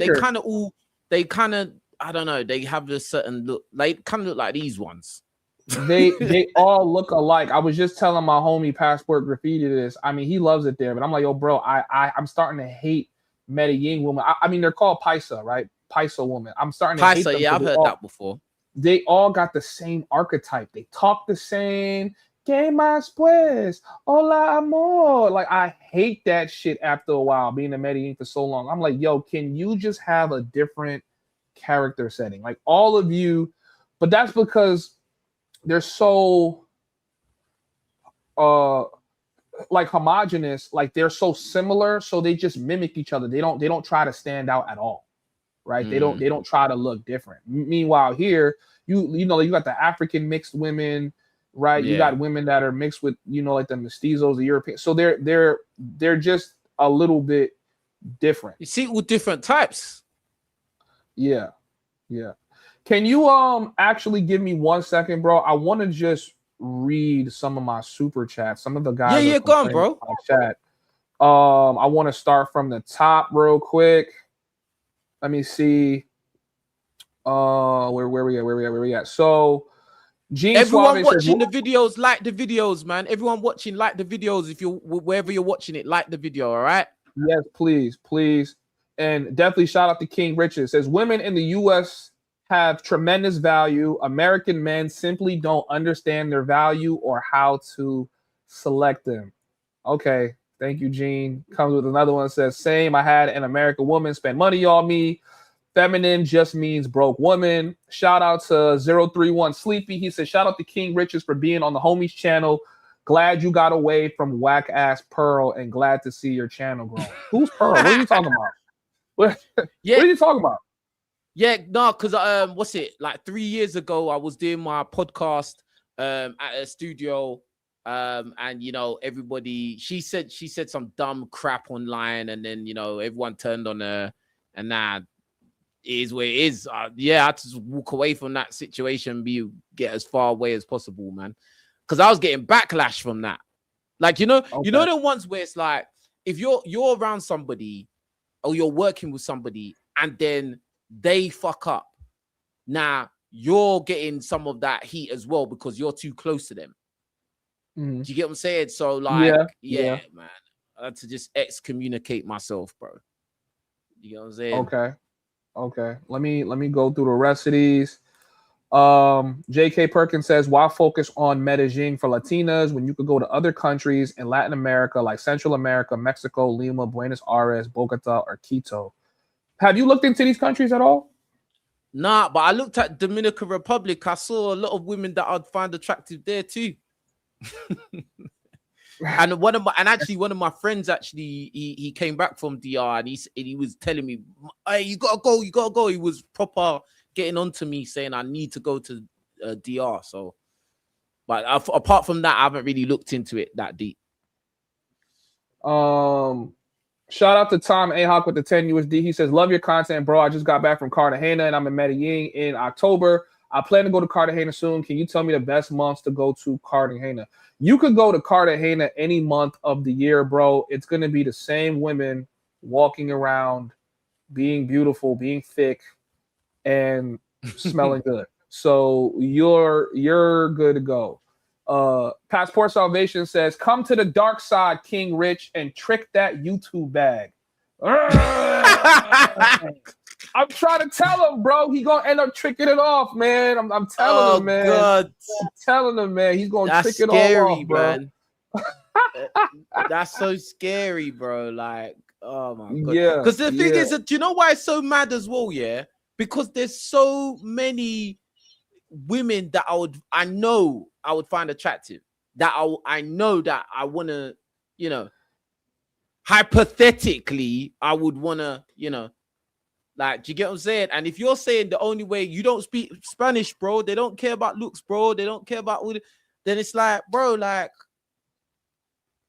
they kind of I don't know, they have a certain look. They kind of look like these ones. They all look alike. I was just telling my homie Passport Graffiti this. I mean, he loves it there, but I'm like, yo, bro, I'm starting to hate Medellin women. I mean, they're called Paisa, right? Paisa women. I'm starting to hate them. Yeah, I've heard that before. They all got the same archetype. They talk the same. ¿Qué más pues? Hola amor. Like I hate that shit after a while. Being in Medellin for so long, I'm like, yo, can you just have a different character setting? Like all of you, but that's because they're so like homogenous. Like they're so similar, so they just mimic each other. They don't try to stand out at all. Right? They don't try to look different. Meanwhile, here you know you got the African mixed women, right? Yeah. You got women that are mixed with like the mestizos, the European. So they're just a little bit different. You see, with different types. Yeah. Can you actually give me 1 second, bro? I want to just read some of my super chats. Some of the guys. Yeah, go on, bro. Chat. I want to start from the top real quick. Let me see. Where we at? So, Gene everyone Suave watching says, the videos, like the videos, man. Everyone watching, like the videos. If you wherever you're watching it, like the video. All right. Yes, please, and definitely shout out to King Richard. Says women in the U.S. have tremendous value. American men simply don't understand their value or how to select them. Okay. Thank you, Gene. Comes with another one. Says, same. I had an American woman spend money on me. Feminine just means broke woman. Shout out to 031 Sleepy. He said, shout out to King Richards for being on the homies channel. Glad you got away from whack ass Pearl and glad to see your channel grow. Who's Pearl? What are you talking about? What are you talking about? Yeah, no, because what's it? Like 3 years ago, I was doing my podcast at a studio. And everybody, she said some dumb crap online, and then everyone turned on her, and now it is where it is. I had to just walk away from that situation, get as far away as possible, man, because I was getting backlash from that. Like the ones where it's like if you're around somebody or you're working with somebody and then they fuck up, now you're getting some of that heat as well because you're too close to them. Mhm. Do you get what I'm saying? So like, Yeah, yeah, yeah. man, I had to just excommunicate myself, bro. You know what I'm saying? Okay, okay. Let me go through the rest of these. J.K. Perkins says, why focus on Medellin for Latinas when you could go to other countries in Latin America like Central America, Mexico, Lima, Buenos Aires, Bogota, or Quito? Have you looked into these countries at all? Nah, but I looked at Dominican Republic. I saw a lot of women that I'd find attractive there too. And actually one of my friends actually he came back from DR and he was telling me, hey, you gotta go. He was proper getting on to me saying I need to go to DR. So, but apart from that, I haven't really looked into it that deep. Um, Shout out to Tom Ahawk with the 10 USD. He says, love your content, bro. I just got back from Cartagena and I'm in Medellin in October. I plan to go to Cartagena soon. Can you tell me the best months to go to Cartagena? You could go to Cartagena any month of the year, bro. It's going to be the same women walking around, being beautiful, being thick, and smelling good. So you're good to go. Passport Salvation says, come to the dark side, King Rich, and trick that YouTube bag. I'm trying to tell him, bro. He gonna end up tricking it off, man. I'm telling him, man. God. I'm telling him, man. He's gonna That's trick it scary, all off, bro. man. That's so scary, bro. Like, oh my god. Yeah. Because the thing is that, do you know why it's so mad as well? Yeah, because there's so many women that I know I would find attractive, that I know that I want to, you know, hypothetically I would want to, you know, like, do you get what I'm saying? And if you're saying the only way you don't speak Spanish, bro, they don't care about looks, bro, they don't care about all the, then it's like, bro, like,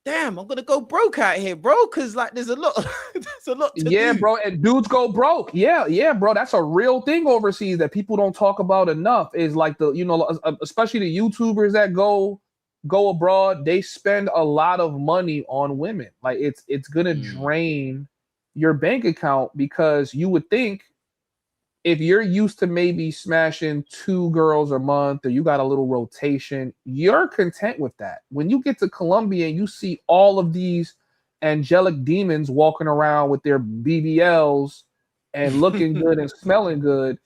damn, I'm gonna go broke out here, bro, because like there's a lot to do. Bro, and dudes go broke. Yeah, bro, that's a real thing overseas that people don't talk about enough. Is like the, you know, especially the YouTubers that go abroad, they spend a lot of money on women. Like it's gonna drain your bank account, because you would think if you're used to maybe smashing 2 girls a month, or you got a little rotation, you're content with that. When you get to Colombia and you see all of these angelic demons walking around with their BBLs and looking good and smelling good,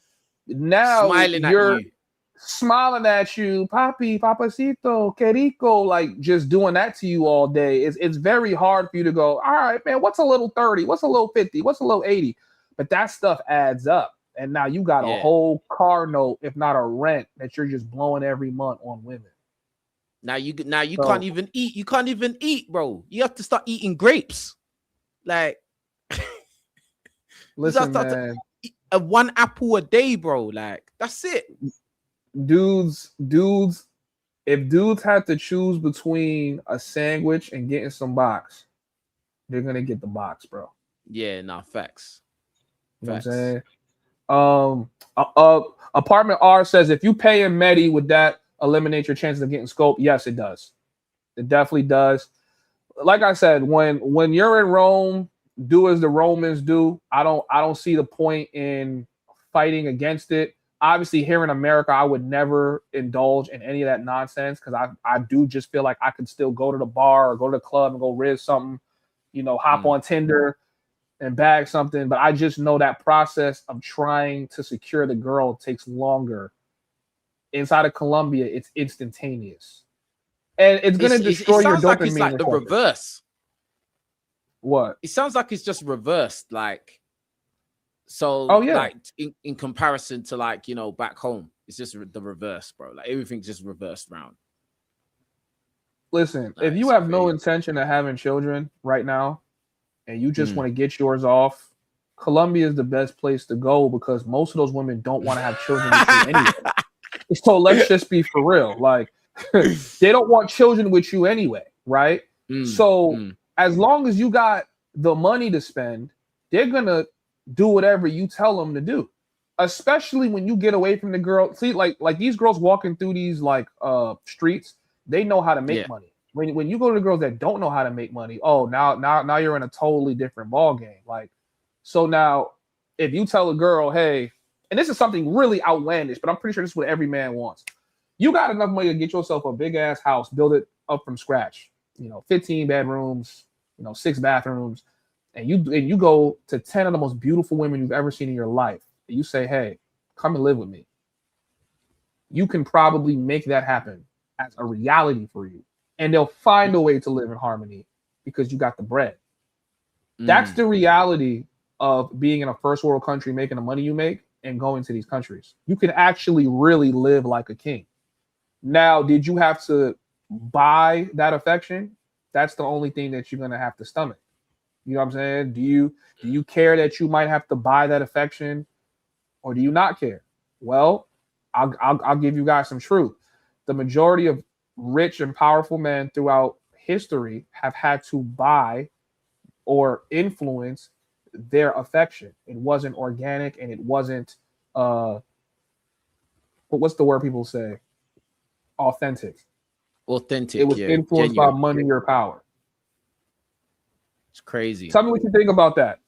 now Smiling you're at you. smiling at you, papi, papacito, que rico, like just doing that to you all day. It's very hard for you to go, all right, man, what's a little 30? What's a little 50? What's a little 80? But that stuff adds up. And now you got a whole car note, if not a rent, that you're just blowing every month on women. Now you can't even eat. You can't even eat, bro. You have to start eating grapes. Like, listen, man, a 1 apple a day, bro. Like, that's it. Dudes, if dudes had to choose between a sandwich and getting some box, they're gonna get the box, bro. Yeah, nah, facts. You know what I'm saying? Apartment R says, if you pay in Medi, would that eliminate your chances of getting scoped? Yes, it does. It definitely does. Like I said, when you're in Rome, do as the Romans do. I don't see the point in fighting against it. Obviously, here in America, I would never indulge in any of that nonsense, because I do just feel like I could still go to the bar or go to the club and go riz something, you know, hop on Tinder and bag something. But I just know that process of trying to secure the girl takes longer. Inside of Colombia, it's instantaneous, and it's going to destroy your dopamine. It sounds like it's like the reverse. What? It sounds like it's just reversed, like, so. Oh yeah. Like in comparison to, like, you know, back home, it's just the reverse, bro. Like everything's just reversed round. Listen, if you have no intention of having children right now, and you just want to get yours off, Colombia is the best place to go, because most of those women don't want to have children with you anyway. So let's just be for real. Like, they don't want children with you anyway, right? As long as you got the money to spend, they're gonna do whatever you tell them to do. Especially when you get away from the girl. See, like these girls walking through these like streets, they know how to make money. When you go to the girls that don't know how to make money, oh, now you're in a totally different ball game. Like, so now if you tell a girl, hey, and this is something really outlandish, but I'm pretty sure this is what every man wants. You got enough money to get yourself a big ass house, build it up from scratch. 15 bedrooms, 6 bathrooms, and you go to 10 of the most beautiful women you've ever seen in your life. And you say, hey, come and live with me. You can probably make that happen as a reality for you. And they'll find a way to live in harmony because you got the bread. That's the reality of being in a first world country, making the money you make and going to these countries. You can actually really live like a king. Now, did you have to buy that affection? That's the only thing that you're going to have to stomach. You know what I'm saying? Do you care that you might have to buy that affection, or do you not care? Well, I'll give you guys some truth. The majority of rich and powerful men throughout history have had to buy or influence their affection. It wasn't organic, and it wasn't what's the word people say? Authentic. Authentic. It was influenced by money or power. It's crazy. Tell me what you think about that.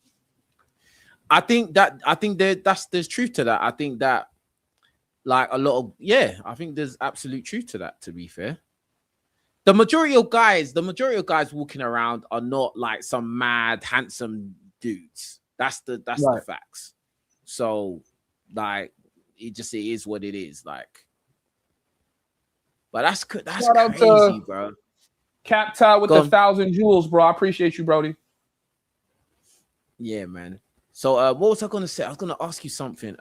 I think there's truth to that. I think that like a lot of I think there's absolute truth to that, to be fair. The majority of guys walking around are not like some mad, handsome dudes. That's the facts. So like it is what it is. Like, but that's crazy, bro. Cap Tie with 1,000 jewels, bro. I appreciate you, Brody. Yeah, man. So what was I gonna say? I was gonna ask you something.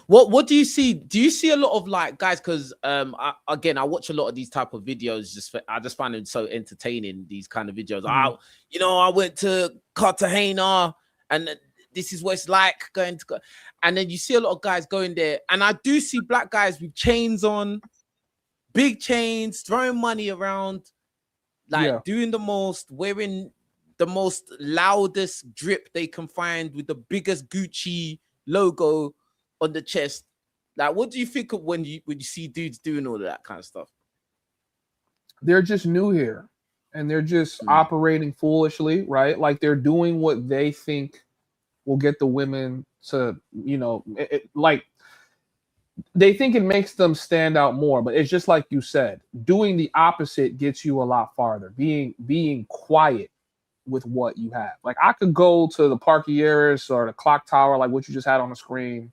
What do you see? Do you see a lot of like guys? Because I watch a lot of these type of videos. I just find them so entertaining. These kind of videos. I went to Cartagena, and this is what it's like going to. And then you see a lot of guys going there, and I do see black guys with chains on, big chains, throwing money around, like doing the most, wearing the most loudest drip they can find with the biggest Gucci logo on the chest. Like, what do you think of when you see dudes doing all of that kind of stuff? They're just new here, and they're just operating foolishly, right? Like they're doing what they think will get the women to, like they think it makes them stand out more, but it's just like you said, doing the opposite gets you a lot farther. Being quiet with what you have. Like I could go to the Parquilleras or the clock tower, like what you just had on the screen,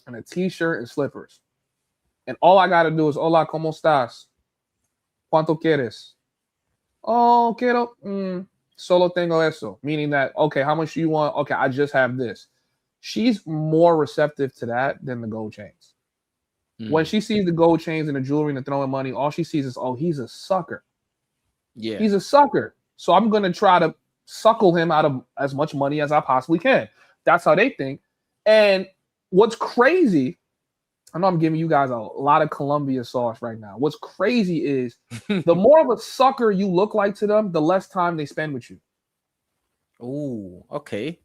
and a t-shirt and slippers. And all I got to do is, hola, ¿cómo estás? ¿Cuánto quieres? Oh, quiero, solo tengo eso. Meaning that, okay, how much do you want? Okay, I just have this. She's more receptive to that than the gold chains. When she sees the gold chains and the jewelry and the throwing money, all she sees is, oh, he's a sucker. Yeah. He's a sucker. So I'm going to try to suckle him out of as much money as I possibly can. That's how they think. And what's crazy, I know I'm giving you guys a lot of Colombia sauce right now. What's crazy is the more of a sucker you look like to them, the less time they spend with you. Oh, okay.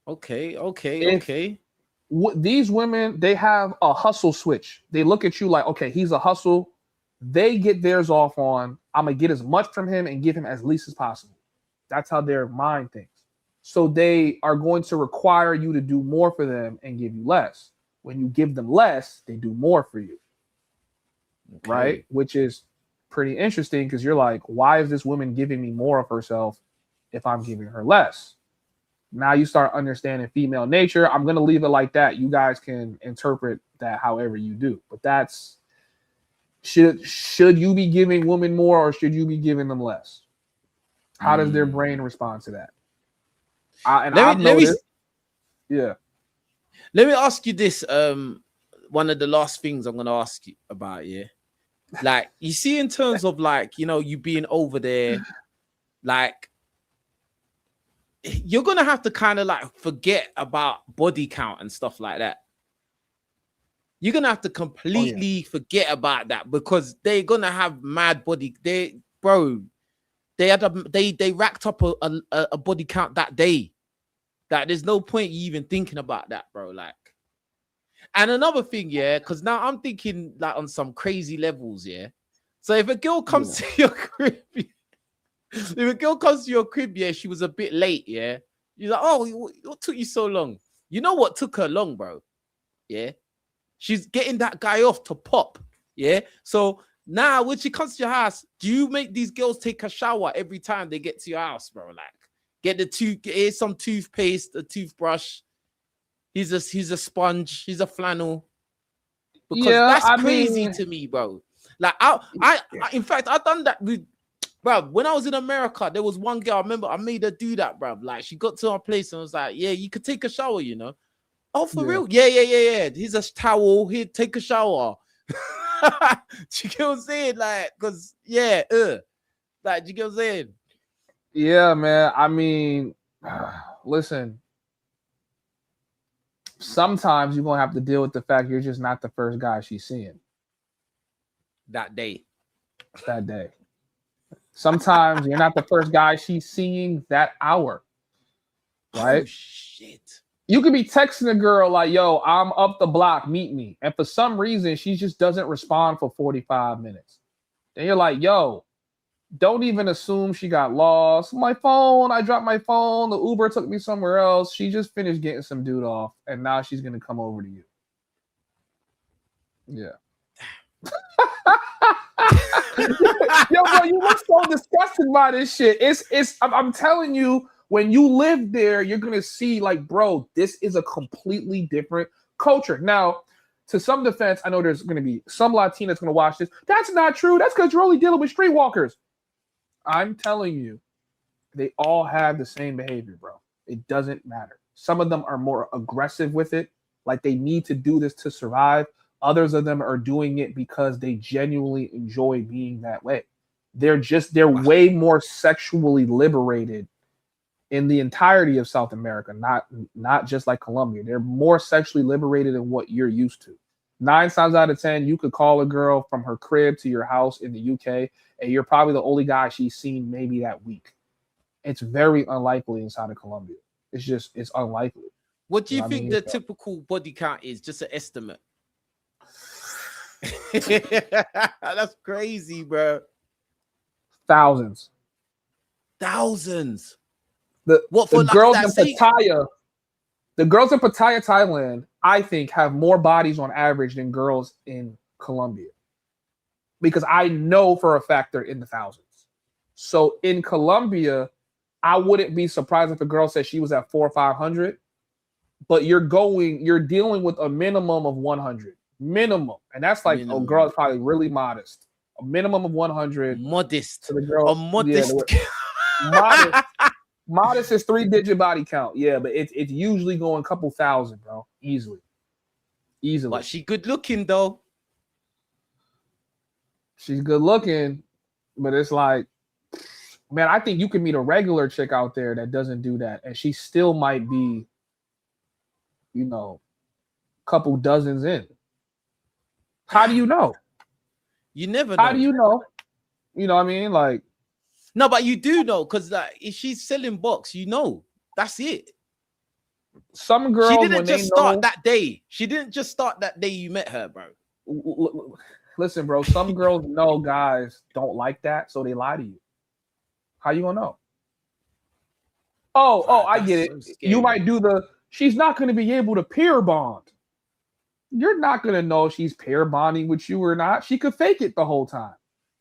Okay. These women, they have a hustle switch. They look at you like, okay, he's a hustle. They get theirs off on, I'm going to get as much from him and give him as least as possible. That's how their mind thinks. So they are going to require you to do more for them and give you less. When you give them less, they do more for you. Okay. Right? Which is pretty interesting because you're like, why is this woman giving me more of herself if I'm giving her less? Now you start understanding female nature. I'm going to leave it like that. You guys can interpret that however you do. But that's, should you be giving women more or should you be giving them less? How does their brain respond to that? Let me ask you this. One of the last things I'm going to ask you about, like you see in terms of like, you being over there, like you're going to have to kind of like forget about body count and stuff like that. You're going to have to completely forget about that because they're going to have mad body. They racked up a body count that day. That there's no point you even thinking about that, bro. Like, and another thing, because now I'm thinking like on some crazy levels, So if a girl comes to your crib, she was a bit late, You're like, oh, what took you so long? You know what took her long, bro? Yeah. She's getting that guy off to pop. Yeah. So now when she comes to your house, do you make these girls take a shower every time they get to your house, bro? Like, here's some toothpaste, a toothbrush. He's a sponge, he's a flannel. Because Yeah, that's I crazy mean, to me, bro. Like, I in fact, I done that with, bro. When I was in America, there was one girl. I remember I made her do that, bro. Like, she got to our place and was like, "Yeah, you could take a shower, you know." Oh, for yeah. real? Yeah. Here's a towel. Here, take a shower. Do you get what I'm saying? Like, cause like, do you get what I'm saying? Yeah, man. I mean, listen, sometimes you're gonna have to deal with the fact you're just not the first guy she's seeing That day. that day. Sometimes you're not the first guy she's seeing that hour, right? Oh shit. You could be texting a girl like, "Yo, I'm up the block, meet me," and for some reason she just doesn't respond for 45 minutes. Then you're like, "Yo, don't even assume she got lost. My phone, I dropped my phone. The Uber took me somewhere else. She just finished getting some dude off, and now she's gonna come over to you." Yeah. Yo, bro, you look so disgusted by this shit. I'm telling you, when you live there, you're gonna see, like, bro, this is a completely different culture. Now, to some defense, I know there's gonna be some Latinas gonna watch this. That's not true. That's because you're only dealing with streetwalkers. I'm telling you, they all have the same behavior, bro. It doesn't matter. Some of them are more aggressive with it, like they need to do this to survive. Others of them are doing it because they genuinely enjoy being that way. They're way more sexually liberated in the entirety of South America, not just like Colombia. They're more sexually liberated than what you're used to. 9 times out of 10, you could call a girl from her crib to your house in the UK, and you're probably the only guy she's seen maybe that week. It's very unlikely inside of Colombia. It's unlikely. What do you know think I mean? the typical body count is? Just an estimate. That's crazy, bro. Thousands. The girls in Pattaya, Thailand, I think, have more bodies on average than girls in Colombia. Because I know for a fact they're in the thousands. So in Colombia, I wouldn't be surprised if a girl said she was at 400 or 500, but you're dealing with a minimum of 100. Minimum. And that's like, a girl is probably really modest. A minimum of 100. Modest. To the girl. A modest. Modest. Modest is 3-digit body count. Yeah, but it's usually going a couple thousand, bro. Easily. But she good looking though. She's good looking, but it's like, man, I think you can meet a regular chick out there that doesn't do that, and she still might be, a couple dozens in. How do you know? You never know. How do you know? You know what I mean? Like, no, but you do know, because like, if she's selling box, that's it. Some girls, she didn't just start that day. She didn't just start that day you met her, bro. Listen, bro, some girls know guys don't like that, so they lie to you. How you gonna know? Oh, I get it. So you might do she's not going to be able to pair bond. You're not going to know if she's pair bonding with you or not. She could fake it the whole time.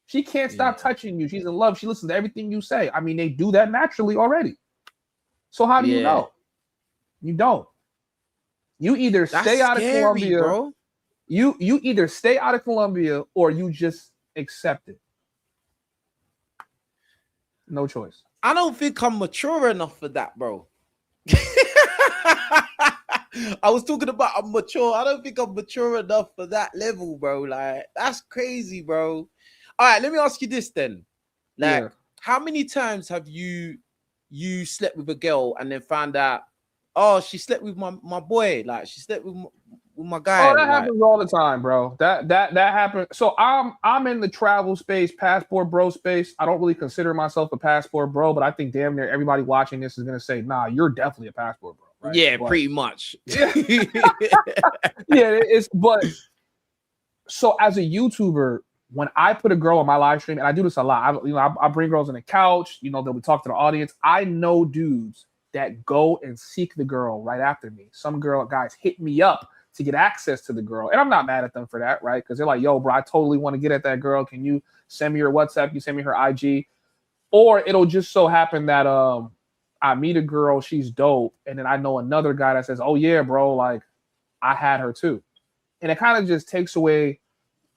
She can't stop touching you. She's in love. She listens to everything you say. I mean, they do that naturally already. So how do you know? You don't. You either stay out of Colombia, bro. You either stay out of Colombia or you just accept it. No choice. I don't think I'm mature enough for that, bro. I was talking about I'm mature. I don't think I'm mature enough for that level, bro. Like, that's crazy, bro. All right, let me ask you this then. Like, how many times have you slept with a girl and then found out, oh, she slept with my boy, like she slept with my guy? Oh, that happens all the time, bro. That happens. So I'm in the travel space, passport bro space. I don't really consider myself a passport bro, but I think damn near everybody watching this is gonna say, nah, you're definitely a passport bro. Right? Yeah, pretty much. But so as a YouTuber, when I put a girl on my live stream, and I do this a lot, I bring girls on the couch, they'll be talking to the audience. I know dudes that go and seek the girl right after me. Some guys hit me up to get access to the girl. And I'm not mad at them for that, right? Because they're like, yo, bro, I totally want to get at that girl. Can you send me your WhatsApp? You send me her IG. Or it'll just so happen that I meet a girl, she's dope, and then I know another guy that says, oh yeah, bro, like I had her too. And it kind of just takes away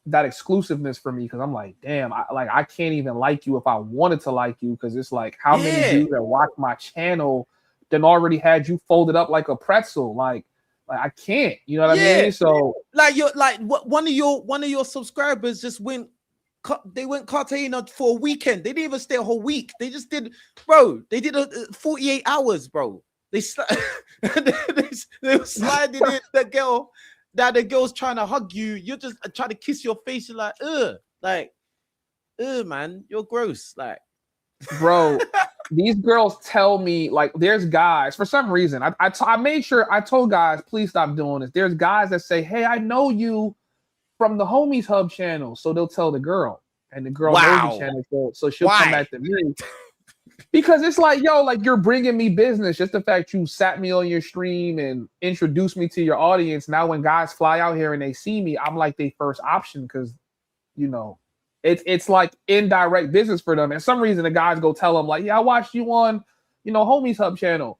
that exclusiveness for me because I'm like, damn, I can't even like you if I wanted to like you because it's like how many dudes that watch my channel then already had you folded up like a pretzel, like I can't, you know what I mean? So like you're like one of your subscribers just went Cartagena for a weekend. They didn't even stay a whole week. They just did, bro. They did 48 hours, bro. They they were sliding in the girl. That the girl's trying to hug you. You're just trying to kiss your face. You're like, man, you're gross. Like, bro, these girls tell me like there's guys for some reason. I made sure I told guys please stop doing this. There's guys that say, hey, I know you from the Homies Hub channel, so they'll tell the girl, and the girl knows the channel, so she'll come back to me because it's like, yo, like you're bringing me business. Just the fact you sat me on your stream and introduced me to your audience. Now, when guys fly out here and they see me, I'm like their first option because, you know, it's like indirect business for them. And some reason the guys go tell them like, yeah, I watched you on, you know, Homies Hub channel.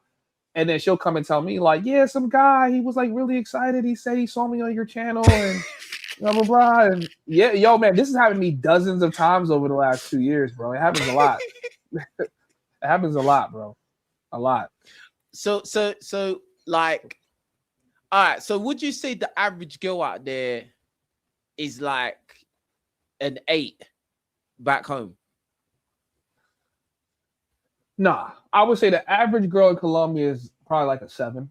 And then she'll come and tell me like, yeah, some guy, he was like really excited. He said he saw me on your channel and blah, blah, blah. And yeah, yo, man, this has happened to me dozens of times over the last 2 years, bro. It happens a lot. It happens a lot, bro. A lot. So like, all right. So would you say the average girl out there is like an 8 back home? Nah, I would say the average girl in Colombia is probably like a 7.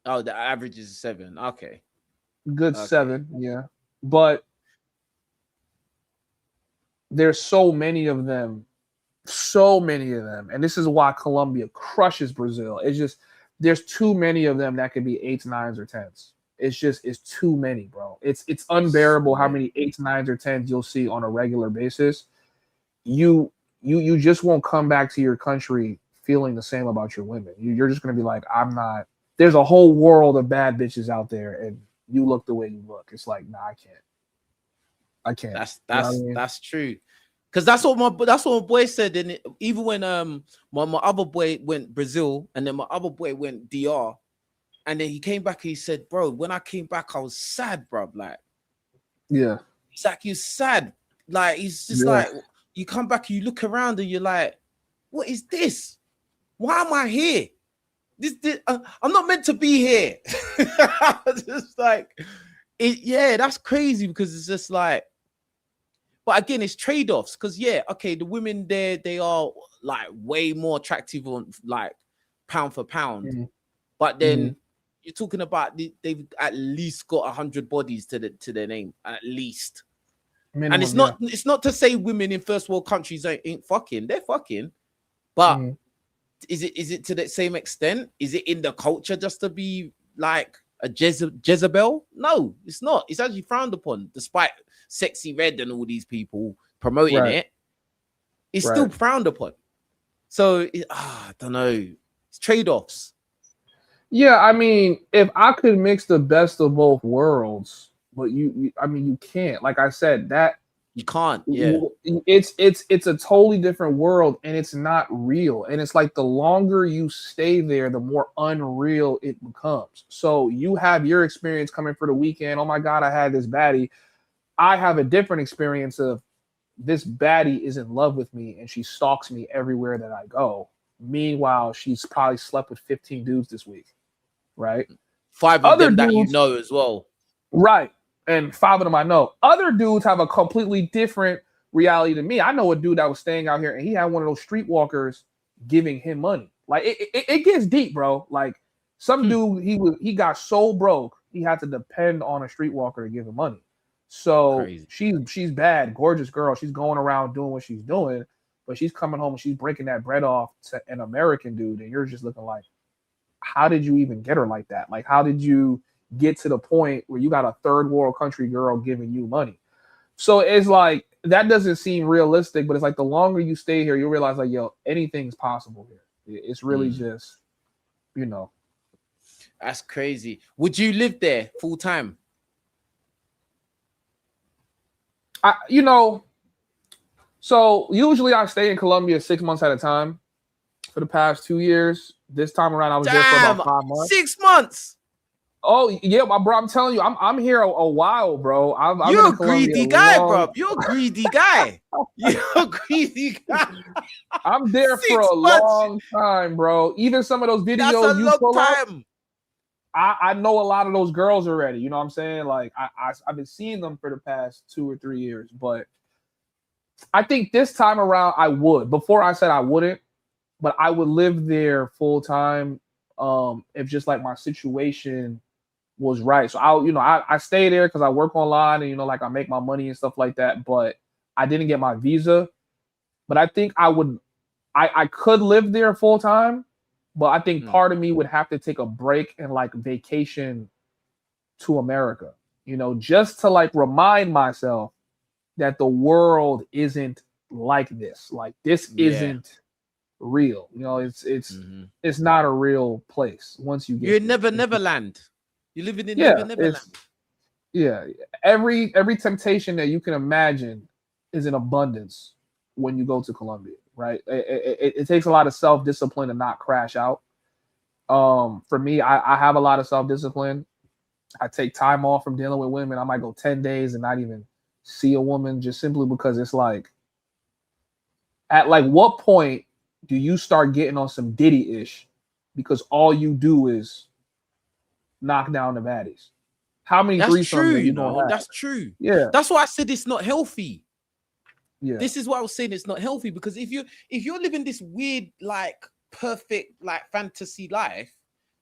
Oh, the average is a 7. Okay. Good 7, yeah. But there's so many of them. And this is why Colombia crushes Brazil. It's just there's too many of them that could be 8s, 9s, or 10s. It's too many, bro. It's unbearable how many 8s, 9s, or 10s you'll see on a regular basis. You just won't come back to your country feeling the same about your women. You're just gonna be like, I'm not. There's a whole world of bad bitches out there, and you look the way you look. It's like, nah, I can't. That's true. Because that's what my boy said. And even when my other boy went Brazil, and then my other boy went DR, and then he came back and he said, bro, when I came back, I was sad, bro. Like, yeah, he's like, you're sad. Like, he's just like, you come back and you look around and you're like, what is this? Why am I here? This I'm not meant to be here. Just like, that's crazy because it's just like. But again, it's trade-offs because the women there, they are like way more attractive on like pound for pound. Mm-hmm. But then you're talking about they've at least got 100 bodies to their name, at least. Minimum, and it's not to say women in first world countries ain't fucking, they're fucking. But is it to that same extent? Is it in the culture just to be like a Jezebel? No, it's not. It's actually frowned upon, despite Sexy Red and all these people promoting it. It's still frowned upon. So I don't know. It's trade-offs. Yeah, I mean, if I could mix the best of both worlds, but you can't. Like I said, that you can't. Yeah, it's a totally different world, and it's not real. And it's like the longer you stay there, the more unreal it becomes. So you have your experience coming for the weekend. Oh my God, I had this baddie. I have a different experience of this baddie is in love with me and she stalks me everywhere that I go. Meanwhile, she's probably slept with 15 dudes this week, right? 5 of them that you know as well. Right. And 5 of them I know. Other dudes have a completely different reality than me. I know a dude that was staying out here and he had one of those streetwalkers giving him money. Like it gets deep, bro. Like some dude, he got so broke, he had to depend on a streetwalker to give him money. So she's bad, gorgeous girl. She's going around doing what she's doing, but she's coming home and she's breaking that bread off to an American dude. And you're just looking like, how did you even get her like that? Like, how did you get to the point where you got a third world country girl giving you money? So it's like, that doesn't seem realistic, but it's like the longer you stay here, you realize like, yo, anything's possible here. It's really just, you know. That's crazy. Would you live there full time? So usually I stay in Colombia 6 months at a time. For the past 2 years, this time around I was there for about Damn, 5 months. 6 months. Oh yeah, my bro, I'm telling you, I'm here a while, bro. I've been You're in a Colombia a greedy guy, long. bro. You're a greedy guy. You're a greedy guy. I'm there for a 6 months. long time, bro. Even some of those That's a videos you long pull up, time. I know a lot of those girls already. You know what I'm saying? Like I've been seeing them for the past 2 or 3 years, but I think this time around I would. Before I said I wouldn't, but I would live there full time. If just like my situation was right. So I stay there because I work online and like I make my money and stuff like that. But I didn't get my visa. But I think I could live there full time, but I think part of me would have to take a break and like vacation to America, just to like remind myself that the world isn't like this. Like this isn't real. It's not a real place once you get You're in there. Neverland. You're living in Yeah, Neverland. yeah. Every temptation that you can imagine is in abundance when you go to Colombia, right? It takes a lot of self-discipline to not crash out. For me, I have a lot of self-discipline. I take time off from dealing with women. I might go 10 days and not even see a woman, just simply because it's like, at like what point do you start getting on some Diddy-ish because all you do is knock down the baddies? How many That's threesomes true, are you gonna have? That's true. Yeah. That's why I said it's not healthy. Yeah. This is why I was saying it's not healthy, because if you're living this weird, like perfect, like fantasy life,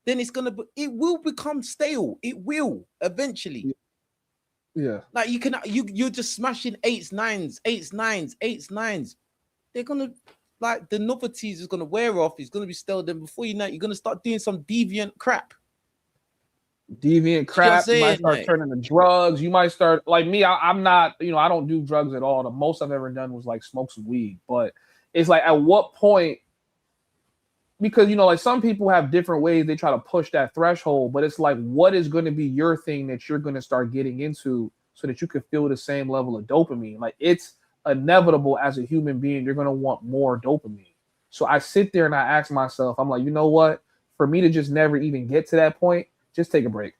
then it will become stale. It will eventually. Yeah. Like you're just smashing eights, nines. They're gonna, like, the novelties is gonna wear off. It's gonna be stale. Then before you know it, you're gonna start doing some deviant crap. You might start turning to drugs. You might start like me. I'm not, I don't do drugs at all. The most I've ever done was like smoke some weed. But it's like, at what point? Because like some people have different ways they try to push that threshold. But it's like, what is going to be your thing that you're going to start getting into so that you can feel the same level of dopamine? Like, it's inevitable as a human being, you're going to want more dopamine. So I sit there and I ask myself, I'm like, you know what? For me to just never even get to that point, just take a break.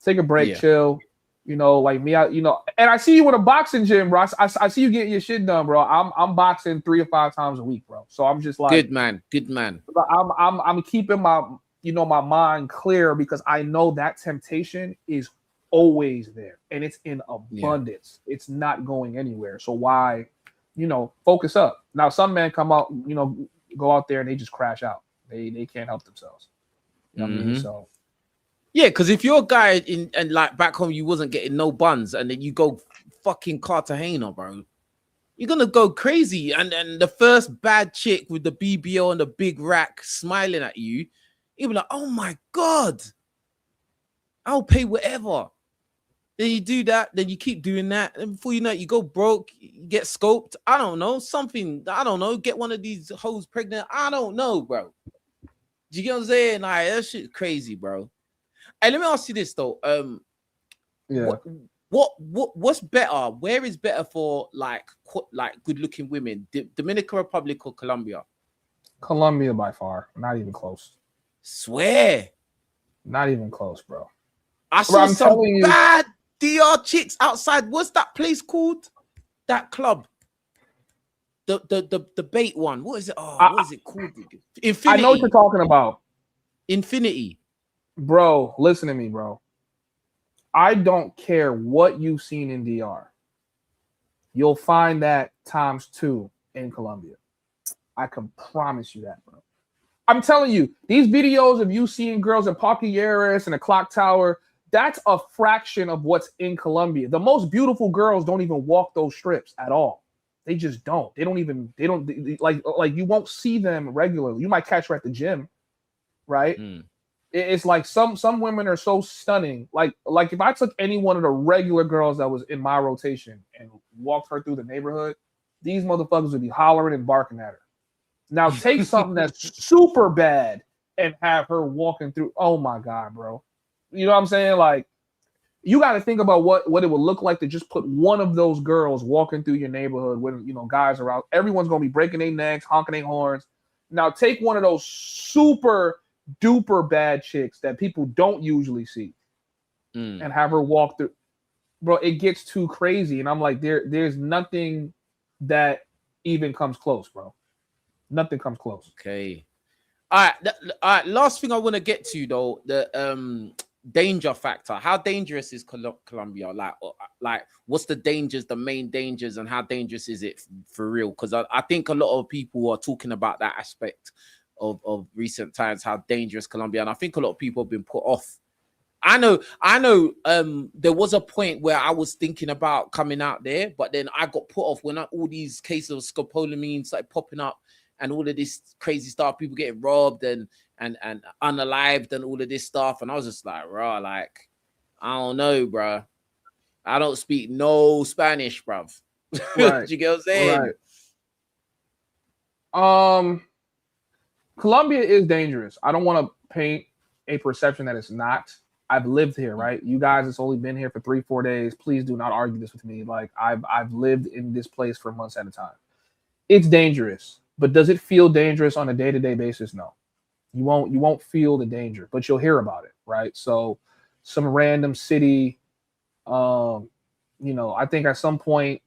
Chill. Like me, and I see you in a boxing gym, bro. I see you getting your shit done, bro. I'm boxing 3 or 5 times a week, bro. So I'm just like, good man. I'm keeping my my mind clear, because I know that temptation is always there and it's in abundance. It's not going anywhere. So why, focus up. Now some men come out, go out there and they just crash out. They can't help themselves. You know what I mean? So yeah, because if you're a guy and like back home you wasn't getting no buns, and then you go fucking Cartagena, bro, you're gonna go crazy. And the first bad chick with the BBO and the big rack smiling at you, you'll be like, oh my God, I'll pay whatever. Then you do that, then you keep doing that, and before you know it, you go broke, you get scoped. I don't know, get one of these hoes pregnant. I don't know, bro. Do you get what I'm saying? Like, that shit's crazy, bro. Hey, let me ask you this though. What's better? Where is better for like good looking women? Dominican Republic or Colombia? Colombia by far, not even close. Swear, not even close, bro. I saw some bad DR chicks outside. What's that place called? That club. The bait one. What is it? Oh, what is it called? Infinity. I know what you're talking about. Infinity. Bro, listen to me, bro. I don't care what you've seen in DR. You'll find that ×2 in Colombia. I can promise you that, bro. I'm telling you, these videos of you seeing girls in Parquilleras and the clock tower, that's a fraction of what's in Colombia. The most beautiful girls don't even walk those strips at all. They just don't. They don't like you won't see them regularly. You might catch her at the gym, right? It's like some women are so stunning. Like if I took any one of the regular girls that was in my rotation and walked her through the neighborhood, these motherfuckers would be hollering and barking at her. Now take something that's super bad and have her walking through. Oh my God, bro. You know what I'm saying? Like, you got to think about what it would look like to just put one of those girls walking through your neighborhood when, you know, guys are out. Everyone's going to be breaking their necks, honking their horns. Now take one of those super duper bad chicks that people don't usually see and have her walk through. Bro, it gets too crazy. And I'm like, there's nothing that even comes close, bro. Nothing comes close. Okay. All right. Last thing I want to get to though, the danger factor. How dangerous is Colombia? Like, what's the dangers, the main dangers, and how dangerous is it for real? Because I think a lot of people are talking about that aspect of recent times, how dangerous Colombia, and I think a lot of people have been put off. I know. There was a point where I was thinking about coming out there, but then I got put off when all these cases of scopolamine started popping up, and all of this crazy stuff, people getting robbed and unalived and all of this stuff, and I was just like, raw, like, I don't know, bro. I don't speak no Spanish, bruv. Right. You get what I'm saying? Right. Colombia is dangerous. I don't want to paint a perception that it's not. I've lived here, right? You guys, it's only been here for 3-4 days. Please do not argue this with me. Like, I've lived in this place for months at a time. It's dangerous, but does it feel dangerous on a day-to-day basis? No. You won't feel the danger, but you'll hear about it, right? So some random city, you know, I think at some point,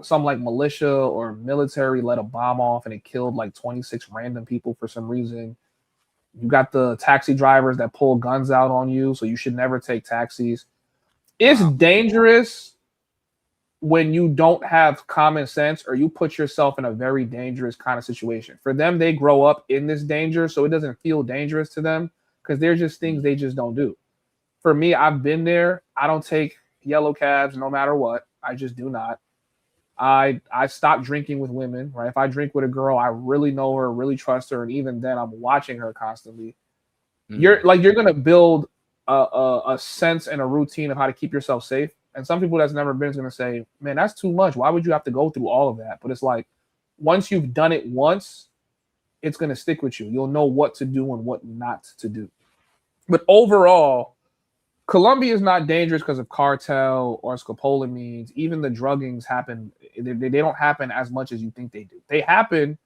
some like militia or military let a bomb off and it killed like 26 random people for some reason. You got the taxi drivers that pull guns out on you, so you should never take taxis. It's dangerous when you don't have common sense or you put yourself in a very dangerous kind of situation. For them, they grow up in this danger, so it doesn't feel dangerous to them because they're just things they just don't do. For me, I've been there. I don't take yellow cabs no matter what. I just do not. I stopped drinking with women, right? If I drink with a girl, I really know her, really trust her, and even then I'm watching her constantly. You're gonna build a sense and a routine of how to keep yourself safe. And some people that's never been is gonna say, man, that's too much. Why would you have to go through all of that? But it's like, once you've done it once, it's gonna stick with you. You'll know what to do and what not to do. But overall, Colombia is not dangerous because of cartel or scopolamines. Even the druggings happen. They don't happen as much as you think they do. They happen,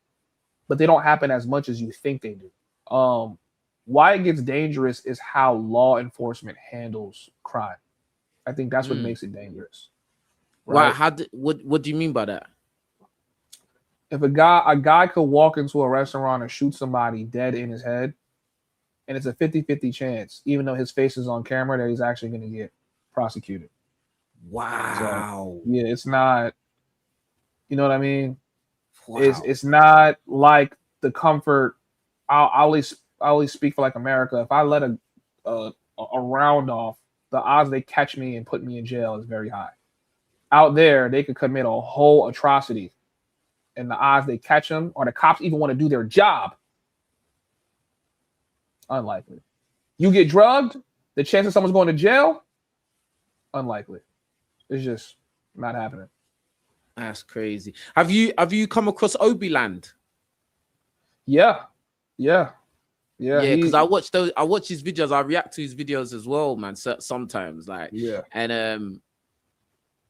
but they don't happen as much as you think they do. Why it gets dangerous is how law enforcement handles crime. I think that's what makes it dangerous. Right? What do you mean by that? If a guy could walk into a restaurant and shoot somebody dead in his head, and it's a 50-50 chance, even though his face is on camera, that he's actually going to get prosecuted. Wow. So, yeah, it's not, you know what I mean? Wow. It's not like the comfort. I'll always speak for like America. If I let a round off, the odds they catch me and put me in jail is very high. Out there, they could commit a whole atrocity, and the odds they catch them or the cops even want to do their job, unlikely. You get drugged, the chance that someone's going to jail, unlikely. It's just not happening. That's crazy. Have you come across Obiland? Yeah. Because I watch his videos. I react to his videos as well, man. Sometimes, like, and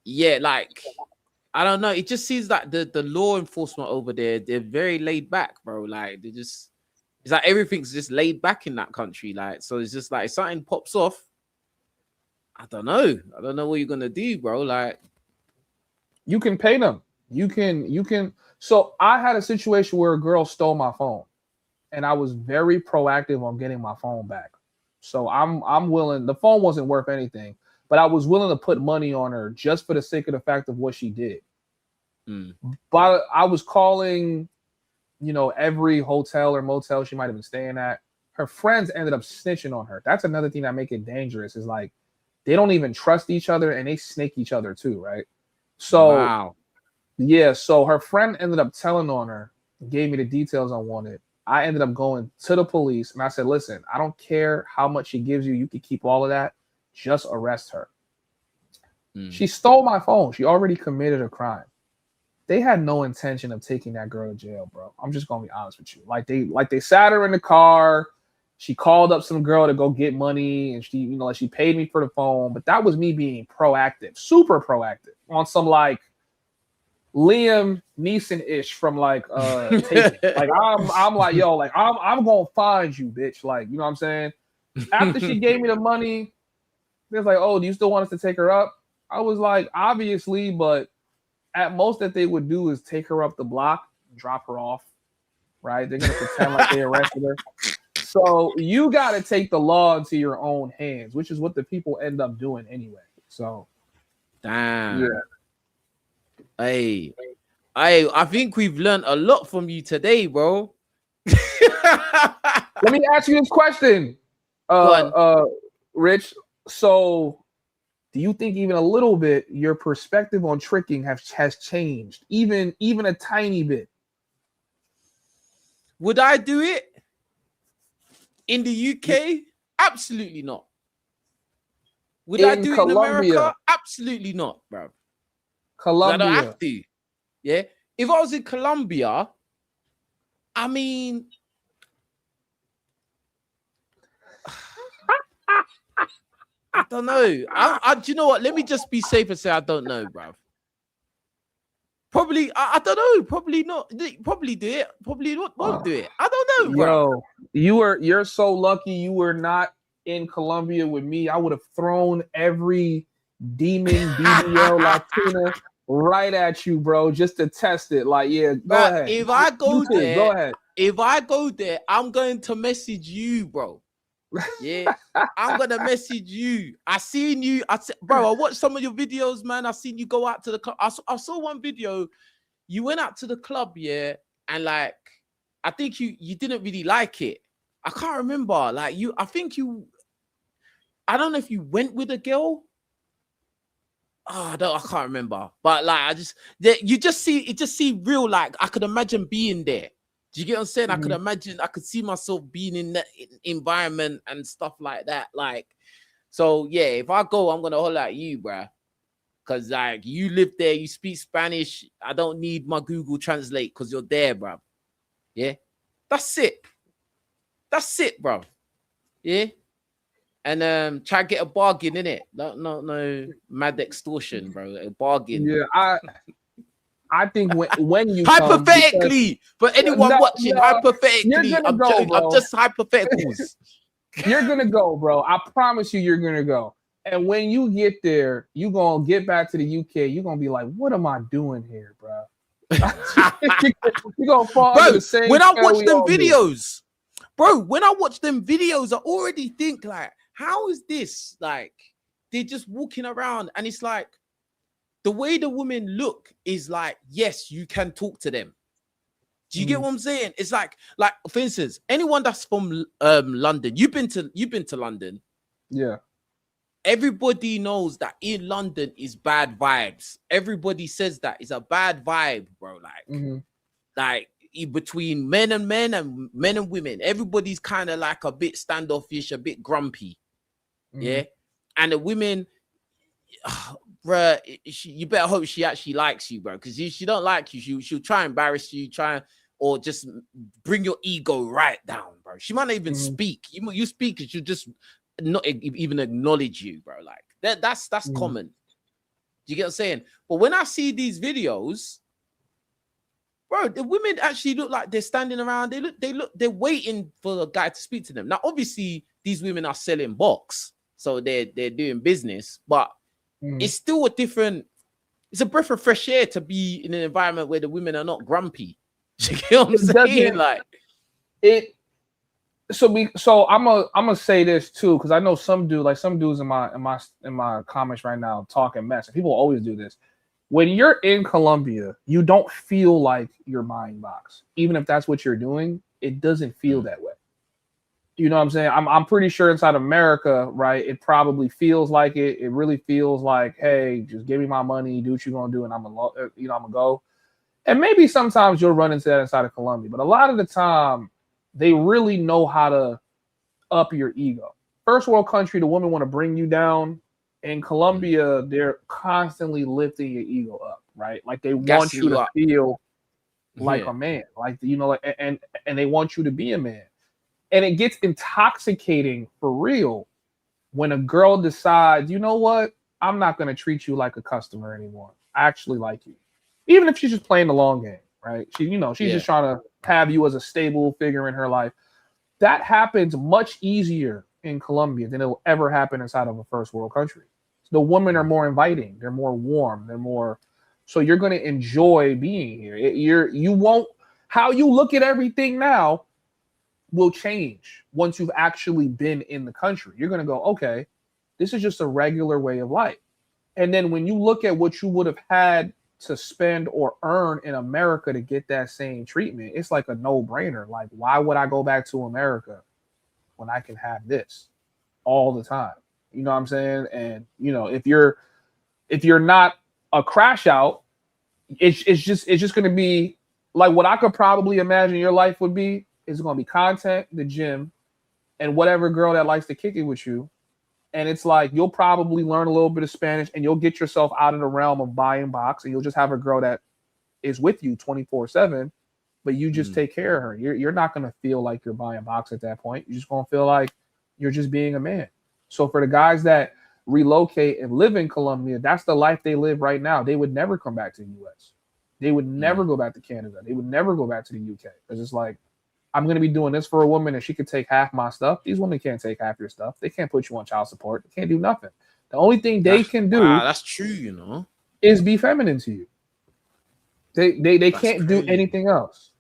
like, I don't know. It just seems like the law enforcement over there, they're very laid back, bro. Like, it's like everything's just laid back in that country. Like, so it's just like if something pops off, I don't know what you're gonna do, bro. Like, you can pay them. You can. So I had a situation where a girl stole my phone, and I was very proactive on getting my phone back. So I'm willing. The phone wasn't worth anything, but I was willing to put money on her just for the sake of the fact of what she did. But I was calling, every hotel or motel she might have been staying at. Her friends ended up snitching on her. That's another thing that make it dangerous. Is like they don't even trust each other and they snake each other too, right? So wow. Yeah, so her friend ended up telling on her, gave me the details I wanted. I ended up going to the police and I said, listen, I don't care how much she gives you. You can keep all of that. Just arrest her. She stole my phone. She already committed a crime. They had no intention of taking that girl to jail, bro. I'm just gonna be honest with you. Like they sat her in the car, she called up some girl to go get money, and she, you know, like she paid me for the phone. But that was me being proactive, super proactive, on some like Liam Neeson-ish from like Taken. Like I'm like, yo, like I'm gonna find you, bitch. Like, you know what I'm saying? After she gave me the money, they was like, oh, do you still want us to take her up? I was like, obviously, but at most that they would do is take her up the block, drop her off, right? They're gonna pretend like they arrested her. So you got to take the law into your own hands, which is what the people end up doing anyway. So, damn. Yeah. Hey, I think we've learned a lot from you today, bro. Let me ask you this question, Rich. So, do you think even a little bit your perspective on tricking has changed, even a tiny bit? Would I do it in the UK? Absolutely not. Would I do Colombia, it in America? Absolutely not, bro. Colombia. I don't have to. Yeah. If I was in Colombia, I mean, I don't know. Do you know what? Let me just be safe and say I don't know, bro. Probably, I don't know. Probably not. Probably do it. Probably won't do it. I don't know, bro. Yo, you're so lucky you were not in Colombia with me. I would have thrown every demon BBL Latina right at you, bro, just to test it. Like, yeah, go ahead. If I go there, go ahead. If I go there, I'm going to message you, bro. Yeah, I'm gonna message you. I seen you. Bro, I watched some of your videos, man. I seen you go out to the club. I saw one video. You went out to the club, yeah, and like, I think you didn't really like it. I can't remember. Like I don't know if you went with a girl. Oh, I can't remember. But like, it just seemed real. Like I could imagine being there. Do you get what I'm saying? Mm-hmm. I could imagine, I could see myself being in that environment and stuff like that. Like, so yeah, if I go, I'm gonna holler at you, bruh. Cause like you live there, you speak Spanish. I don't need my Google Translate because you're there, bruh. Yeah, that's it. That's it, bruv. Yeah. And try to get a bargain in it. No mad extortion, bro. A bargain. Yeah, I think when you hypothetically, for anyone watching, hypothetically, I'm just hypotheticals. You're gonna go, bro. I promise you're gonna go. And when you get there, you're gonna get back to the UK. You're gonna be like, "What am I doing here, bro?" You're gonna fall into the same. When I watch them videos, bro, when I watch them videos, I already think like, "How is this?" Like, they're just walking around, and it's like, the way the women look is like, yes, you can talk to them. Do you get what I'm saying? It's like for instance, anyone that's from London, you've been to London. Yeah. Everybody knows that in London is bad vibes. Everybody says that it's a bad vibe, bro. Like, like between men and women, everybody's kind of like a bit standoffish, a bit grumpy. Yeah. And the women, bruh, you better hope she actually likes you, bro. Because if she don't like you, she'll try and embarrass you, or just bring your ego right down, bro. She might not even speak. You speak, and she'll just not even acknowledge you, bro. Like that's common. Do you get what I'm saying? But when I see these videos, bro, the women actually look like they're standing around. They're waiting for a guy to speak to them. Now, obviously, these women are selling box, so they're doing business, but it's still it's a breath of fresh air to be in an environment where the women are not grumpy. You get what I'm saying? Like it. So I'm gonna say this too, because I know some dudes in my comments right now talking mess. And people always do this. When you're in Colombia, you don't feel like you're buying box, even if that's what you're doing. It doesn't feel that way. You know what I'm saying? I'm pretty sure inside America, right? It probably feels like it. It really feels like, hey, just give me my money, do what you're gonna do, and I'm gonna go. And maybe sometimes you'll run into that inside of Colombia, but a lot of the time, they really know how to up your ego. First world country, the women want to bring you down. In Colombia, they're constantly lifting your ego up, right? Like they want you to feel like a man, like and they want you to be a man. And it gets intoxicating for real when a girl decides, you know what, I'm not going to treat you like a customer anymore. I actually like you, even if she's just playing the long game, right? She's just trying to have you as a stable figure in her life. That happens much easier in Colombia than it'll ever happen inside of a first world country. The women are more inviting, they're more warm, they're more. So you're going to enjoy being here. You won't. How you look at everything now will change once you've actually been in the country. You're going to go, okay, this is just a regular way of life. And then when you look at what you would have had to spend or earn in America to get that same treatment, it's like a no-brainer. Like, why would I go back to America when I can have this all the time? You know what I'm saying? And if you're not a crash out, it's just going to be like what I could probably imagine your life would be. Is going to be content, the gym, and whatever girl that likes to kick it with you. And it's like you'll probably learn a little bit of Spanish and you'll get yourself out of the realm of buying box, and you'll just have a girl that is with you 24/7, but you just take care of her. You're not going to feel like you're buying box at that point. You're just going to feel like you're just being a man. So for the guys that relocate and live in Colombia, that's the life they live right now. They would never come back to the US. They would never go back to Canada. They would never go back to the UK. Because it's like, I'm going to be doing this for a woman and she could take half my stuff. These women can't take half your stuff. They can't put you on child support. They can't do nothing. The only thing they can do that's true, is be feminine to you. They can't do anything else.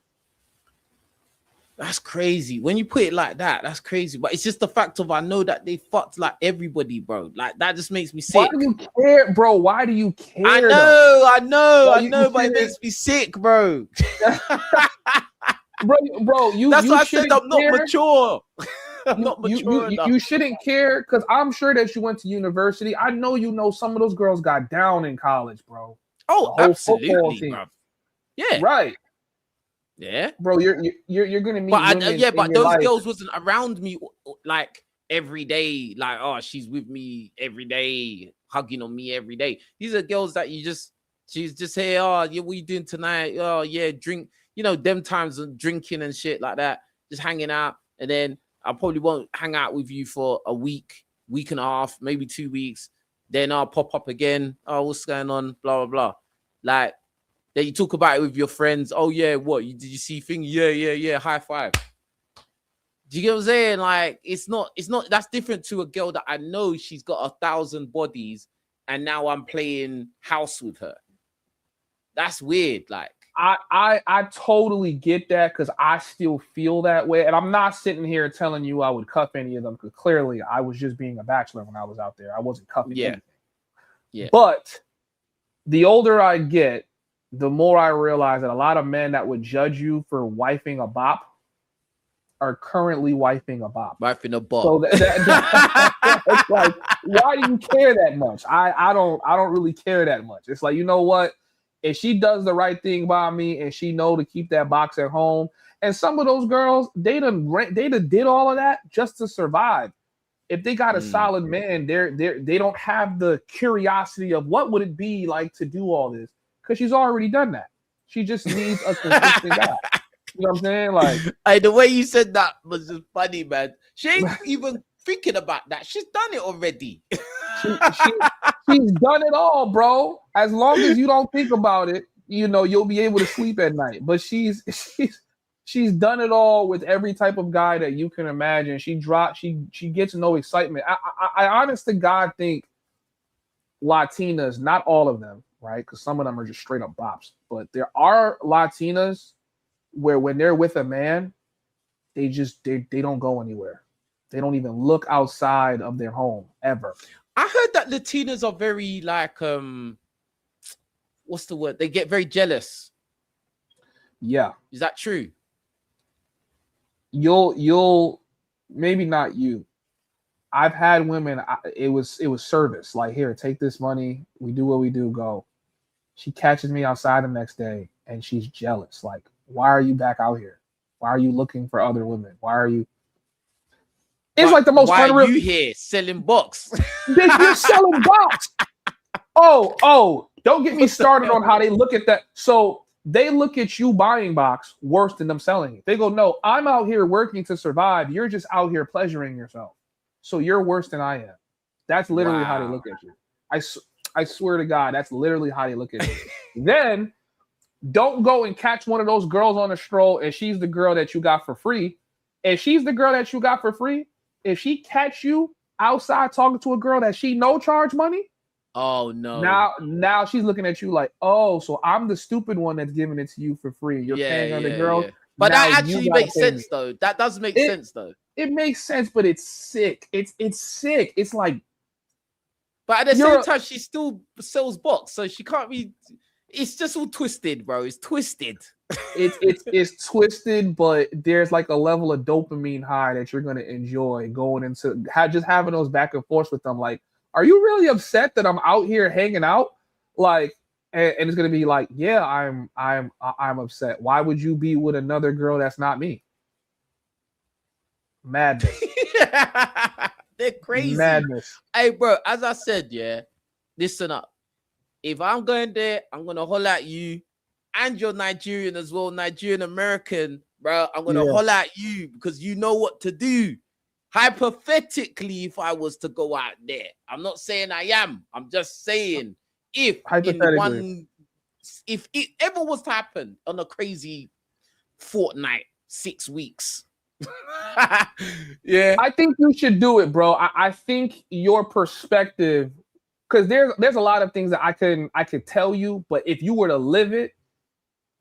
That's crazy. When you put it like that, that's crazy. But it's just the fact of I know that they fucked like everybody, bro. Like that just makes me sick. Why do you care, bro? Why do you care? I know, but it makes me sick, bro. Bro, that's why I said I'm not mature. I'm not mature you shouldn't care, because I'm sure that you went to university. I know some of those girls got down in college, bro. Oh, absolutely, bro. Yeah, right. Yeah, bro, you're gonna meet. But those girls wasn't around me like every day. Like, oh, she's with me every day, hugging on me every day. These are girls that she's just here. Oh, yeah, what you doing tonight? Oh, yeah, drink. Them times of drinking and shit like that, just hanging out. And then I probably won't hang out with you for a week and a half, maybe 2 weeks. Then I'll pop up again. Oh, what's going on? Blah, blah, blah. Like, then you talk about it with your friends. Oh, yeah, what? Did you see thing? Yeah. High five. Do you get what I'm saying? Like, it's not, that's different to a girl that I know she's got 1,000 bodies and now I'm playing house with her. That's weird. Like, I totally get that, because I still feel that way. And I'm not sitting here telling you I would cuff any of them, because clearly I was just being a bachelor when I was out there. I wasn't cuffing anything. Yeah. But the older I get, the more I realize that a lot of men that would judge you for wifing a bop are currently wifing a bop. Wifing a bop. So it's like, why do you care that much? I don't really care that much. It's like, you know what? If she does the right thing by me and she know to keep that box at home, and some of those girls, they done did all of that just to survive. If they got a solid man, they don't have the curiosity of what would it be like to do all this, because she's already done that. She just needs a consistent guy. You know what I'm saying? Like, the way you said that was just funny, man. She ain't even thinking about that. She's done it already. She's done it all, bro. As long as you don't think about it, you'll be able to sleep at night. But she's done it all with every type of guy that you can imagine. She gets no excitement. I honest to God think Latinas, not all of them, right? Because some of them are just straight up bops. But there are Latinas where when they're with a man, they don't go anywhere. They don't even look outside of their home ever. I heard that Latinas are very like, what's the word? They get very jealous. Yeah. Is that true? You'll maybe not you. I've had women, it was service. Like, here, take this money. We do what we do, go. She catches me outside the next day and she's jealous. Like, why are you back out here? Why are you looking for other women? Why are you? It's like the most unreal. Why are you unreal. here selling box? You're selling box. Oh, don't get me started on how they look at that. So they look at you buying box worse than them selling it. They go, no, I'm out here working to survive. You're just out here pleasuring yourself. So you're worse than I am. That's literally how they Wow. look at you. I swear to God, that's literally how they look at you. Then don't go and catch one of those girls on a stroll and she's the girl that you got for free. If she's the girl that you got for free, if she catch you outside talking to a girl that she no charge money, oh no. now she's looking at you like, oh, so I'm the stupid one that's giving it to you for free. You're paying on the girl. But now that actually makes sense though. That does make sense though. It makes sense, but it's sick. It's sick. It's like, but at the same time, she still sells box, so she can't be. It's just all twisted, bro. It's twisted. It's twisted, but there's like a level of dopamine high that you're gonna enjoy going into just having those back and forth with them. Like, are you really upset that I'm out here hanging out? Like, and it's gonna be like, yeah, I'm upset. Why would you be with another girl that's not me? Madness. They're crazy. Madness. Hey, bro, as I said, yeah, listen up. If I'm going there, I'm gonna holler at you, and you're Nigerian as well, Nigerian American, bro. I'm gonna holler at you because you know what to do. Hypothetically, if I was to go out there, I'm not saying I am. I'm just saying if it ever was to happen on a crazy fortnight, 6 weeks. Yeah, I think you should do it, bro. I think your perspective, because there's a lot of things that I could tell you, but if you were to live it,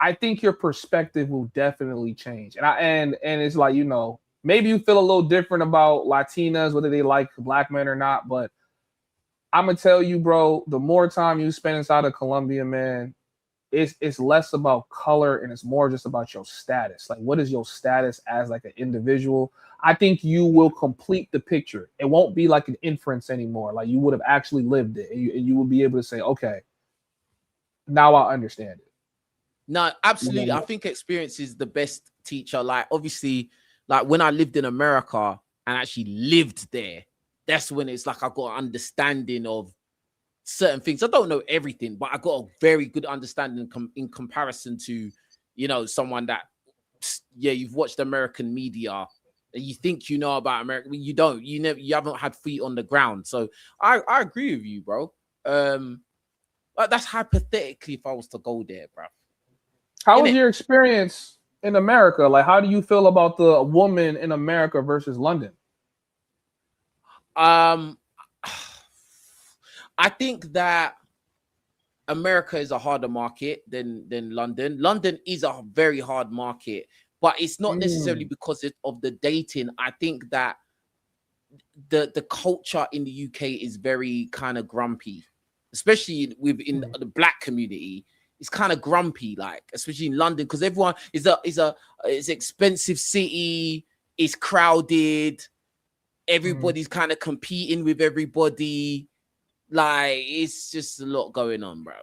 I think your perspective will definitely change. And it's like, you know, maybe you feel a little different about Latinas, whether they like black men or not, but I'm gonna tell you, bro, the more time you spend inside of Colombia, man, it's less about color and it's more just about your status. Like, what is your status as like an individual? I think you will complete the picture. It won't be like an inference anymore. Like, you would have actually lived it, and you will be able to say, okay, now I understand it. No, absolutely. You know? I think experience is the best teacher. Like, obviously, like when I lived in America and actually lived there, that's when it's like I got an understanding of certain things. I don't know everything, but I got a very good understanding in comparison to, you know, someone that, yeah, you've watched American media and you think you know about America. You don't. You haven't had feet on the ground. So I agree with you, bro. But that's hypothetically if I was to go there, bro. How was your experience in America? Like, how do you feel about the woman in America versus London? I think that America is a harder market than London. London is a very hard market, but it's not necessarily because of the dating. I think that the culture in the UK is very kind of grumpy, especially within the black community. It's kind of grumpy, like especially in London, because everyone it's an expensive city. It's crowded. Everybody's kind of competing with everybody. Like, it's just a lot going on, bro.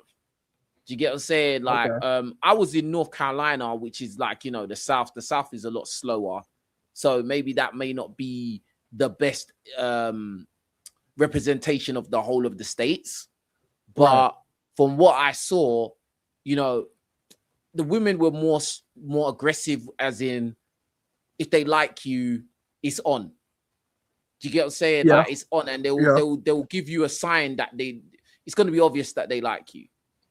Do you get what I'm saying? Like, I was in North Carolina, which is like, you know, the South. The South is a lot slower. So maybe that may not be the best representation of the whole of the States. But from what I saw, you know, the women were more aggressive, as in, if they like you, it's on. Do you get what I'm saying? Yeah. Like, it's on, and they will give you a sign that it's going to be obvious that they like you.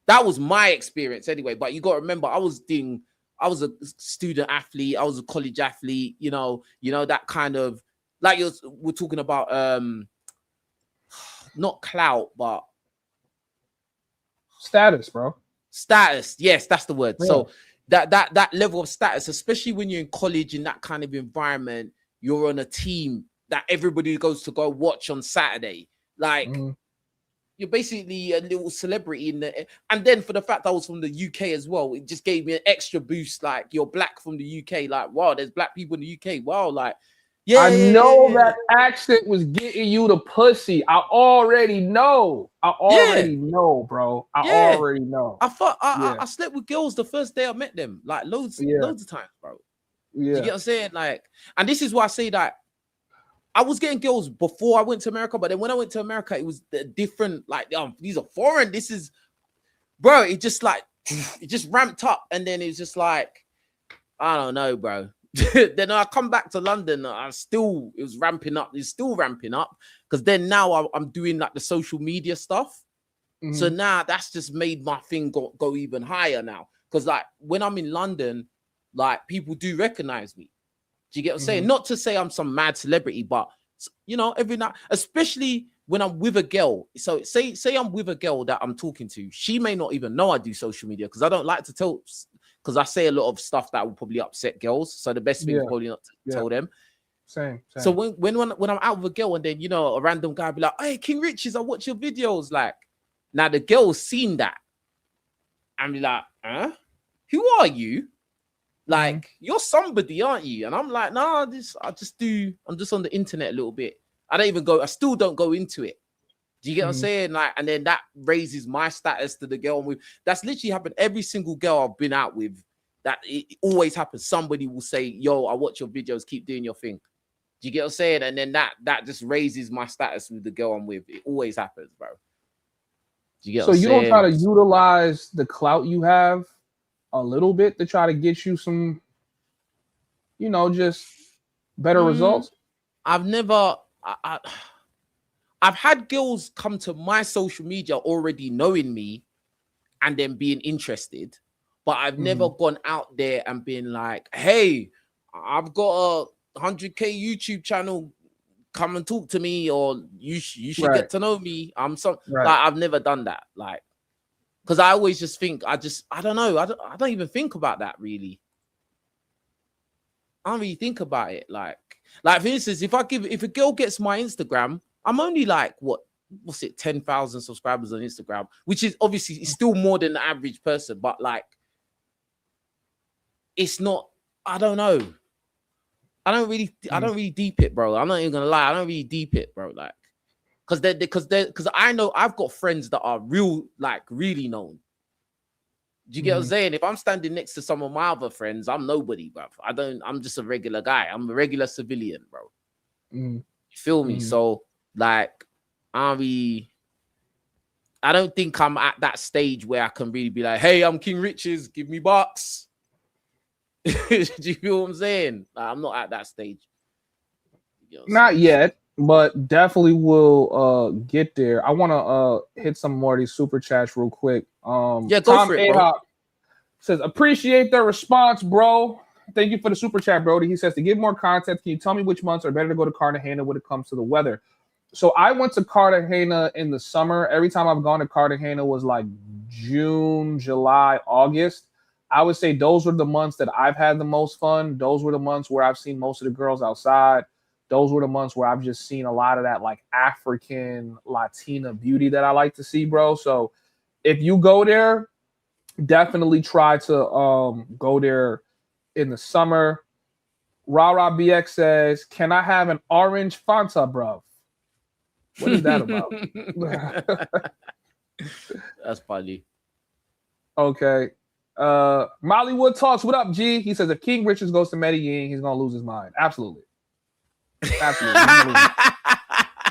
That was my experience anyway. But you got to remember, I was a student athlete. I was a college athlete. You know that kind of, like we're talking about, not clout, but status, bro. Status. Yes, that's the word. Yeah. So that level of status, especially when you're in college in that kind of environment, you're on a team that everybody goes to go watch on Saturday. Like, you're basically a little celebrity in the. And then for the fact I was from the UK as well, it just gave me an extra boost. Like, you're black from the UK. Like, wow, there's black people in the UK. Wow, like, yeah. I know that accent was getting you the pussy. I already know. Know, bro. I already know. I thought I slept with girls the first day I met them, like loads of times, bro. Yeah. Do you get what I'm saying? Like, and this is why I say that I was getting girls before I went to America, but then when I went to America, it was different. Like, these are foreign. This is, bro. It just like it just ramped up, and then it's just like, I don't know, bro. Then I come back to London, it was ramping up. It's still ramping up because then now I'm doing like the social media stuff. So now that's just made my thing go even higher now. Because like when I'm in London, like people do recognize me. Do you get what I'm saying? Not to say I'm some mad celebrity, but you know, every night, especially when I'm with a girl. So say I'm with a girl that I'm talking to, she may not even know I do social media because I don't like to tell, because I say a lot of stuff that will probably upset girls. So the best thing is probably not to tell them. Same. So when I'm out with a girl and then, you know, a random guy be like, hey, King Riches, I watch your videos. Like, now the girl's seen that and be like, huh? Who are you? Like, you're somebody, aren't you? And I'm like, nah, I'm just on the internet a little bit. I still don't go into it. Do you get what I'm saying? Like, and then that raises my status to the girl I'm with. That's literally happened every single girl I've been out with. That it always happens. Somebody will say, yo, I watch your videos, keep doing your thing. Do you get what I'm saying? And then that just raises my status with the girl I'm with. It always happens, bro. Do you get what I'm saying? So you don't try to utilize the clout you have a little bit to try to get you some, you know, just better results? I've had girls come to my social media already knowing me and then being interested, but I've never gone out there and been like, hey, I've got a 100K YouTube channel, come and talk to me, or you should get to know me. Like, I've never done that. Like, because I always just think, I don't know. I don't even think about that really. I don't really think about it. Like for instance, if a girl gets my Instagram, I'm only like, what's it, 10,000 subscribers on Instagram, which is obviously still more than the average person, but like, it's not, I don't know. I don't really deep it, bro. I'm not even gonna lie. I don't really deep it, bro. Like, because I know I've got friends that are really known. Do you get what I'm saying? If I'm standing next to some of my other friends, I'm nobody, bro. I'm just a regular guy. I'm a regular civilian, bro. You feel me? So like, I don't think I'm at that stage where I can really be like, hey, I'm King Riches, give me bucks. Do you feel what I'm saying? Like, I'm not at that stage. You know not yet, but definitely will get there. I want to hit some more of these super chats real quick. Go Tom for it, bro. Says, appreciate the response, bro. Thank you for the super chat, Brody. He says, to give more context, can you tell me which months are better to go to Cartagena when it comes to the weather? So I went to Cartagena in the summer. Every time I've gone to Cartagena was like June, July, August. I would say those were the months that I've had the most fun. Those were the months where I've seen most of the girls outside. Those were the months where I've just seen a lot of that like African, Latina beauty that I like to see, bro. So if you go there, definitely try to go there in the summer. Rara BX says, can I have an orange Fanta, bro? What is that about? That's funny. Okay. Mollywood Talks, what up, G? He says, if King Richards goes to Medellin, he's going to lose his mind. Absolutely.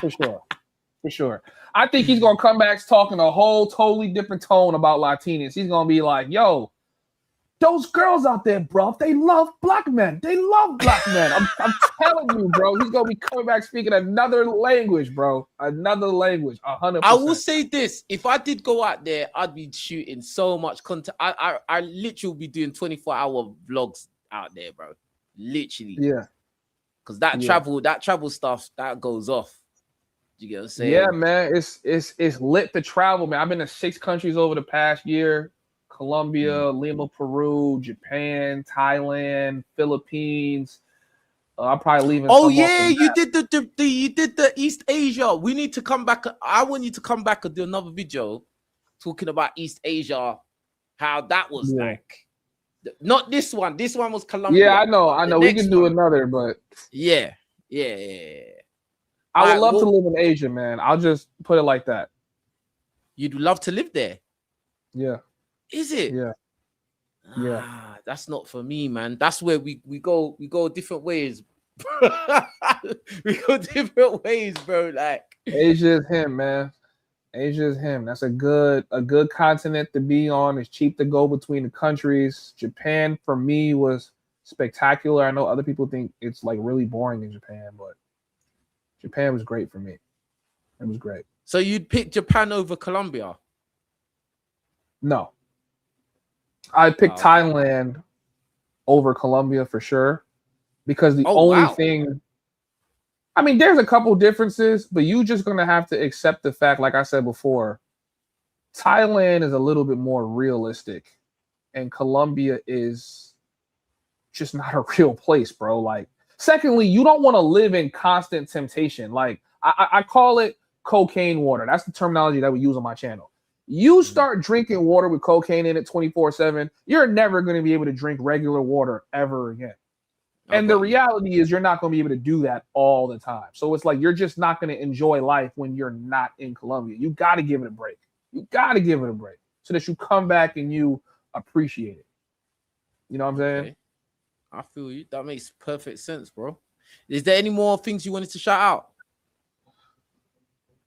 For sure. I think he's going to come back talking a whole totally different tone about Latinas. He's going to be like, yo, those girls out there, bro, they love black men. I'm telling you, bro. He's going to be coming back speaking another language, bro. Another language, 100%. I will say this. If I did go out there, I'd be shooting so much content. I literally will be doing 24-hour vlogs out there, bro. Literally. Yeah. Because that travel stuff, that goes off. You get what I'm saying? Yeah, man. It's lit to travel, man. I've been to 6 countries over the past year. Colombia, Lima, Peru, Japan, Thailand, Philippines. I'm probably leaving. Oh yeah, you did the East Asia. We need to come back. I want you to come back and do another video talking about East Asia, how that was like. Not this one. This one was Colombia. Yeah, I know. We can do another, but yeah. I would love to live in Asia, man. I'll just put it like that. You'd love to live there. Yeah. Is it? Yeah. That's not for me, man. That's where we go different ways. We go different ways, bro. Like Asia is him, man. Asia's him. That's a good continent to be on. It's cheap to go between the countries. Japan for me was spectacular. I know other people think it's like really boring in Japan, but Japan was great for me. It was great. So you'd pick Japan over Colombia? No. I picked Thailand over Colombia for sure. Because the only thing, I mean, there's a couple differences, but you just gonna have to accept the fact, like I said before, Thailand is a little bit more realistic, and Colombia is just not a real place, bro. Like, secondly, you don't want to live in constant temptation. Like, I call it cocaine water. That's the terminology that we use on my channel. You start drinking water with cocaine in it 24/7, you're never going to be able to drink regular water ever again. And the reality is you're not going to be able to do that all the time. So it's like you're just not going to enjoy life when you're not in Colombia. You got to give it a break. You got to give it a break so that you come back and you appreciate it. You know what I'm saying? Okay. I feel you. That makes perfect sense, bro. Is there any more things you wanted to shout out?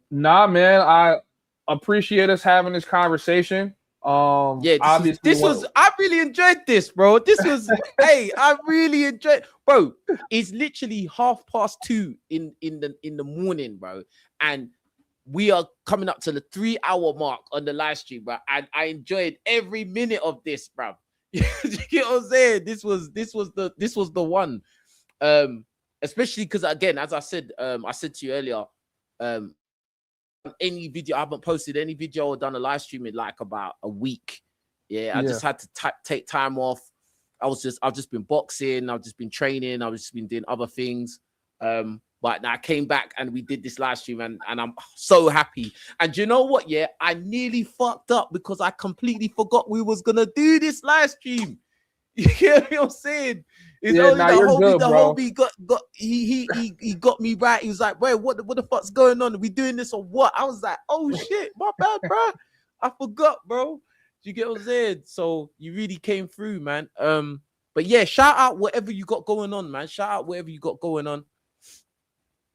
Nah, man. I appreciate us having this conversation. This was I really enjoyed this, bro. This was hey, I really enjoyed, bro. It's literally 2:30 in the morning, bro, and we are coming up to the 3-hour mark on the live stream, bro. And I enjoyed every minute of this, bro. You get what I'm saying? This was the one, especially because again, as I said to you earlier, any video, I haven't posted any video or done a live stream in like about a week. I just had to take time off. I've just been boxing, I've just been training, I've just been doing other things. But I came back and we did this live stream and I'm so happy. And you know what? Yeah, I nearly fucked up because I completely forgot we was gonna do this live stream. You get what I'm saying? It's only the homie he got me right. He was like, "Bro, what the fuck's going on? Are we doing this or what?" I was like, "Oh shit, my bad, bro. I forgot, bro." Do you get what I'm saying? So you really came through, man. But yeah, shout out whatever you got going on, man. Shout out whatever you got going on.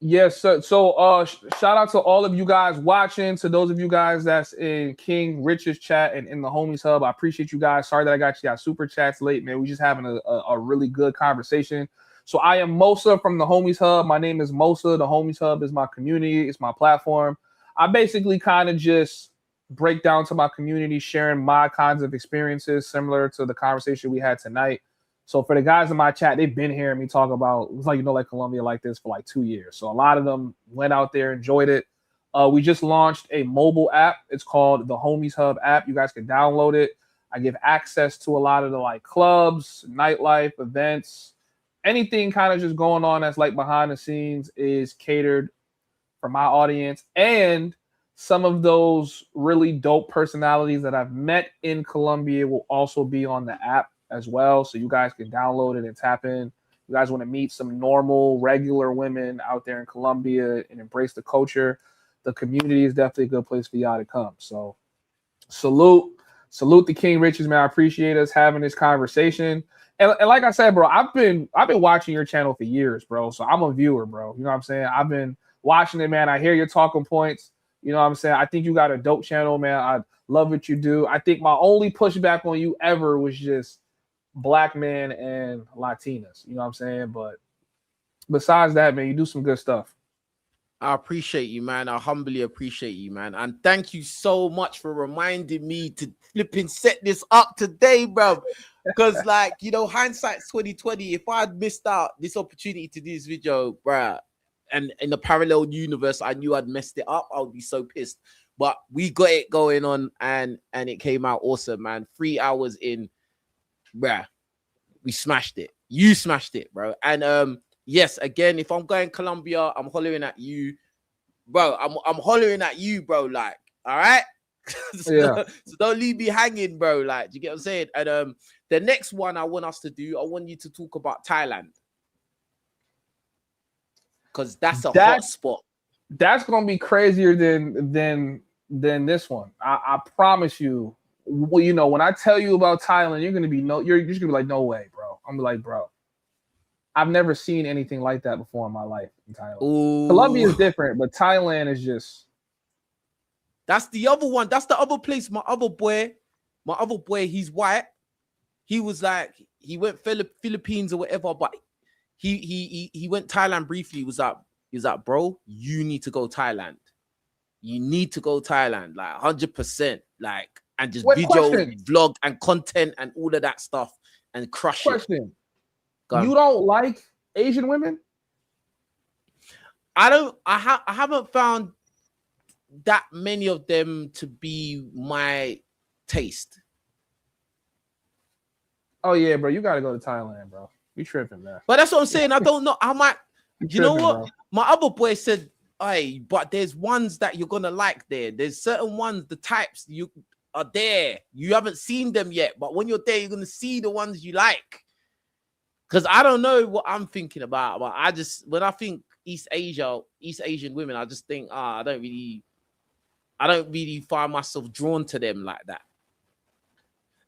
Yes, sir. So shout out to all of you guys watching, to those of you guys that's in King Rich's chat and in the homies hub. I appreciate you guys. Sorry that I got you guys super chats late, man. We just having a really good conversation. So I am Mosa from the homies hub. My name is Mosa. The homies hub is my community. It's my platform. I basically kind of just break down to my community, sharing my kinds of experiences similar to the conversation we had tonight. So for the guys in my chat, they've been hearing me talk about, like Colombia like this for like 2 years. So a lot of them went out there, enjoyed it. We just launched a mobile app. It's called the Homies Hub app. You guys can download it. I give access to a lot of the like clubs, nightlife, events, anything kind of just going on that's like behind the scenes is catered for my audience. And some of those really dope personalities that I've met in Colombia will also be on the app as well, so you guys can download it and tap in. You guys want to meet some normal, regular women out there in Colombia and embrace the culture. The community is definitely a good place for y'all to come. So salute the King Riches, man. I appreciate us having this conversation. And like I said, bro, I've been watching your channel for years, bro. So I'm a viewer, bro. You know what I'm saying? I've been watching it, man. I hear your talking points. You know what I'm saying? I think you got a dope channel, man. I love what you do. I think my only pushback on you ever was just Black men and Latinas, you know what I'm saying? But besides that, man, you do some good stuff. I appreciate you, man. I humbly appreciate you, man. And thank you so much for reminding me to flipping set this up today, bro. Because, like, you know, hindsight's 2020. If I had missed out this opportunity to do this video, bro, and in the parallel universe, I knew I'd messed it up, I would be so pissed. But we got it going on, and it came out awesome, man. 3 hours in. Bruh, we smashed it. You smashed it, bro. And yes, again, if I'm going Colombia, I'm hollering at you, bro. I'm hollering at you, bro. Like, all right. So don't leave me hanging, bro. Like, do you get what I'm saying? And the next one I want us to do, I want you to talk about Thailand, because that's a hot spot. That's gonna be crazier than this one. I promise you. Well, you know, when I tell you about Thailand, you're just gonna be like, no way, bro. I'm like, bro, I've never seen anything like that before in my life in Thailand. Ooh. Colombia is different, but Thailand is just That's the other one. That's the other place. My other boy, he's white. He was like, he went Philippines or whatever, but he went Thailand briefly. He was like, bro, you need to go Thailand. You need to go Thailand, like 100%, like, and just What video, question? vlog, and content and all of that stuff and crush it. You don't like Asian women? I haven't found that many of them to be my taste. Oh yeah, bro, you gotta go to Thailand, bro. You tripping, man. But that's what I'm saying. I don't know. I might. You know what? Bro. My other boy said, "Hey, but there's ones that you're gonna like there. There's certain ones, the types you are there. You haven't seen them yet, but when you're there, you're gonna see the ones you like." Because I don't know what I'm thinking about, but I just, when I think East Asian women, I just think, I don't really find myself drawn to them like that.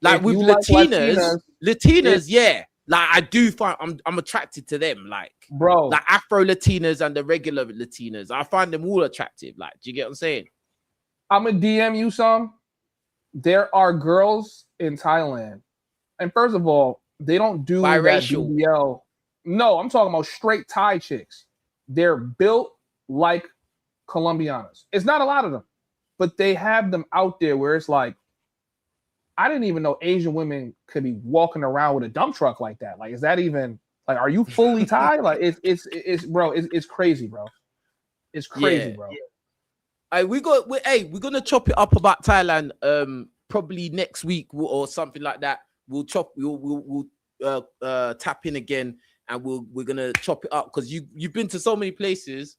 Like with Latinas, yeah. Like I do find I'm attracted to them, like, bro, like Afro Latinas and the regular Latinas. I find them all attractive. Like, do you get what I'm saying? I'm gonna DM you some. There are girls in Thailand, and first of all, they don't do biracial. That BBL. No, I'm talking about straight Thai chicks. They're built like Colombianas. It's not a lot of them, but they have them out there where it's like, I didn't even know Asian women could be walking around with a dump truck like that. Like, is that even like? Are you fully Thai? Like, it's bro. It's crazy, bro. It's crazy, bro. Hey, we're gonna chop it up about Thailand. Probably next week or something like that. We'll tap in again, and we're gonna chop it up because you've been to so many places.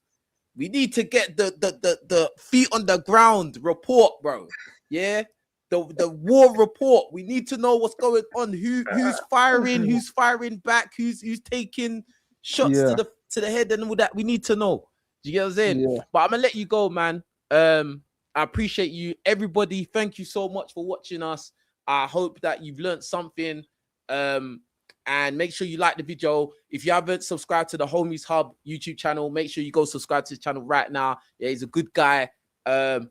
We need to get the feet on the ground report, bro. Yeah. The war report. We need to know what's going on. Who's firing back, who's taking shots to the head and all that. We need to know. Do you get what I'm saying? Yeah. But I'm gonna let you go, man. I appreciate you, everybody. Thank you so much for watching us. I hope that you've learned something. And make sure you like the video. If you haven't subscribed to the Homies Hub YouTube channel, make sure you go subscribe to the channel right now. Yeah, he's a good guy. And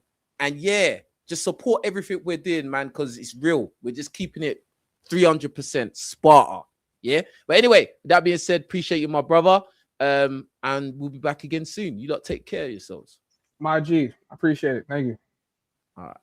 yeah, just support everything we're doing, man, because it's real. We're just keeping it 300% Sparta. Yeah. But anyway, that being said, appreciate you, my brother. And we'll be back again soon. You lot take care of yourselves. My G, I appreciate it. Thank you. All right.